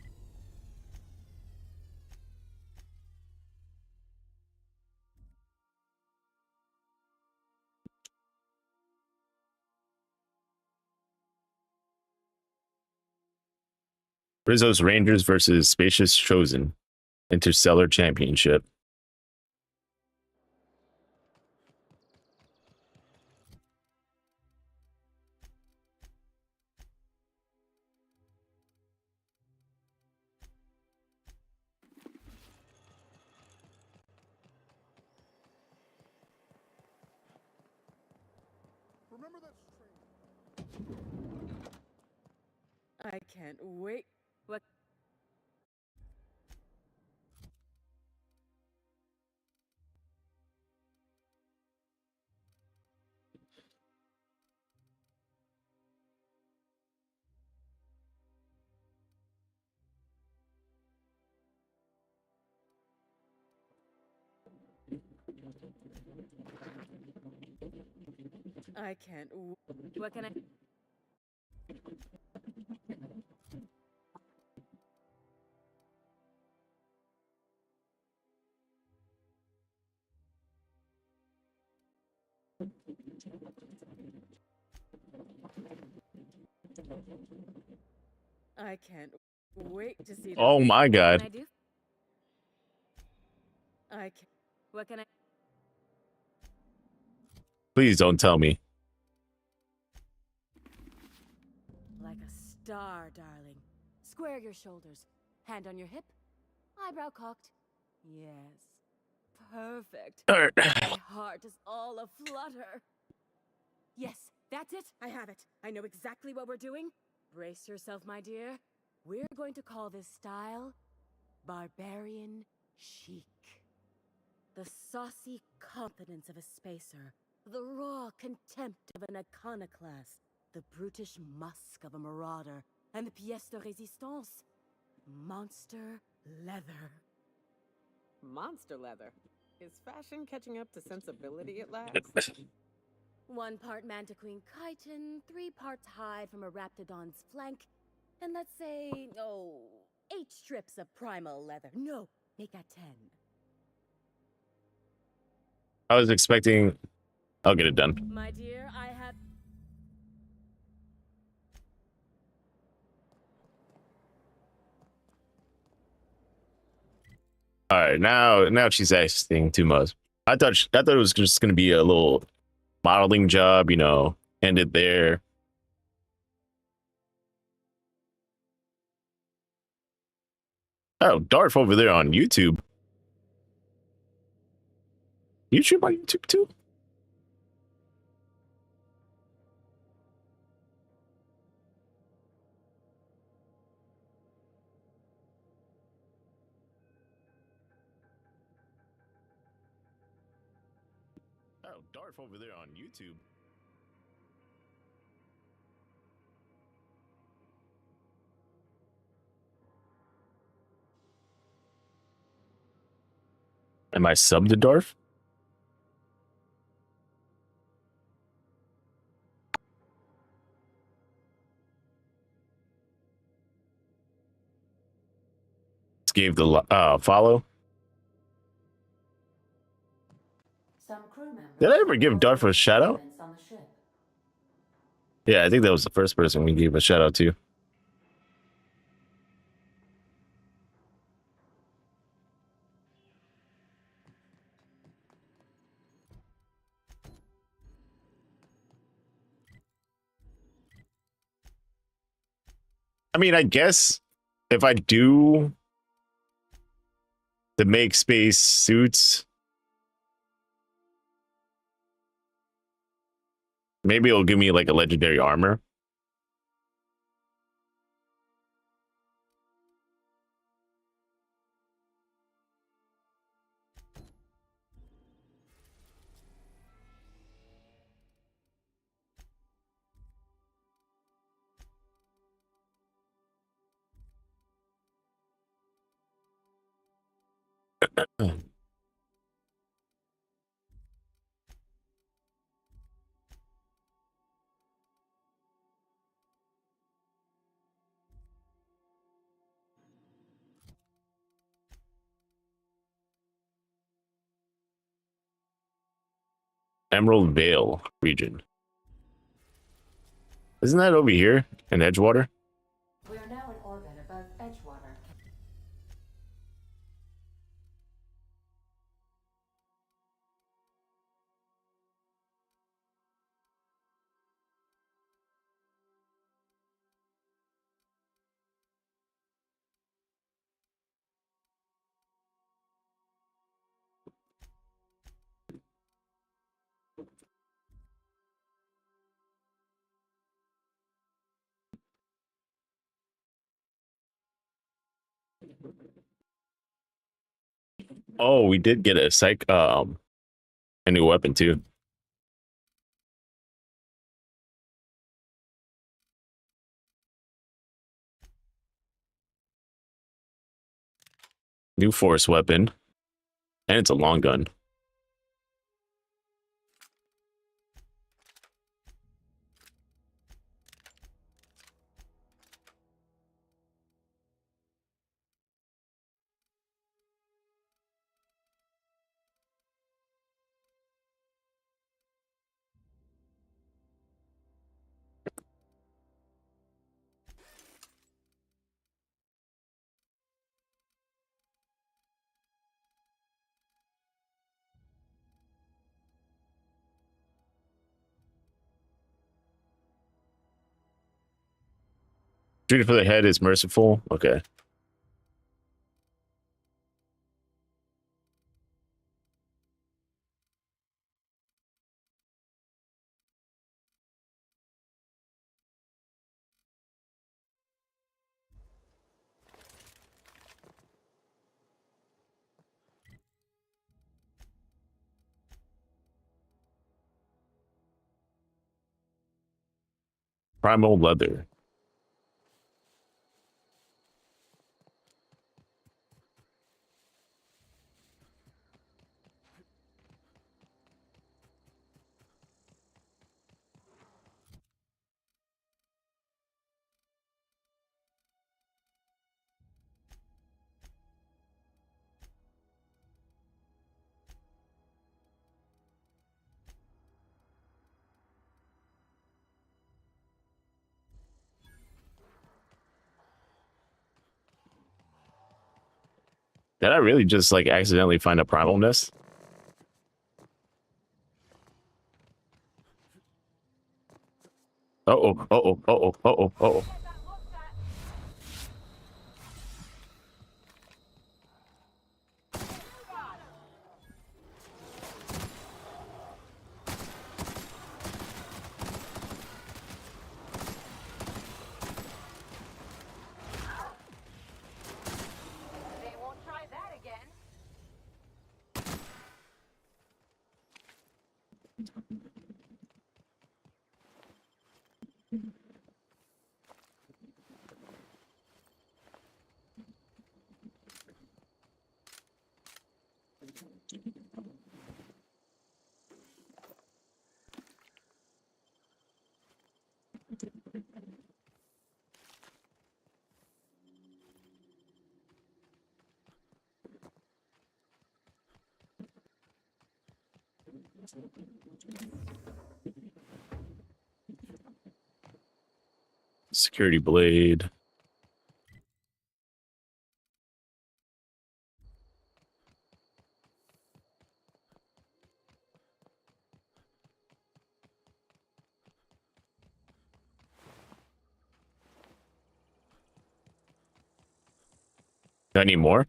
Rizzo's Rangers versus Spacious Chosen. Interstellar Championship. Remember that strain? I can't wait. What? I can't. What can I? I can't wait to see that. Oh my god. What can I do? I can't. What can I? Please don't tell me. Like a star, darling. Square your shoulders. Hand on your hip. Eyebrow cocked. Yes. Perfect. Alright. My heart is all aflutter. Yes, that's it. I have it. I know exactly what we're doing. Brace yourself, my dear. We're going to call this style Barbarian Chic. The saucy confidence of a spacer. The raw contempt of an iconoclast. The brutish musk of a marauder. And the pièce de résistance. Monster leather. Monster leather. Is fashion catching up to sensibility at last? 1 part Mantiqueen chitin, 3 parts hide from a raptidon's flank, and let's say, 8 strips of primal leather. No, make that 10. I was expecting. I'll get it done. My dear, I have. All right, now she's asking too much. I thought it was just gonna be a little modeling job, you know, end it there. Oh, Darth over there on YouTube. YouTube on YouTube too? Oh, Darth over there on YouTube. Am I subbed to Darth? Just gave the follow. Some crew members Did I ever give Darth a shout out? on the ship. Yeah, I think that was the first person we gave a shout out to. I mean, I guess if I do the make space suits, maybe it'll give me like a legendary armor. Emerald Vale region. Isn't that over here in Edgewater? We are now in orbit above Edgewater. Oh, we did get a new weapon too. New force weapon. And it's a long gun. Shooting for the head is merciful. Okay. Primal leather. Did I really just like accidentally find a primal nest? Uh-oh, uh-oh, uh-oh, uh-oh, uh-oh. They won't try that again. Security blade. Got any more?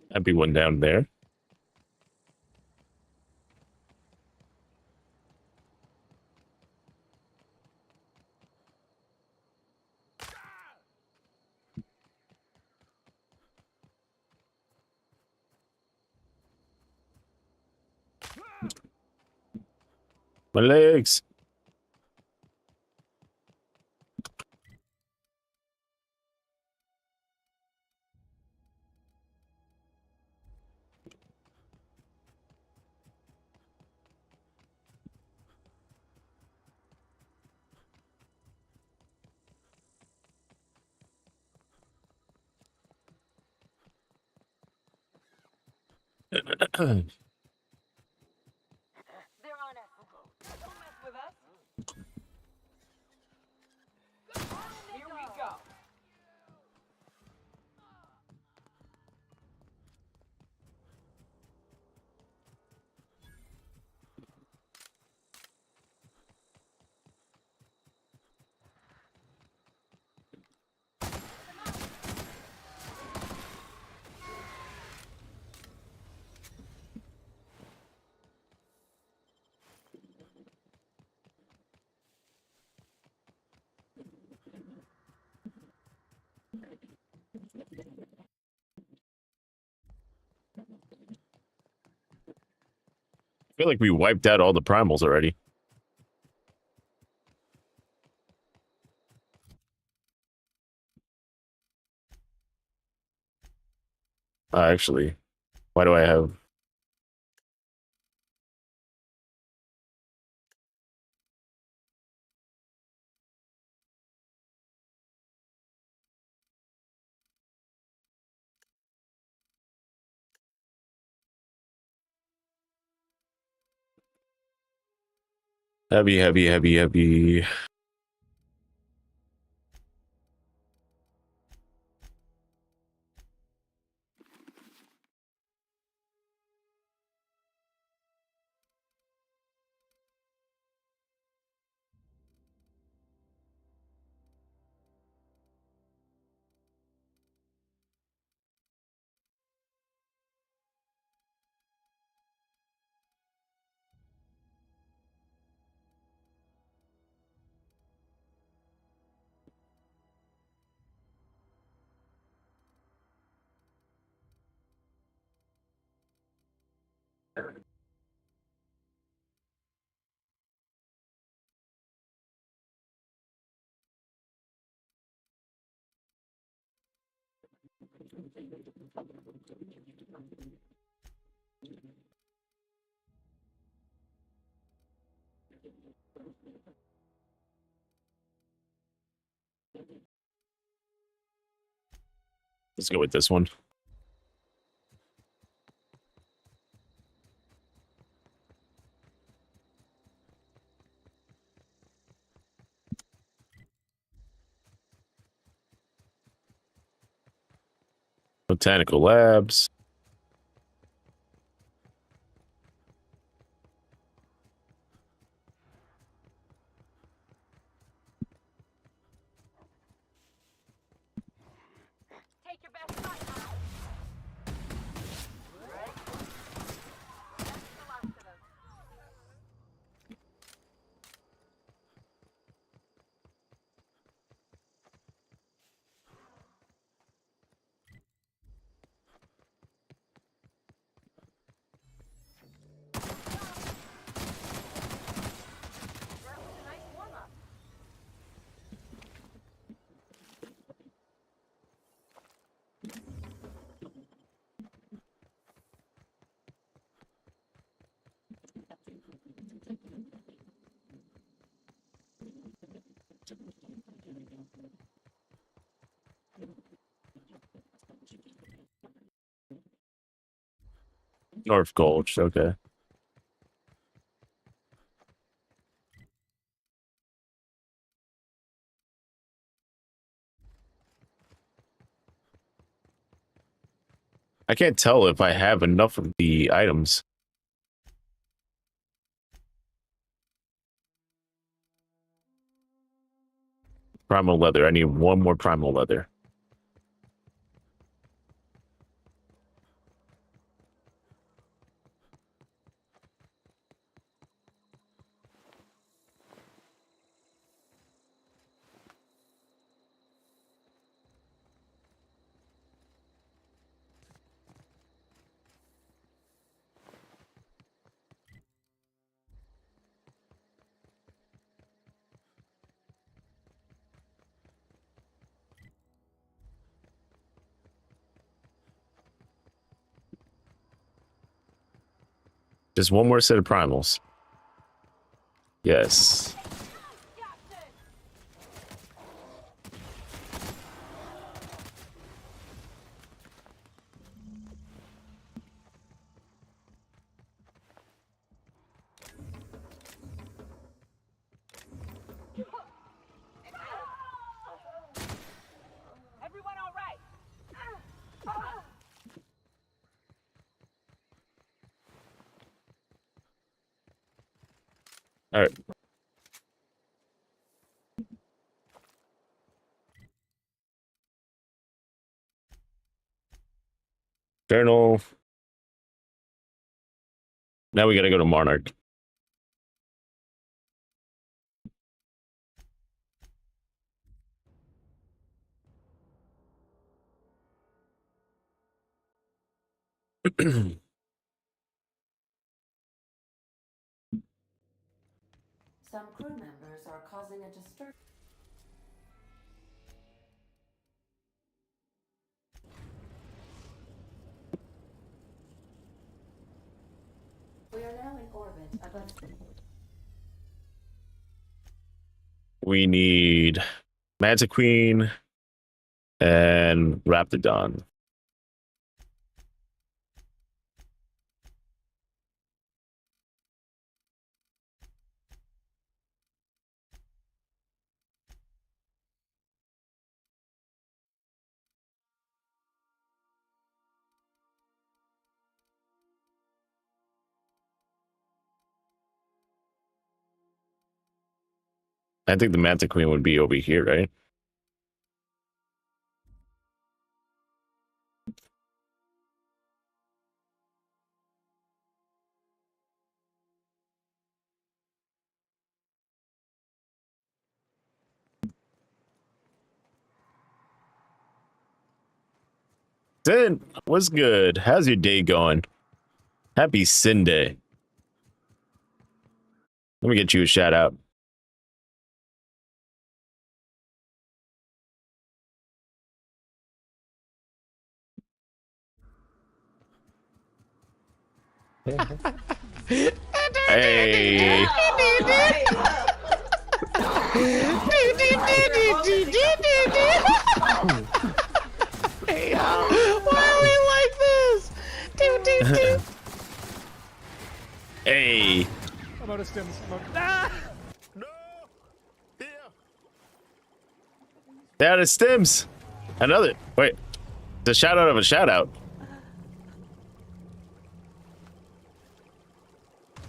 That'd be one down there. My legs. They're on us. Don't mess with us. Here we go. I feel like we wiped out all the primals already. Actually, why do I have? Heavy, heavy, heavy, heavy. Let's go with this one. Botanical labs. Take your best shot now. That's the last of them. That was a nice warm-up. North Gulch. Okay. I can't tell if I have enough of the items. Primal leather. I need one more primal leather. Just one more set of primals. Yes. Everyone all right? All right. Journal. Now we gotta go to Monarch. Some crew members are causing a disturbance. orbit above. We need Manta Queen and Raptidon. I think the Manta Queen would be over here, right? Sin, what's good? How's your day going? Happy Sin Day. Let me get you a shout out. Hey. Hey, why are we like this? Hey. I'm out of stems. Ah! They're out of stems. Another. Wait. The shout out of a shout out.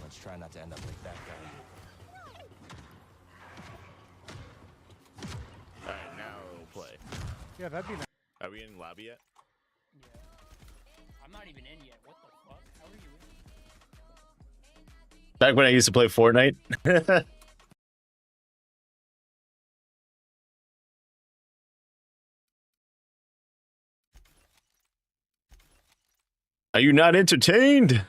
Let's try not to end up like that guy. Alright, now we'll play. Yeah, that'd be nice. Are we in lobby yet? I'm not even in yet. What the fuck? How are you in? Back when I used to play Fortnite. Are you not entertained?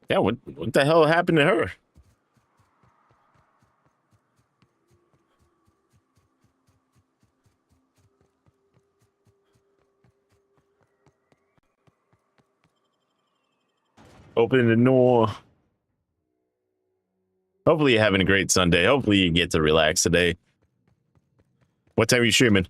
Yeah, what the hell happened to her? Open the door. Hopefully you're having a great Sunday. Hopefully you get to relax today. What time are you streaming?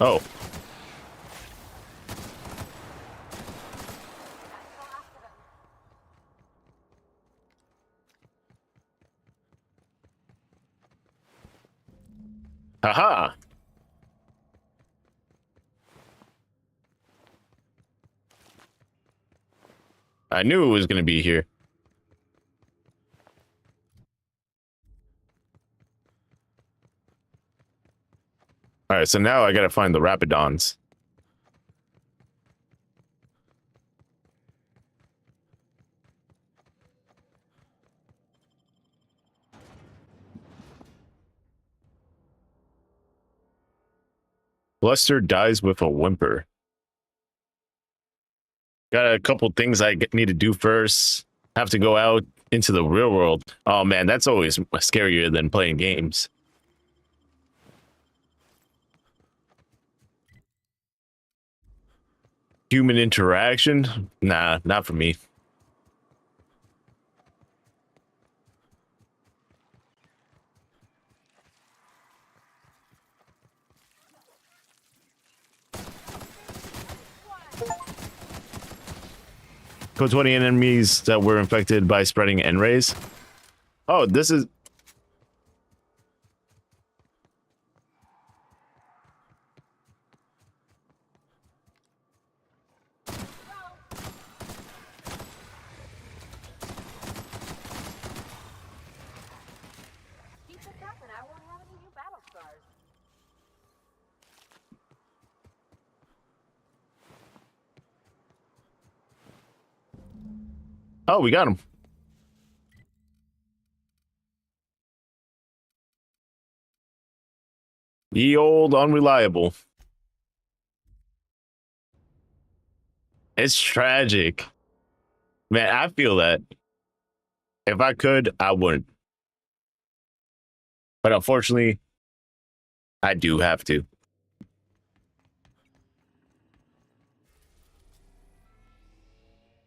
Oh. Haha. I knew it was going to be here. All right, so now I got to find the Rapidons. Bluster dies with a whimper. Got a couple things I need to do first. Have to go out into the real world. Oh man, that's always scarier than playing games. Human interaction? Nah, not for me. Code 20 enemies that were infected by spreading N-rays. Oh, this is... Oh, we got him. Ye old unreliable. It's tragic. Man, I feel that. If I could, I would. But unfortunately, I do have to.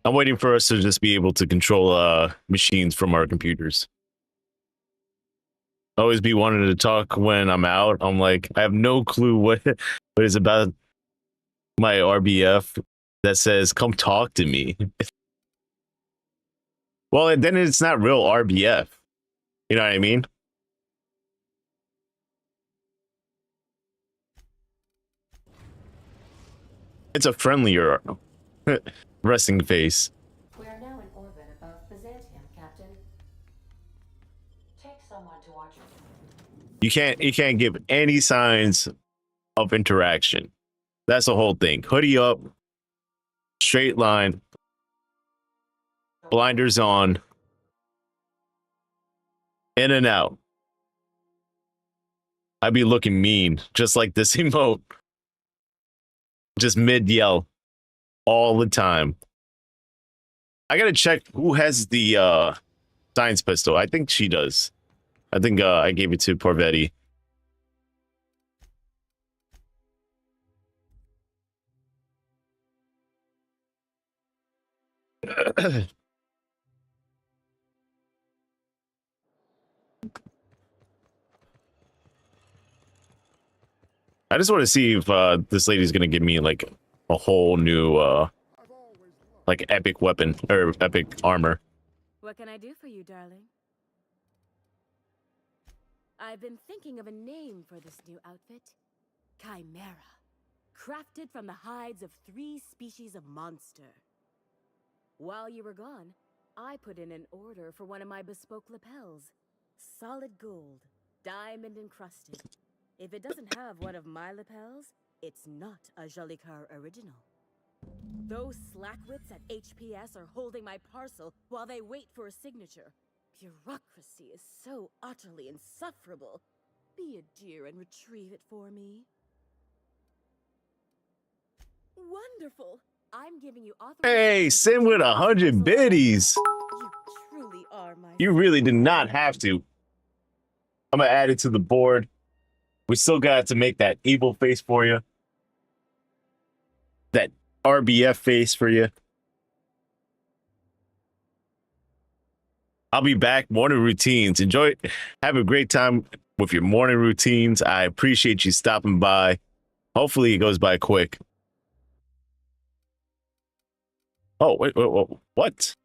I'm waiting for us to just be able to control machines from our computers. Always be wanting to talk when I'm out. I'm like, I have no clue what is about my RBF that says, come talk to me. Well, and then it's not real RBF. You know what I mean? It's a friendlier resting face. We are now in orbit above Byzantium, Captain. Take someone to watch it. You can't give any signs of interaction. That's the whole thing. Hoodie up, straight line, blinders on, in and out. I'd be looking mean, just like this emote. Just mid yell all the time. I gotta check who has the science pistol. I think she does. I think I gave it to Porvetti. I just want to see if this lady's gonna give me like a whole new like epic weapon or epic armor. What can I do for you, darling? I've been thinking of a name for this new outfit. Chimera. Crafted from the hides of 3 species of monster. While you were gone, I put in an order for one of my bespoke lapels. Solid gold, diamond encrusted. If it doesn't have one of my lapels, it's not a Jolicoeur original. Those slackwits at HPS are holding my parcel while they wait for a signature. Bureaucracy is so utterly insufferable. Be a dear and retrieve it for me. Wonderful! I'm giving you authorization. Hey, send with 100 biddies. You truly are my. You really did not have to. I'm gonna add it to the board. We still got to make that evil face for you. That RBF face for you. I'll be back. Morning routines. Enjoy it. Have a great time with your morning routines. I appreciate you stopping by. Hopefully it goes by quick. Oh, wait, what?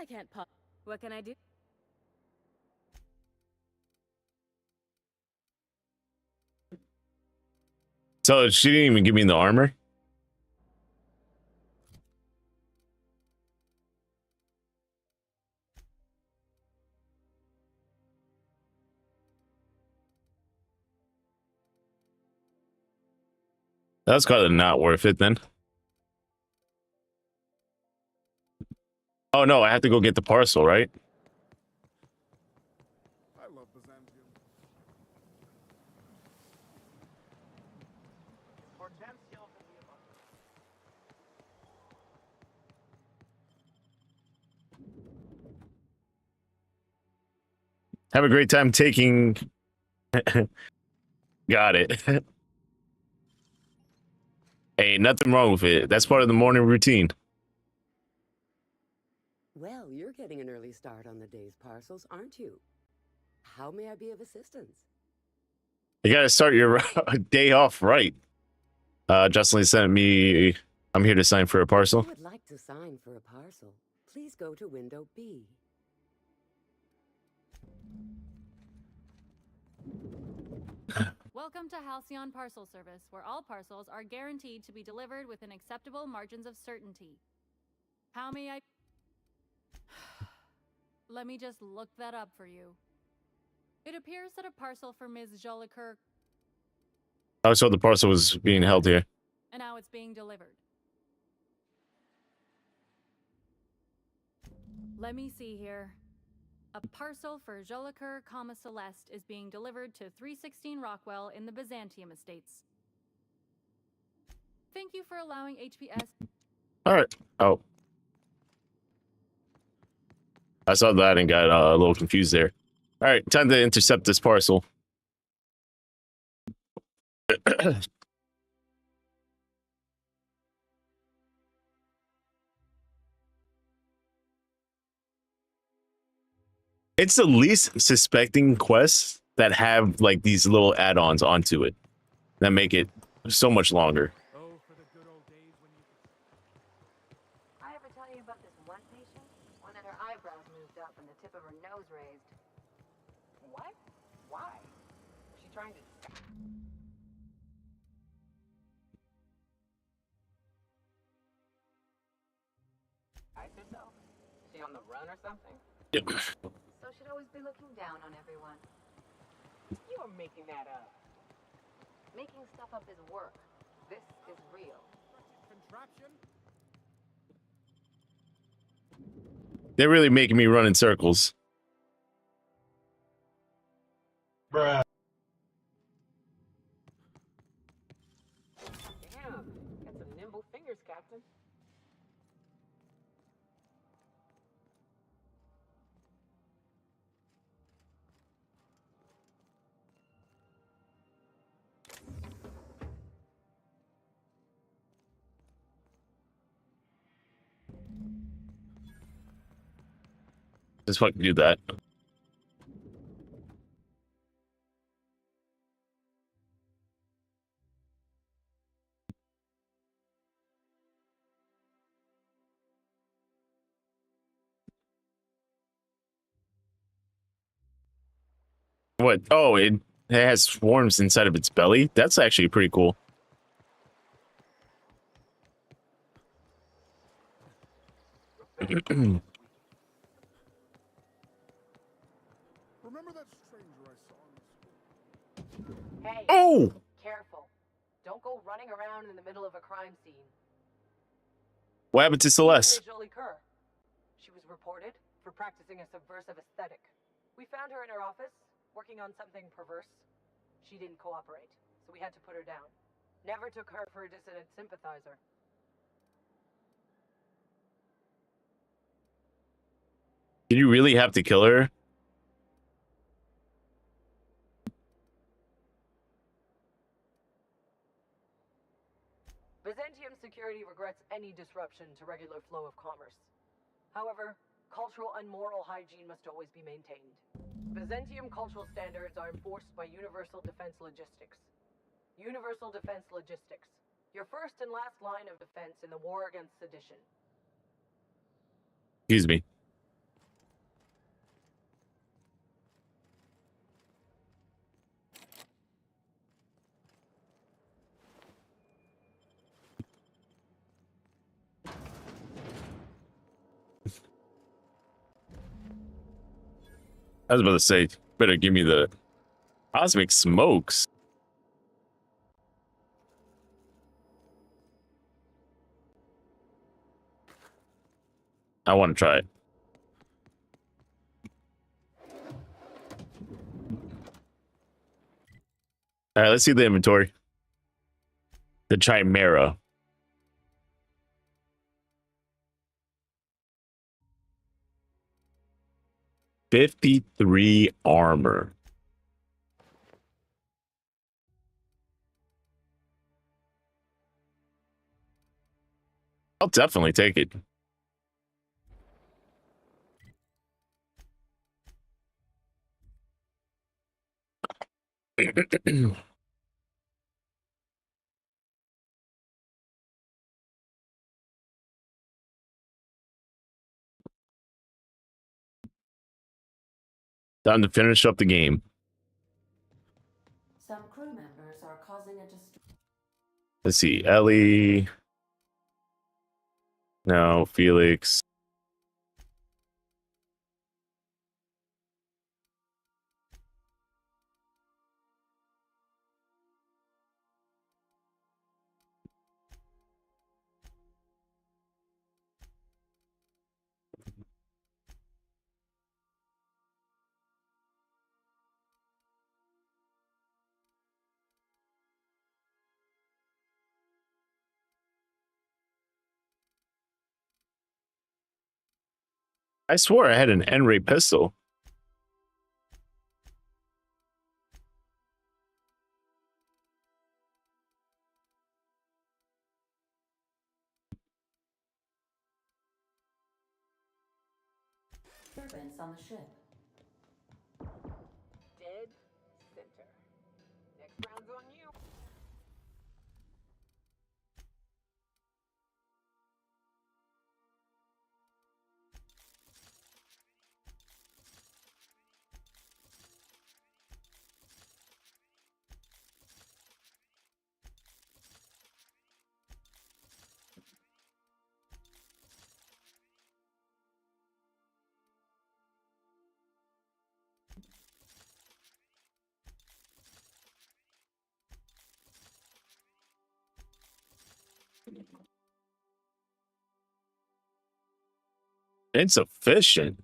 I can't pop. What can I do? So she didn't even give me the armor? That's kind of not worth it then. Oh no, I have to go get the parcel, right? I love Byzantium. Have a great time taking. Got it. Hey, nothing wrong with it. That's part of the morning routine. Well, you're getting an early start on the day's parcels, aren't you? How may I be of assistance? You gotta start your day off right. Jocelyn sent me. I'm here to sign for a parcel. I would like to sign for a parcel. Please go to window B. Welcome to Halcyon Parcel Service, where all parcels are guaranteed to be delivered within acceptable margins of certainty. How may I... Let me just look that up for you. It appears that a parcel for Ms. Jolicoeur... I saw the parcel was being held here. And now it's being delivered. Let me see here. A parcel for Jolicoeur, Celeste is being delivered to 316 Rockwell in the Byzantium Estates. Thank you for allowing HPS... Alright. Oh. I saw that and got a little confused there. Alright, time to intercept this parcel. It's the least suspecting quests that have like these little add-ons onto it that make it so much longer. I ever tell you about this one patient? One of her eyebrows moved up and the tip of her nose raised. What? Why? Was she trying to... Hide herself? Is she on the run or something? Yep. So she'd always be looking down on everyone. You are making that up. Making stuff up is work. This is real. Contraption? They're really making me run in circles. Bruh. Damn, got some nimble fingers, Captain. Just fucking do that. What? Oh, it has swarms inside of its belly? That's actually pretty cool. Remember that stranger I saw in the school? Hey, oh! Careful. Don't go running around in the middle of a crime scene. What happened to Celeste? Jolicoeur. She was reported for practicing a subversive aesthetic. We found her in her office, working on something perverse. She didn't cooperate, so we had to put her down. Never took her for a dissident sympathizer. Did you really have to kill her? Byzantium security regrets any disruption to regular flow of commerce. However, cultural and moral hygiene must always be maintained. Byzantium cultural standards are enforced by Universal Defense Logistics. Universal Defense Logistics, your first and last line of defense in the war against sedition. Excuse me. I was about to say, better give me the cosmic smokes. I want to try it. All right, let's see the inventory. The Chimera. $53 armor. I'll definitely take it. Time to finish up the game. Some crew members are causing a Let's see. Ellie. No, Felix. I swore I had an N-ray pistol. disturbance on the ship. Dead center. Next round's on you. Insufficient.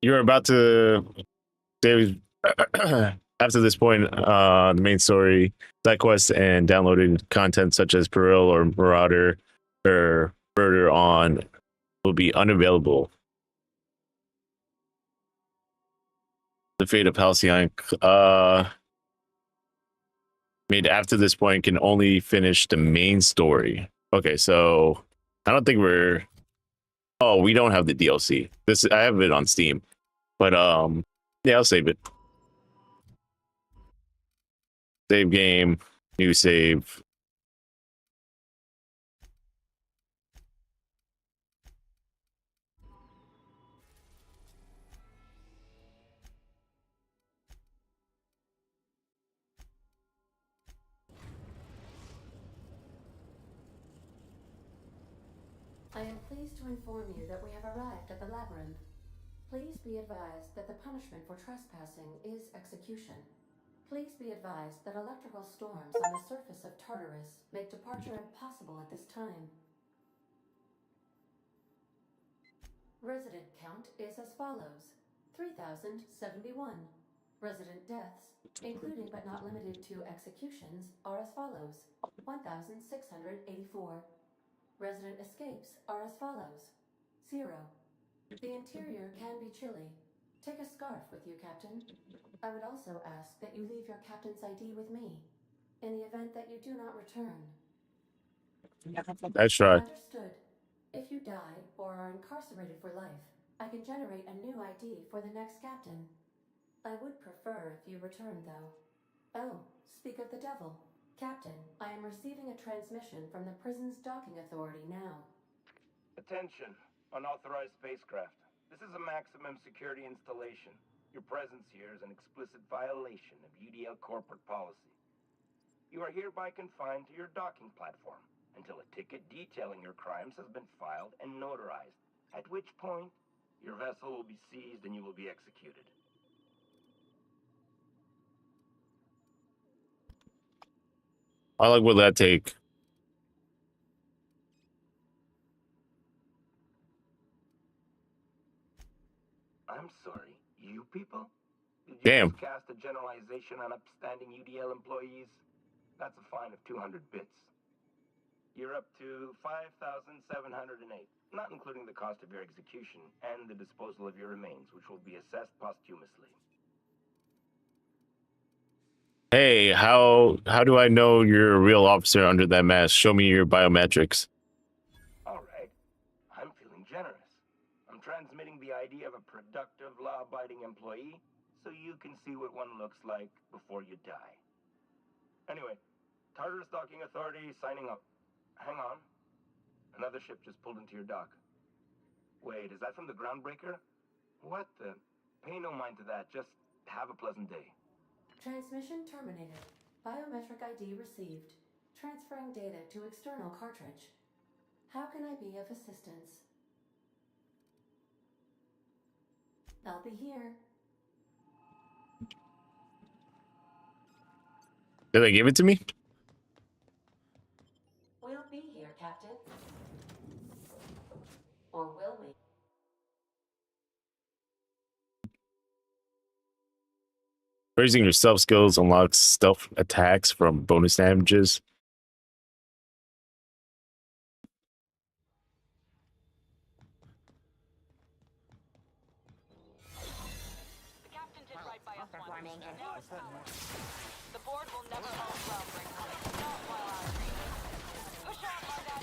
You're about to save after this point, the main story, side quests, and downloaded content such as Peril or Marauder or Murder on will be unavailable. The fate of Halcyon made after this point can only finish the main story. Okay, so I don't think we're. Oh, we don't have the DLC. This I have it on Steam, but yeah, I'll save it. Save game, new save. I am pleased to inform you that we have arrived at the labyrinth. Please be advised that the punishment for trespassing is execution. Please be advised that electrical storms on the surface of Tartarus make departure impossible at this time. Resident count is as follows: 3,071. Resident deaths, including but not limited to executions, are as follows: 1,684. Resident escapes are as follows: 0. The interior can be chilly. Take a scarf with you, Captain. I would also ask that you leave your captain's ID with me, in the event that you do not return. That's right. Understood. If you die or are incarcerated for life, I can generate a new ID for the next captain. I would prefer if you return, though. Oh, speak of the devil. Captain, I am receiving a transmission from the prison's docking authority now. Attention, unauthorized spacecraft. This is a maximum security installation. Your presence here is an explicit violation of UDL corporate policy. You are hereby confined to your docking platform until a ticket detailing your crimes has been filed and notarized, at which point your vessel will be seized and you will be executed. How long will that take? I'm sorry, you people? Did you Damn. just cast a generalization on upstanding UDL employees? That's a fine of 200 bits. You're up to 5,708, not including the cost of your execution and the disposal of your remains, which will be assessed posthumously. Hey, how do I know you're a real officer under that mask? Show me your biometrics. All right. I'm feeling generous. I'm transmitting the ID of a productive, law-abiding employee so you can see what one looks like before you die. Anyway, Tartar Stalking Authority signing up. Hang on. Another ship just pulled into your dock. Wait, is that from the Groundbreaker? What the? Pay no mind to that. Just have a pleasant day. Transmission terminated. Biometric ID received. Transferring data to external cartridge. How can I be of assistance? I'll be here. Did they give it to me? We'll be here, Captain. Or will we? Raising your stealth skills unlocks stealth attacks from bonus damages. The captain did right by us once. Now it's power. The board will never hold Groundbreaker. Not while I reign. Push on, my guy.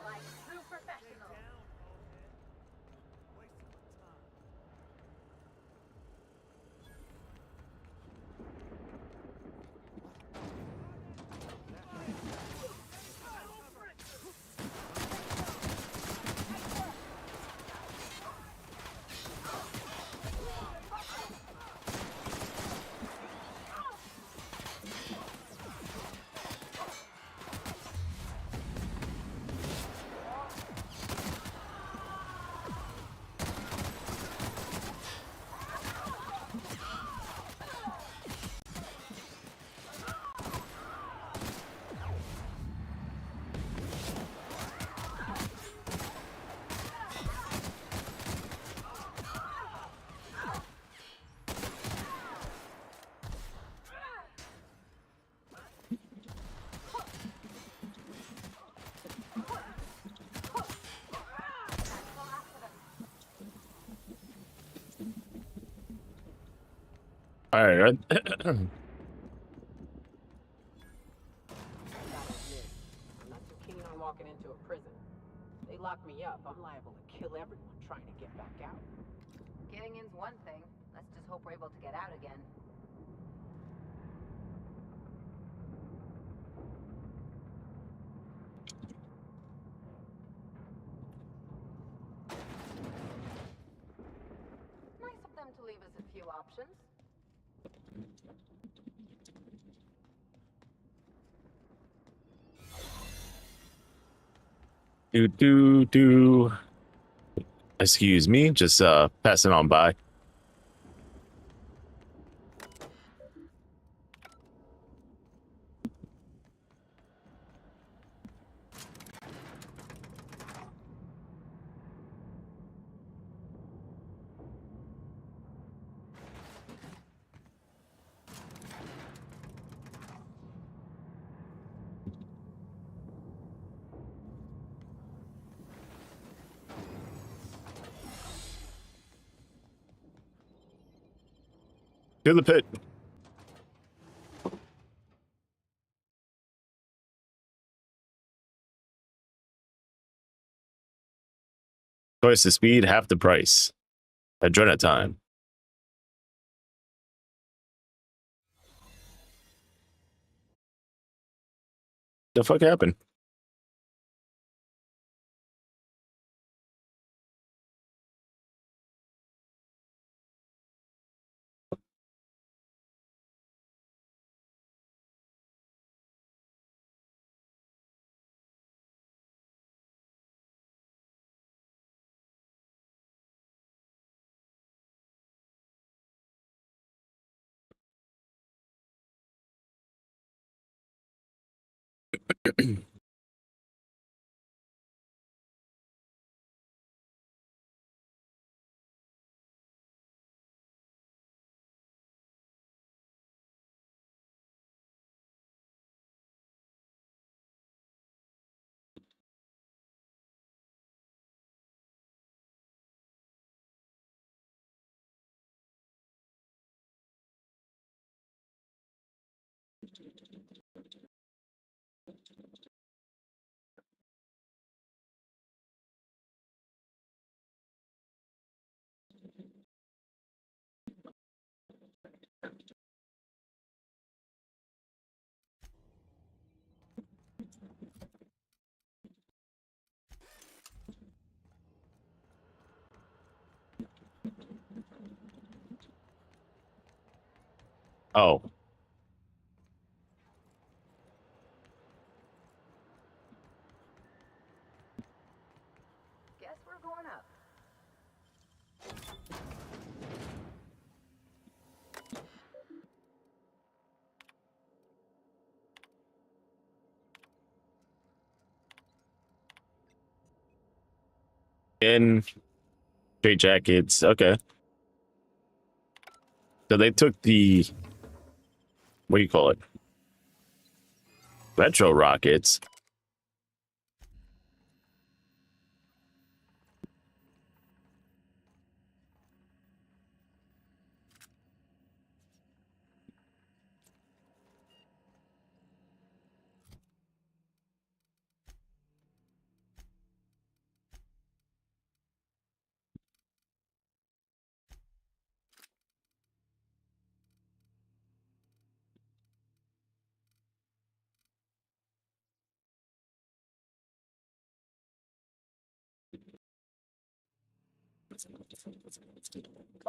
Like true professionals. All right. I'm not too keen on walking into a prison. They lock me up, I'm liable to kill everyone trying to get back out. Getting in's one thing. Let's just hope we're able to get out again. Nice of them to leave us a few options. Do. Excuse me, just passing on by. To the pit. Twice the speed, half the price. Adrena time. The fuck happened? Oh. Guess we're going up. In straight jackets. Okay. So they took the, what do you call it? Retro rockets.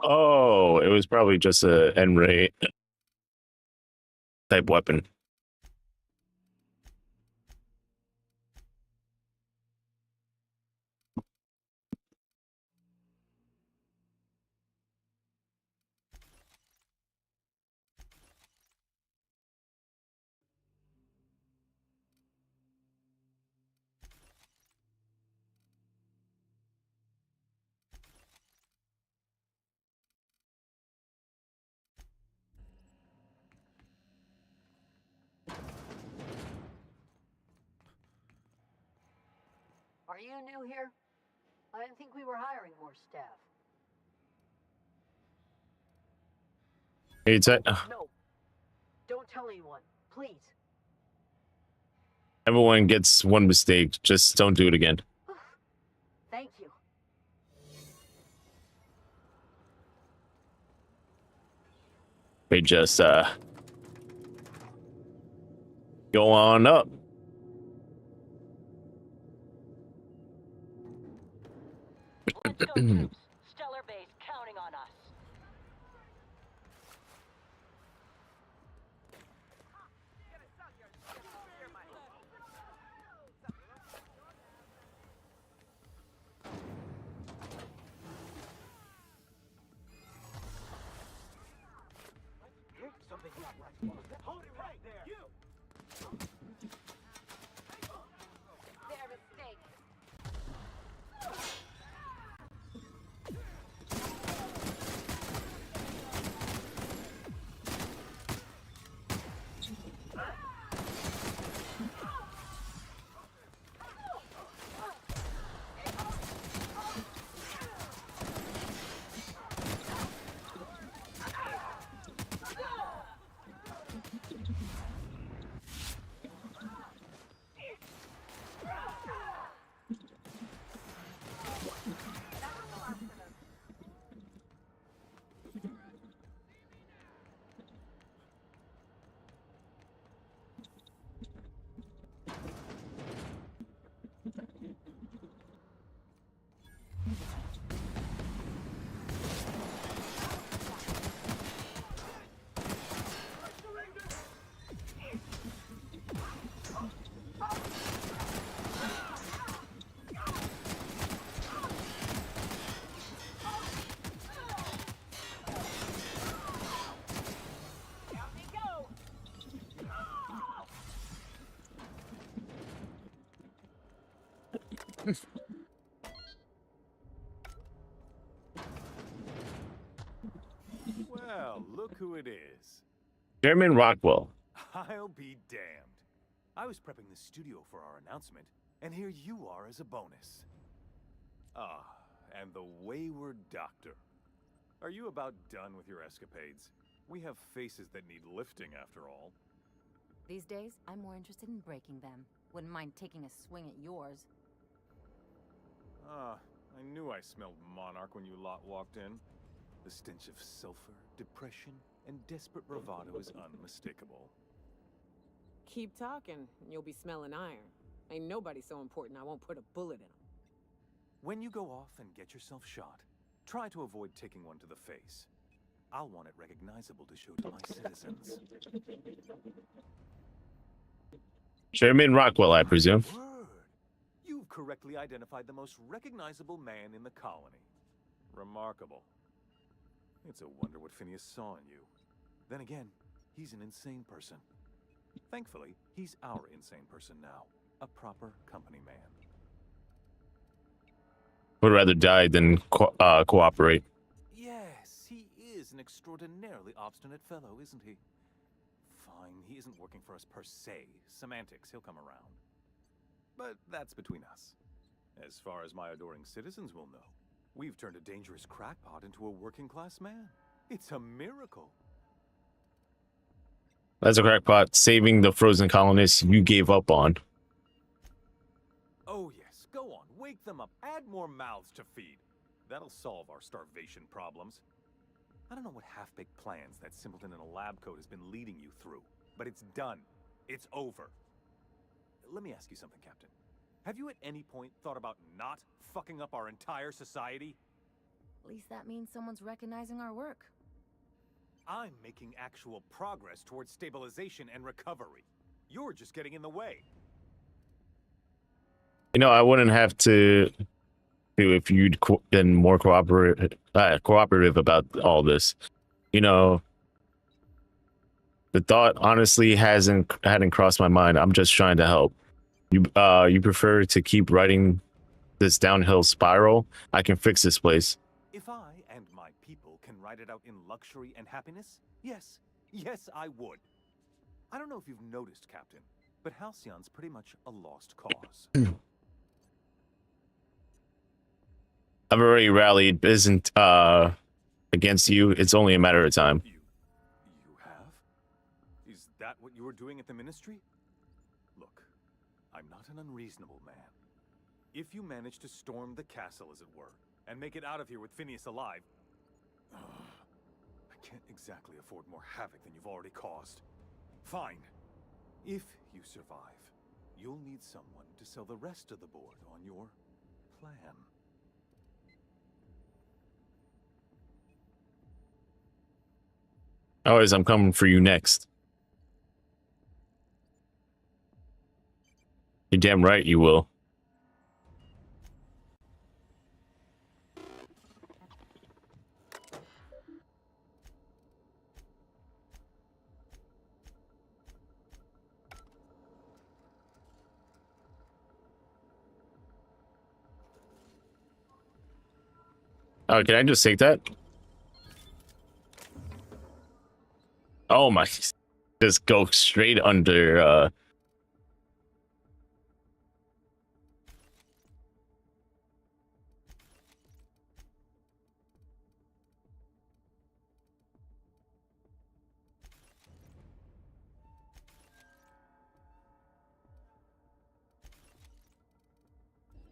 Oh, it was probably just a N-ray type weapon. Are you new here? I didn't think we were hiring more staff. It's No. Don't tell anyone, please. everyone gets one mistake. Just don't do it again. Thank you. They just go on up. Stellar Base counting on us. Something's not right. Hold it right there. You. Their mistake. Well, look who it is. Chairman Rockwell. I'll be damned. I was prepping the studio for our announcement, and here you are as a bonus. Ah, and the wayward doctor. Are you about done with your escapades? We have faces that need lifting, after all. These days, I'm more interested in breaking them. Wouldn't mind taking a swing at yours. Ah, I knew I smelled Monarch when you lot walked in. The stench of sulfur, depression, and desperate bravado is unmistakable. Keep talking, and you'll be smelling iron. Ain't nobody so important I won't put a bullet in him. When you go off and get yourself shot, try to avoid taking one to the face. I'll want it recognizable to show to my citizens. Chairman Rockwell, I presume. Word. You've correctly identified the most recognizable man in the colony. Remarkable. It's a wonder what Phineas saw in you. Then again, he's an insane person. Thankfully, he's our insane person now. A proper company man. Would rather die than cooperate. Yes, he is an extraordinarily obstinate fellow, isn't he? Fine, he isn't working for us per se. Semantics, he'll come around. But that's between us. As far as my adoring citizens will know, we've turned a dangerous crackpot into a working-class man. It's a miracle. As a crackpot, saving the frozen colonists you gave up on. Oh yes, go on, wake them up, add more mouths to feed. That'll solve our starvation problems. I don't know what half-baked plans that simpleton in a lab coat has been leading you through, but it's done. It's over. Let me ask you something, Captain. Have you at any point thought about not fucking up our entire society? At least that means someone's recognizing our work. I'm making actual progress towards stabilization and recovery. You're just getting in the way. You know, I wouldn't have to do if you'd been more cooperative about all this. You know, the thought honestly hadn't crossed my mind. I'm just trying to help. You prefer to keep writing this downhill spiral? I can fix this place. If I and my people can ride it out in luxury and happiness, yes, I would. I don't know if you've noticed, Captain, but Halcyon's pretty much a lost cause. I've already rallied. Isn't against you. It's only a matter of time. You have? Is that what you were doing at the Ministry? Look, I'm not an unreasonable man. If you manage to storm the castle, as it were, and make it out of here with Phineas alive, I can't exactly afford more havoc than you've already caused. Fine. If you survive, you'll need someone to sell the rest of the board on your plan. Always, I'm coming for you next. You're damn right you will. Oh, can I just take that? Oh my, just go straight under,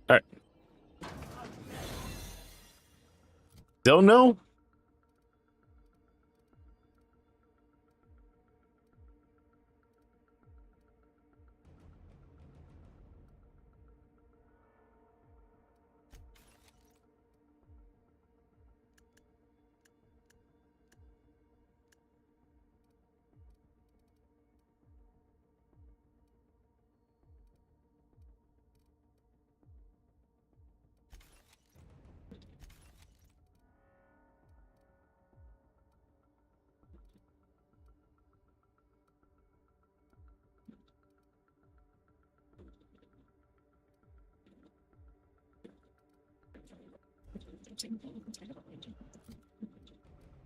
Alright. Don't know?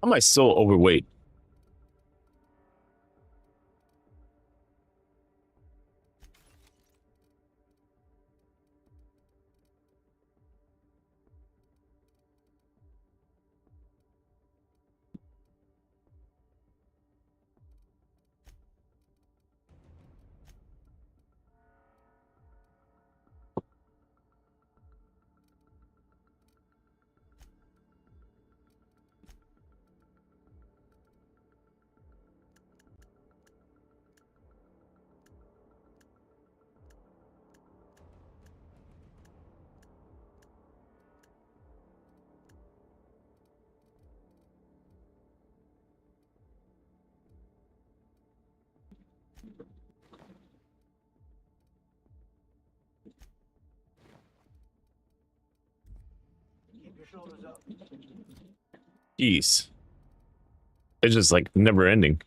How am I so overweight? Jeez. It's just like never ending.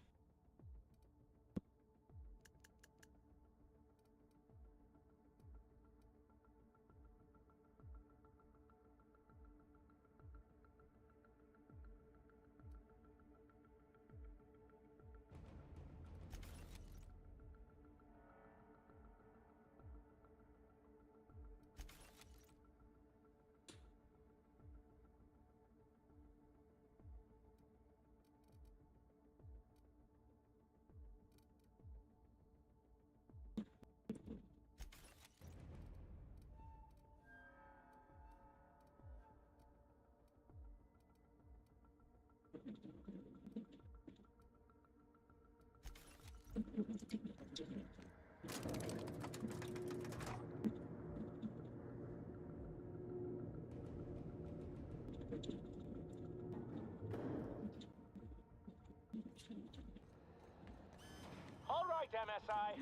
All right, MSI.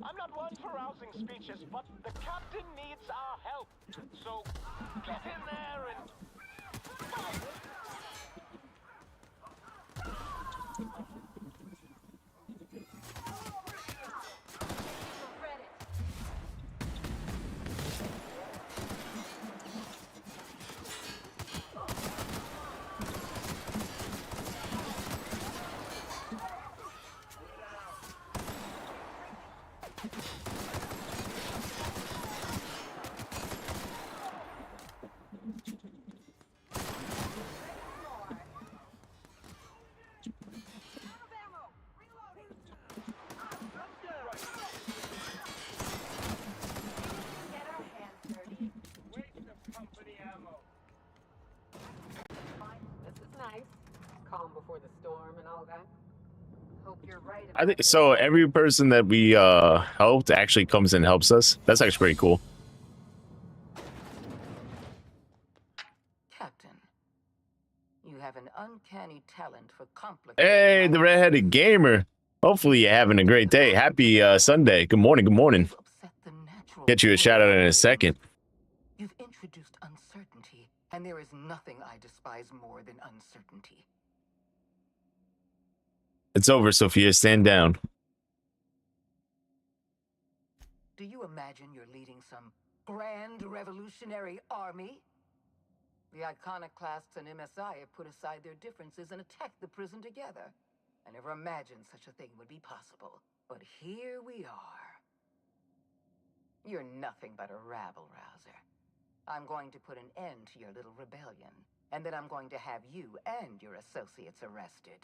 I'm not one for rousing speeches, but the captain needs our help. So get in there and... This is nice. Calm before the storm and all that. Hope you're right. I think so. Every person that we helped actually comes and helps us. That's actually pretty cool. Captain, you have an uncanny talent for complicated... Hey, the redheaded gamer. Hopefully you're having a great day. Happy Sunday. Good morning. Good morning. Get you a shout out in a second. You've introduced uncertainty, and there is nothing I despise more than uncertainty. It's over, Sophia. Stand down. Do you imagine you're leading some grand revolutionary army? The iconoclasts and MSI have put aside their differences and attacked the prison together. I never imagined such a thing would be possible. But here we are. You're nothing but a rabble-rouser. I'm going to put an end to your little rebellion, and then I'm going to have you and your associates arrested.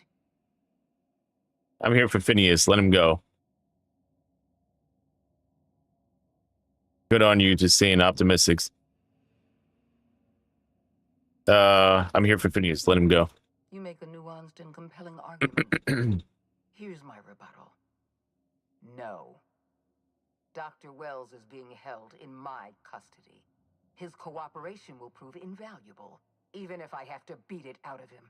I'm here for Phineas. Let him go. Good on you to staying optimistic. I'm here for Phineas. Let him go. You make a nuanced and compelling argument. Here's my rebuttal. No. Dr. Wells is being held in my custody. His cooperation will prove invaluable, even if I have to beat it out of him.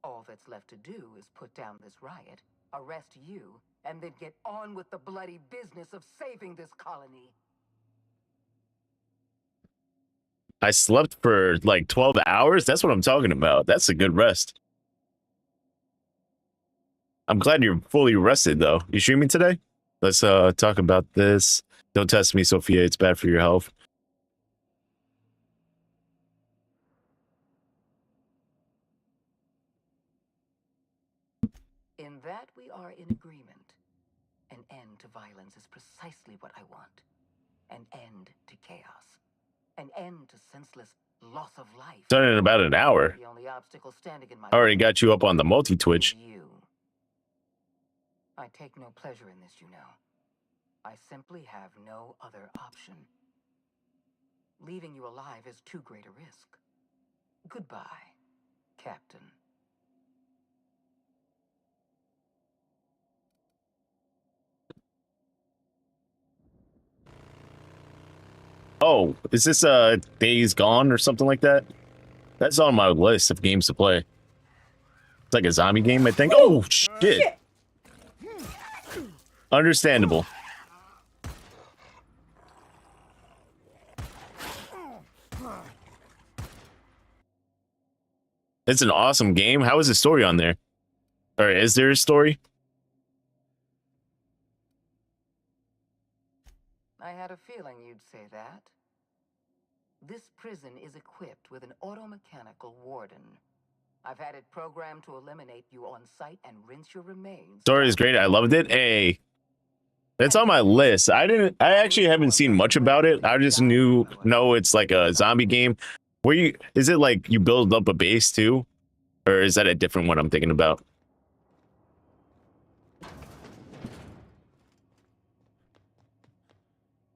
All that's left to do is put down this riot, arrest you, and then get on with the bloody business of saving this colony. I slept for like 12 hours. That's what I'm talking about. That's a good rest. I'm glad you're fully rested, though. You streaming today? Let's talk about this. Don't test me, Sophia. It's bad for your health. In that we are in agreement. An end to violence is precisely what I want. An end to chaos. An end to senseless loss of life. Done in about an hour. The only obstacle standing in my Already way got you up on the multi-twitch. is you. I take no pleasure in this, you know. I simply have no other option. Leaving you alive is too great a risk. Goodbye, Captain. Oh, is this Days Gone or something like that? That's on my list of games to play. It's like a zombie game, I think. Oh, shit. Understandable. It's an awesome game. How is the story on there? Or is there a story? I had a feeling you'd say that. This prison is equipped with an automechanical warden. I've had it programmed to eliminate you on sight and rinse your remains. Story is great. I loved it. Hey, it's on my list. I actually haven't seen much about it. I just know it's like a zombie game. Is it like you build up a base too? Or is that a different one I'm thinking about?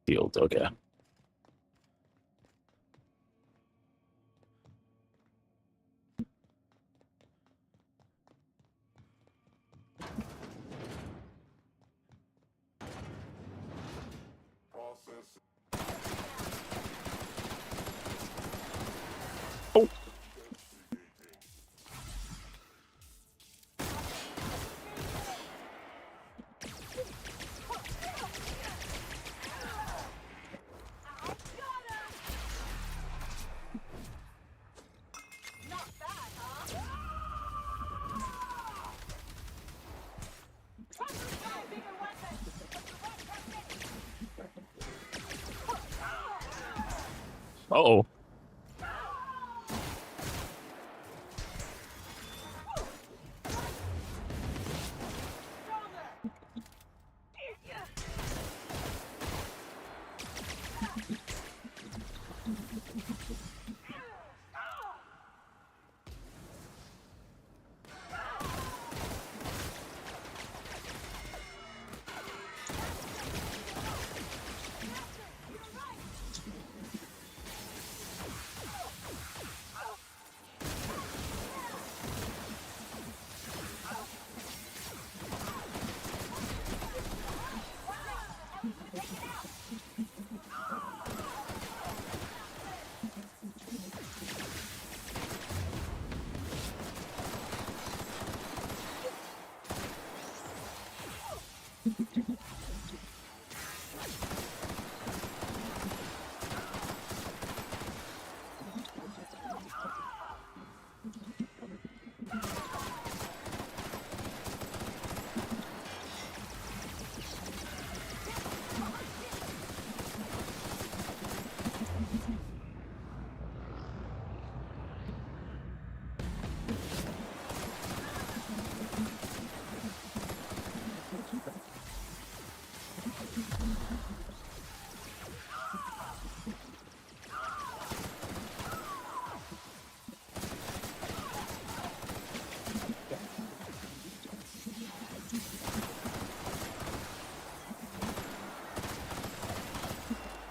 Field, okay. Oh. Uh-oh.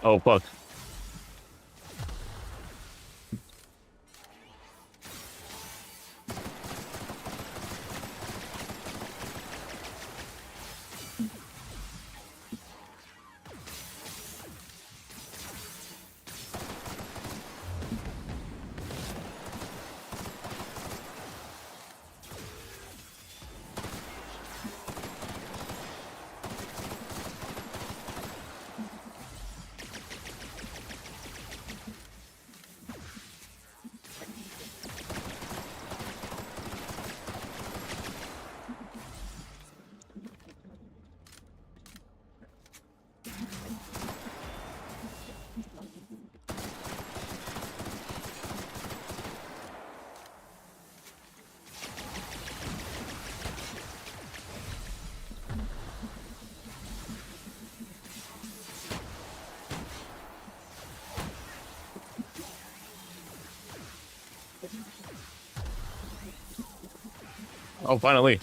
Oh, fuck. Oh, finally.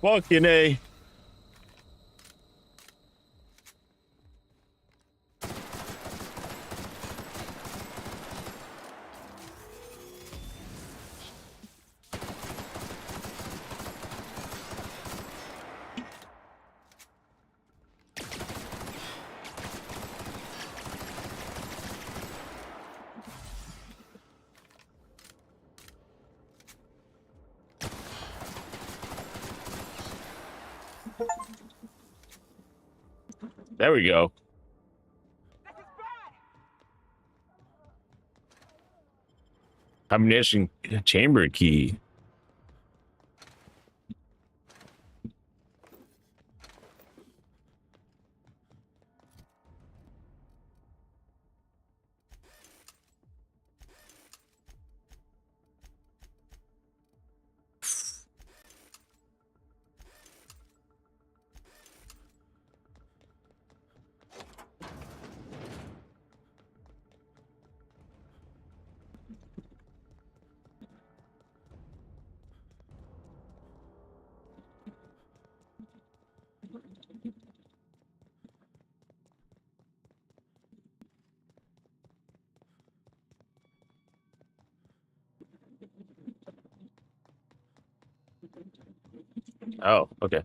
Fucking A. There we go. Combination chamber key. Oh, okay.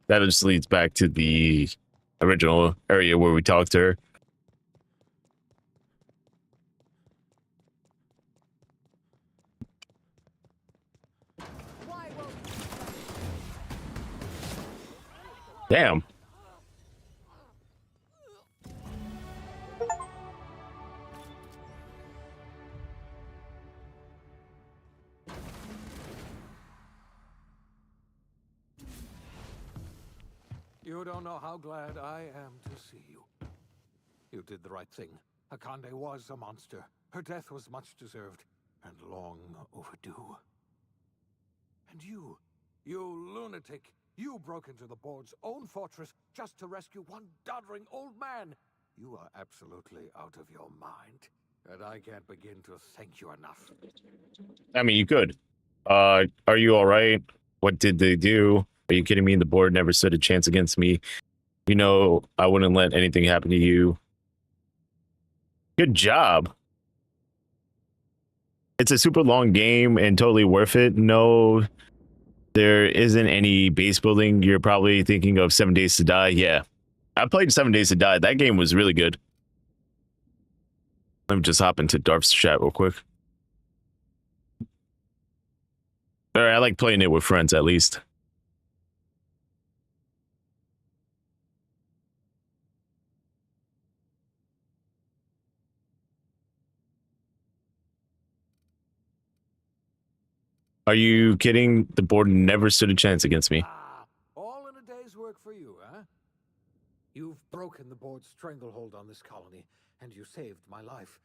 That just leads back to the original area where we talked to her. Damn. You don't know how glad I am to see you. You did the right thing. Akande was a monster. Her death was much deserved, and long overdue. And you lunatic, you broke into the board's own fortress just to rescue one doddering old man. You are absolutely out of your mind, and I can't begin to thank you enough. I mean, you could. Are you all right? What did they do? Are you kidding me? The board never stood a chance against me. You know, I wouldn't let anything happen to you. Good job. It's a super long game and totally worth it. No, there isn't any base building. You're probably thinking of 7 Days to Die. Yeah, I played 7 Days to Die. That game was really good. Let me just hop into Darth's chat real quick. All right, I like playing it with friends at least. Are you kidding? The board never stood a chance against me. All in a day's work for you, huh? You've broken the board's stranglehold on this colony, and you saved my life.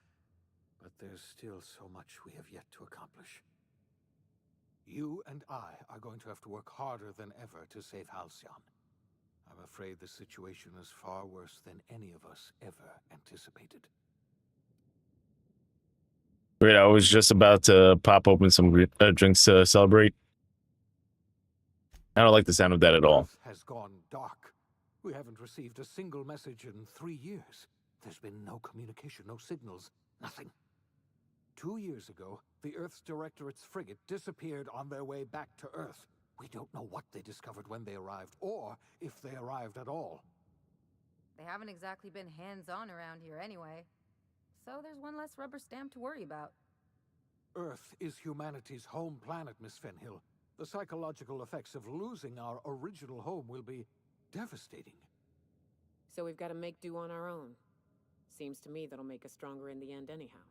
But there's still so much we have yet to accomplish. You and I are going to have to work harder than ever to save Halcyon. I'm afraid the situation is far worse than any of us ever anticipated. Wait, I was just about to pop open some drinks to celebrate. I don't like the sound of that at all. Earth has gone dark. We haven't received a single message in 3 years. There's been no communication, no signals, nothing. 2 years ago, the Earth's Directorate's frigate disappeared on their way back to Earth. We don't know what they discovered when they arrived, or if they arrived at all. They haven't exactly been hands-on around here anyway. So there's one less rubber stamp to worry about. Earth is humanity's home planet, Miss Fenhill. The psychological effects of losing our original home will be devastating. So we've got to make do on our own. Seems to me that'll make us stronger in the end anyhow.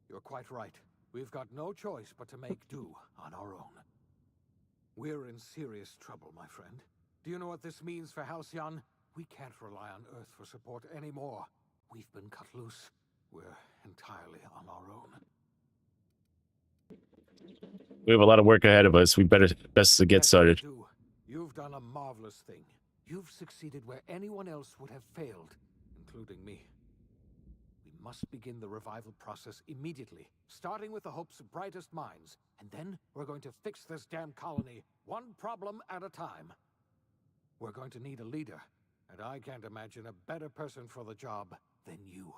You're quite right. We've got no choice but to make do on our own. We're in serious trouble, my friend. Do you know what this means for Halcyon? We can't rely on Earth for support anymore. We've been cut loose. We're entirely on our own. We have a lot of work ahead of us. We best to get started. You've done a marvelous thing. You've succeeded where anyone else would have failed, including me. We must begin the revival process immediately, starting with the Hope's brightest minds. And then we're going to fix this damn colony, one problem at a time. We're going to need a leader, and I can't imagine a better person for the job than you.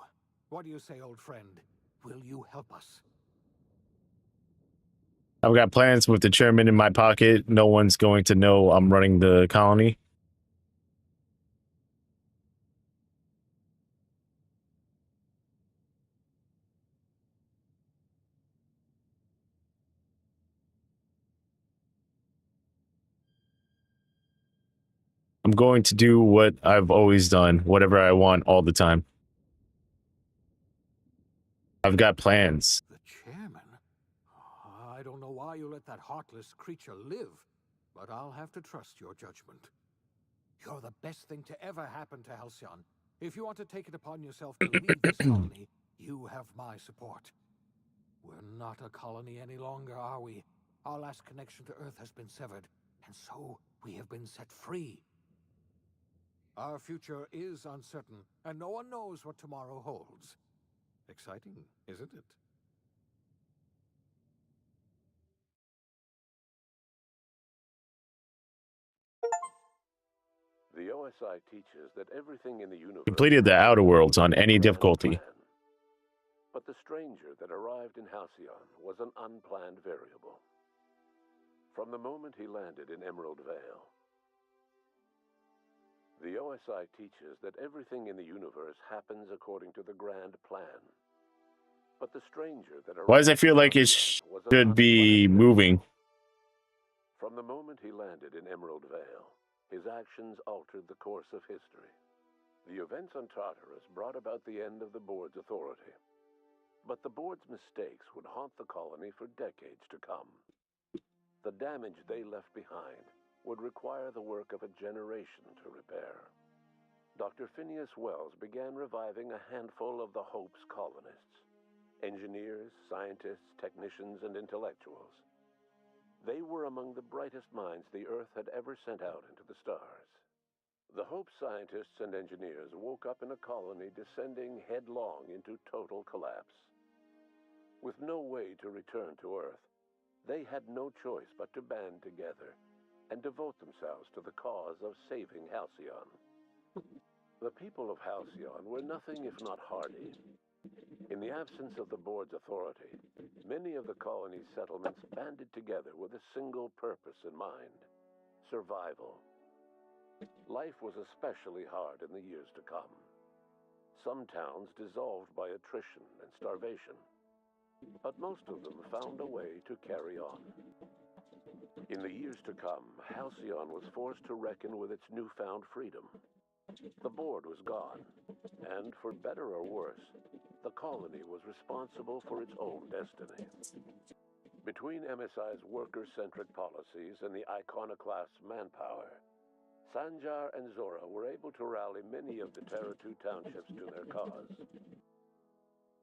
What do you say, old friend? Will you help us? I've got plans with the chairman in my pocket. No one's going to know I'm running the colony. I'm going to do what I've always done, whatever I want all the time. I've got plans. The chairman? I don't know why you let that heartless creature live, but I'll have to trust your judgment. You're the best thing to ever happen to Halcyon. If you want to take it upon yourself to leave this colony, you have my support. We're not a colony any longer, are we? Our last connection to Earth has been severed, and so we have been set free. Our future is uncertain, and no one knows what tomorrow holds. Exciting, isn't it? The OSI teaches that everything in the universe Completed the Outer Worlds on any difficulty. But the stranger that arrived in Halcyon was an unplanned variable. From the moment he landed in Emerald Vale, the OSI teaches that everything in the universe happens according to the grand plan. But the stranger that arrived Why does it feel like it should be moving? From the moment he landed in Emerald Vale, his actions altered the course of history. The events on Tartarus brought about the end of the board's authority. But the board's mistakes would haunt the colony for decades to come. The damage they left behind would require the work of a generation to repair. Dr. Phineas Wells began reviving a handful of the Hope's colonists. Engineers, scientists, technicians, and intellectuals. They were among the brightest minds the Earth had ever sent out into the stars. The Hope scientists and engineers woke up in a colony descending headlong into total collapse. With no way to return to Earth, they had no choice but to band together and devote themselves to the cause of saving Halcyon. The people of Halcyon were nothing if not hardy. In the absence of the board's authority, many of the colony's settlements banded together with a single purpose in mind: survival. Life was especially hard in the years to come. Some towns dissolved by attrition and starvation, but most of them found a way to carry on. In the years to come, Halcyon was forced to reckon with its newfound freedom. The board was gone, and for better or worse, the colony was responsible for its own destiny. Between MSI's worker-centric policies and the iconoclast's manpower, Sanjar and Zora were able to rally many of the Terra 2 townships to their cause.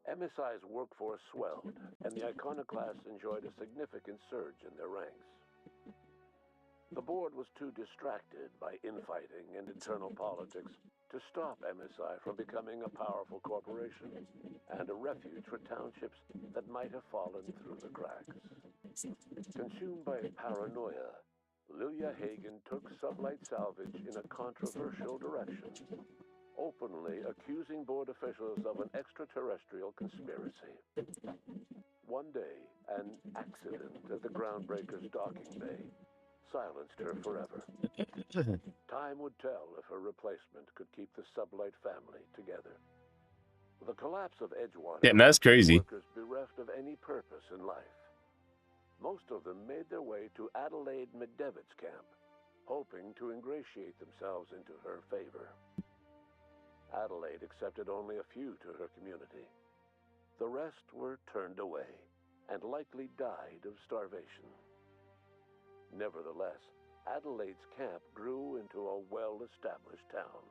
MSI's workforce swelled, and the iconoclasts enjoyed a significant surge in their ranks. The board was too distracted by infighting and internal politics to stop MSI from becoming a powerful corporation and a refuge for townships that might have fallen through the cracks. Consumed by paranoia, Lilia Hagen took Sublight Salvage in a controversial direction, openly accusing board officials of an extraterrestrial conspiracy. One day, an accident at the Groundbreaker's docking bay silenced her forever. Time would tell if her replacement could keep the Sublight family together. The collapse of Edgewater Damn, that's crazy. workers bereft of any purpose in life. Most of them made their way to Adelaide McDevitt's camp, hoping to ingratiate themselves into her favor. Adelaide accepted only a few to her community. The rest were turned away and likely died of starvation. Nevertheless, Adelaide's camp grew into a well-established town.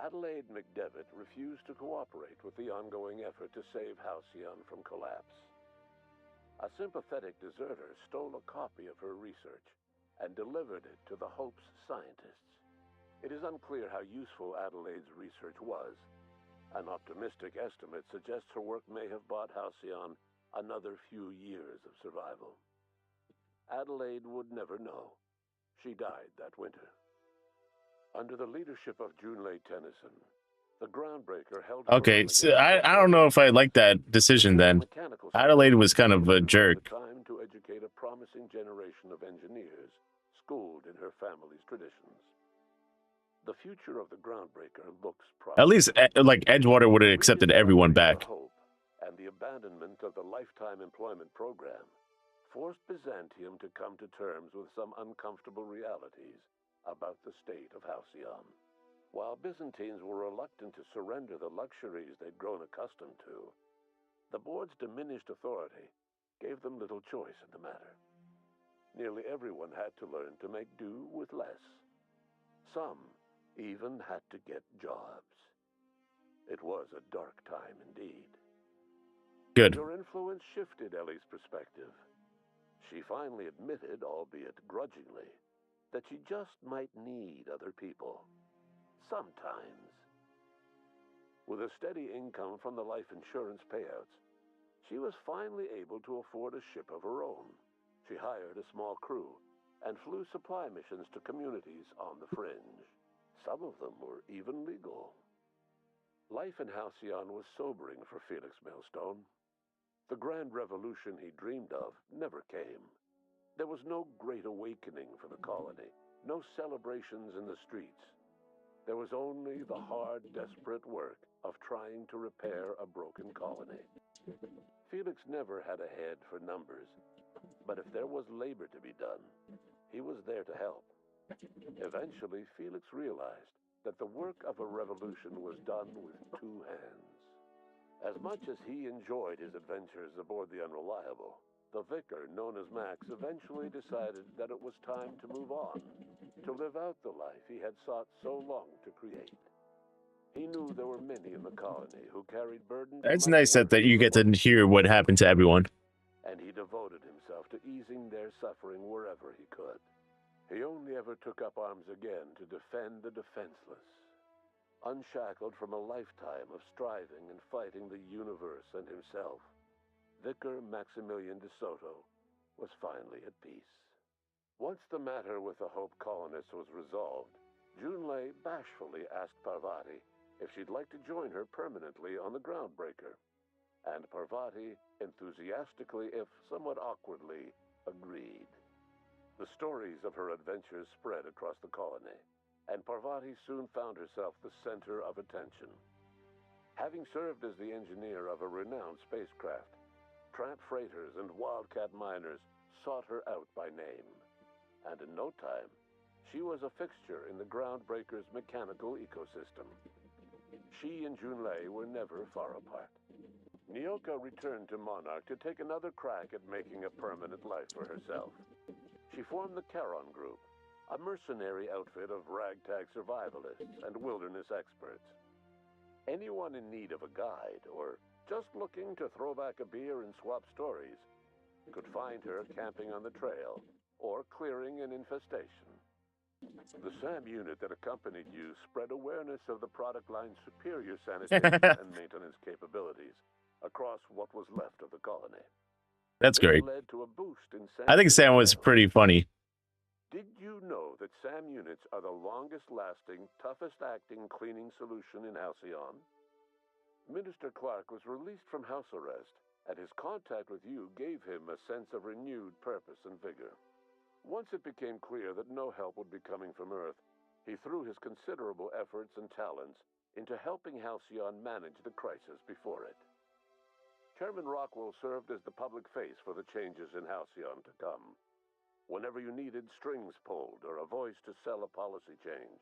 Adelaide McDevitt refused to cooperate with the ongoing effort to save Halcyon from collapse. A sympathetic deserter stole a copy of her research and delivered it to the Hope's scientists. It is unclear how useful Adelaide's research was, An optimistic estimate suggests her work may have bought Halcyon another few years of survival. Adelaide would never know. She died that winter. Under the leadership of Junlei Tennyson, the groundbreaker held. Okay, so I don't know if I like that decision then. Adelaide was kind of a jerk. Time to educate a promising generation of engineers, schooled in her family's traditions. The future of the groundbreaker looks promising. At least, like, Edgewater would have accepted everyone back. Hope and the abandonment of the lifetime employment program forced Byzantium to come to terms with some uncomfortable realities about the state of Halcyon. While Byzantines were reluctant to surrender the luxuries they'd grown accustomed to, the board's diminished authority gave them little choice in the matter. Nearly everyone had to learn to make do with less. Some even had to get jobs. It was a dark time indeed. Good. Your influence shifted Ellie's perspective. She finally admitted, albeit grudgingly, that she just might need other people. Sometimes. With a steady income from the life insurance payouts, she was finally able to afford a ship of her own. She hired a small crew and flew supply missions to communities on the fringe. Some of them were even legal. Life in Halcyon was sobering for Felix Millstone. The grand revolution he dreamed of never came. There was no great awakening for the colony, no celebrations in the streets. There was only the hard, desperate work of trying to repair a broken colony. Felix never had a head for numbers, but if there was labor to be done, he was there to help. Eventually, Felix realized that the work of a revolution was done with two hands. As much as he enjoyed his adventures aboard the Unreliable, the vicar, known as Max, eventually decided that it was time to move on, to live out the life he had sought so long to create. He knew there were many in the colony who carried burdens. It's nice that you get to hear what happened to everyone. And he devoted himself to easing their suffering wherever he could. He only ever took up arms again to defend the defenseless. Unshackled from a lifetime of striving and fighting the universe and himself, Vicar Maximilian de Soto was finally at peace. Once the matter with the Hope colonists was resolved, Junlei bashfully asked Parvati if she'd like to join her permanently on the Groundbreaker, and Parvati enthusiastically, if somewhat awkwardly, agreed. The stories of her adventures spread across the colony, and Parvati soon found herself the center of attention. Having served as the engineer of a renowned spacecraft, tramp freighters and wildcat miners sought her out by name, and in no time, she was a fixture in the Groundbreaker's mechanical ecosystem. She and Junlei were never far apart. Nyoka returned to Monarch to take another crack at making a permanent life for herself. She formed the Charon Group, a mercenary outfit of ragtag survivalists and wilderness experts. Anyone in need of a guide, or just looking to throw back a beer and swap stories, could find her camping on the trail or clearing an infestation. The SAM unit that accompanied you spread awareness of the product line's superior sanitation and maintenance capabilities across what was left of the colony. That's great. Led to a boost in SAM. I think Sam was pretty funny. Did you know that SAM units are the longest-lasting, toughest-acting cleaning solution in Halcyon? Minister Clark was released from house arrest, and his contact with you gave him a sense of renewed purpose and vigor. Once it became clear that no help would be coming from Earth, he threw his considerable efforts and talents into helping Halcyon manage the crisis before it. Chairman Rockwell served as the public face for the changes in Halcyon to come. Whenever you needed strings pulled or a voice to sell a policy change,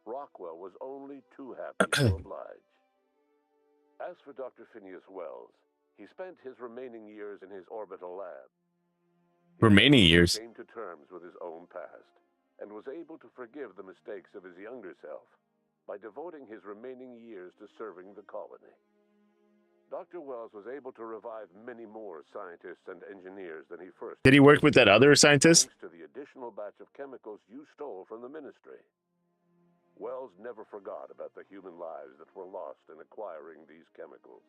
Rockwell was only too happy to oblige. As for Dr. Phineas Wells, he spent his remaining years in his orbital lab. Remaining years? He came to terms with his own past and was able to forgive the mistakes of his younger self by devoting his remaining years to serving the colony. Dr. Wells was able to revive many more scientists and engineers than he first. Did he work with that other scientist? Thanks to the additional batch of chemicals you stole from the ministry. Wells never forgot about the human lives that were lost in acquiring these chemicals.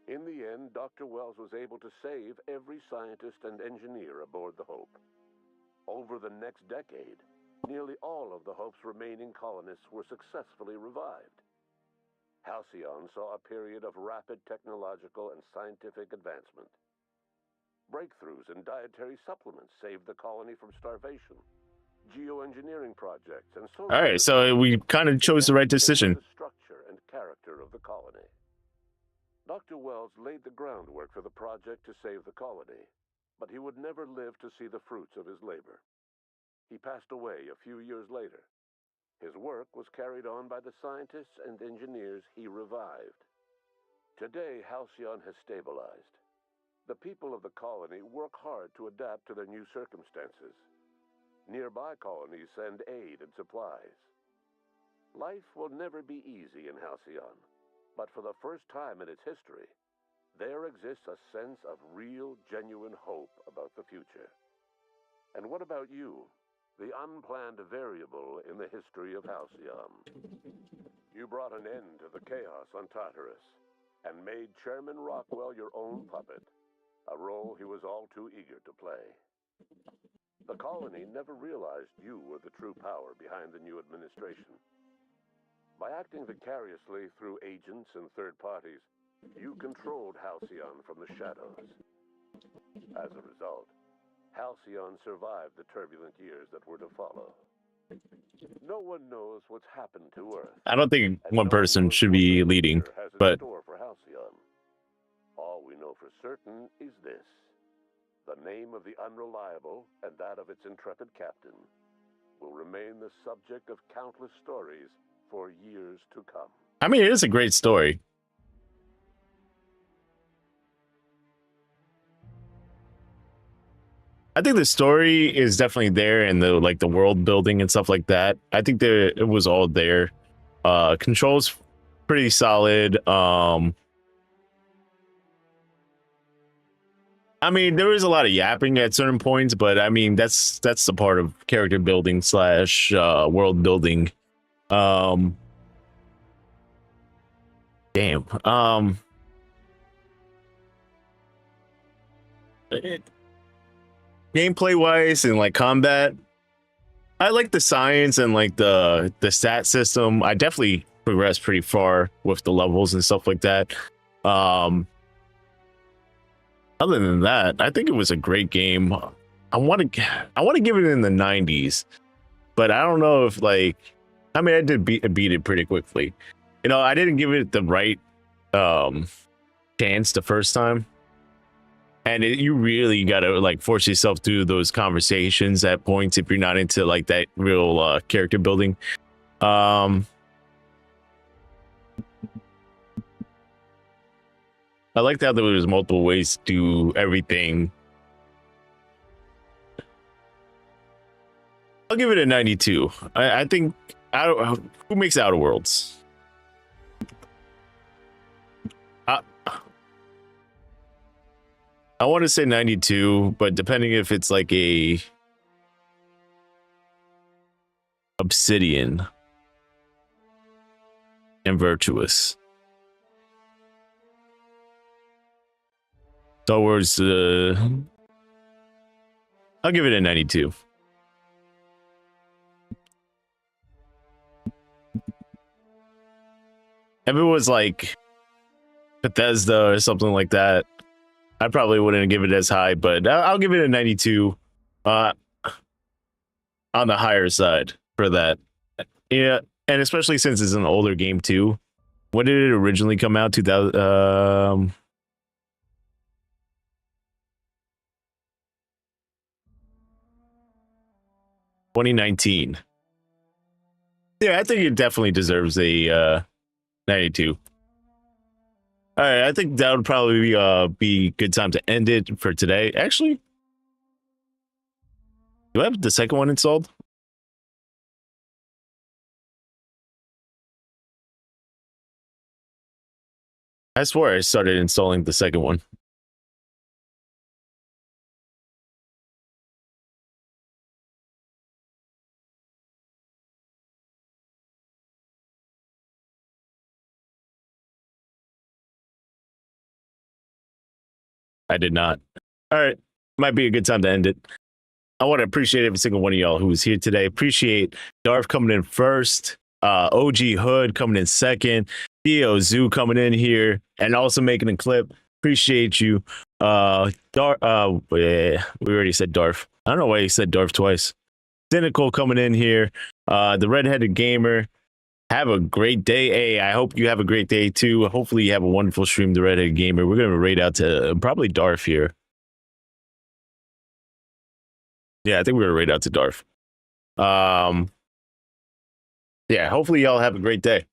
In the end, Dr. Wells was able to save every scientist and engineer aboard the Hope. Over the next decade, nearly all of the Hope's remaining colonists were successfully revived. Halcyon saw a period of rapid technological and scientific advancement. Breakthroughs in dietary supplements saved the colony from starvation. Geoengineering projects and All right, so we kind of chose the right decision. the structure and character of the colony. Dr. Wells laid the groundwork for the project to save the colony, but he would never live to see the fruits of his labor. He passed away a few years later. His work was carried on by the scientists and engineers he revived. Today, Halcyon has stabilized. The people of the colony work hard to adapt to their new circumstances. Nearby colonies send aid and supplies. Life will never be easy in Halcyon, but for the first time in its history, there exists a sense of real, genuine hope about the future. And what about you? The unplanned variable in the history of Halcyon. You brought an end to the chaos on Tartarus, and made Chairman Rockwell your own puppet, a role he was all too eager to play. The colony never realized you were the true power behind the new administration. By acting vicariously through agents and third parties, you controlled Halcyon from the shadows. As a result, Halcyon survived the turbulent years that were to follow. No one knows what's happened to Earth. I don't think one person should be leading, but Store for Halcyon. All we know for certain is this: the name of the Unreliable and that of its intrepid captain will remain the subject of countless stories for years to come. I mean, it is a great story. I think the story is definitely there, and the world building and stuff like that. I think that it was all there. Controls pretty solid. I mean, there was a lot of yapping at certain points, but I mean that's the part of character building slash world building. Damn. Gameplay wise and like combat, I like the science and like the stat system. I definitely progressed pretty far with the levels and stuff like that. Other than that, I think it was a great game. I want to give it in the 90s, but I don't know if like, I mean, I did beat it pretty quickly. You know, I didn't give it the right chance the first time. And you really got to like force yourself through those conversations at points if you're not into like that real character building. I liked how there was multiple ways to do everything. I'll give it a 92. I think who makes Outer Worlds? I want to say 92, but depending if it's like a Obsidian and Virtuous. Star Wars, I'll give it a 92. If it was like Bethesda or something like that, I probably wouldn't give it as high, but I'll give it a 92 on the higher side for that. Yeah, and especially since it's an older game too. When did it originally come out? 2019. Yeah, I think it definitely deserves a 92. All right, I think that would probably be a good time to end it for today. Actually, do I have the second one installed? I swear I started installing the second one. I did not. All right. Might be a good time to end it. I want to appreciate every single one of y'all who was here today. Appreciate Darth coming in first, OG Hood coming in second, Theo Zoo coming in here and also making a clip. Appreciate you. Yeah, we already said Darth. I don't know why he said Darth twice. Cynical coming in here. The Redheaded Gamer. Have a great day. Hey, I hope you have a great day too. Hopefully you have a wonderful stream, The Redheaded Gamer. We're going to raid out to probably Darth here. Yeah, I think we're going to raid out to Darth. Yeah, hopefully y'all have a great day.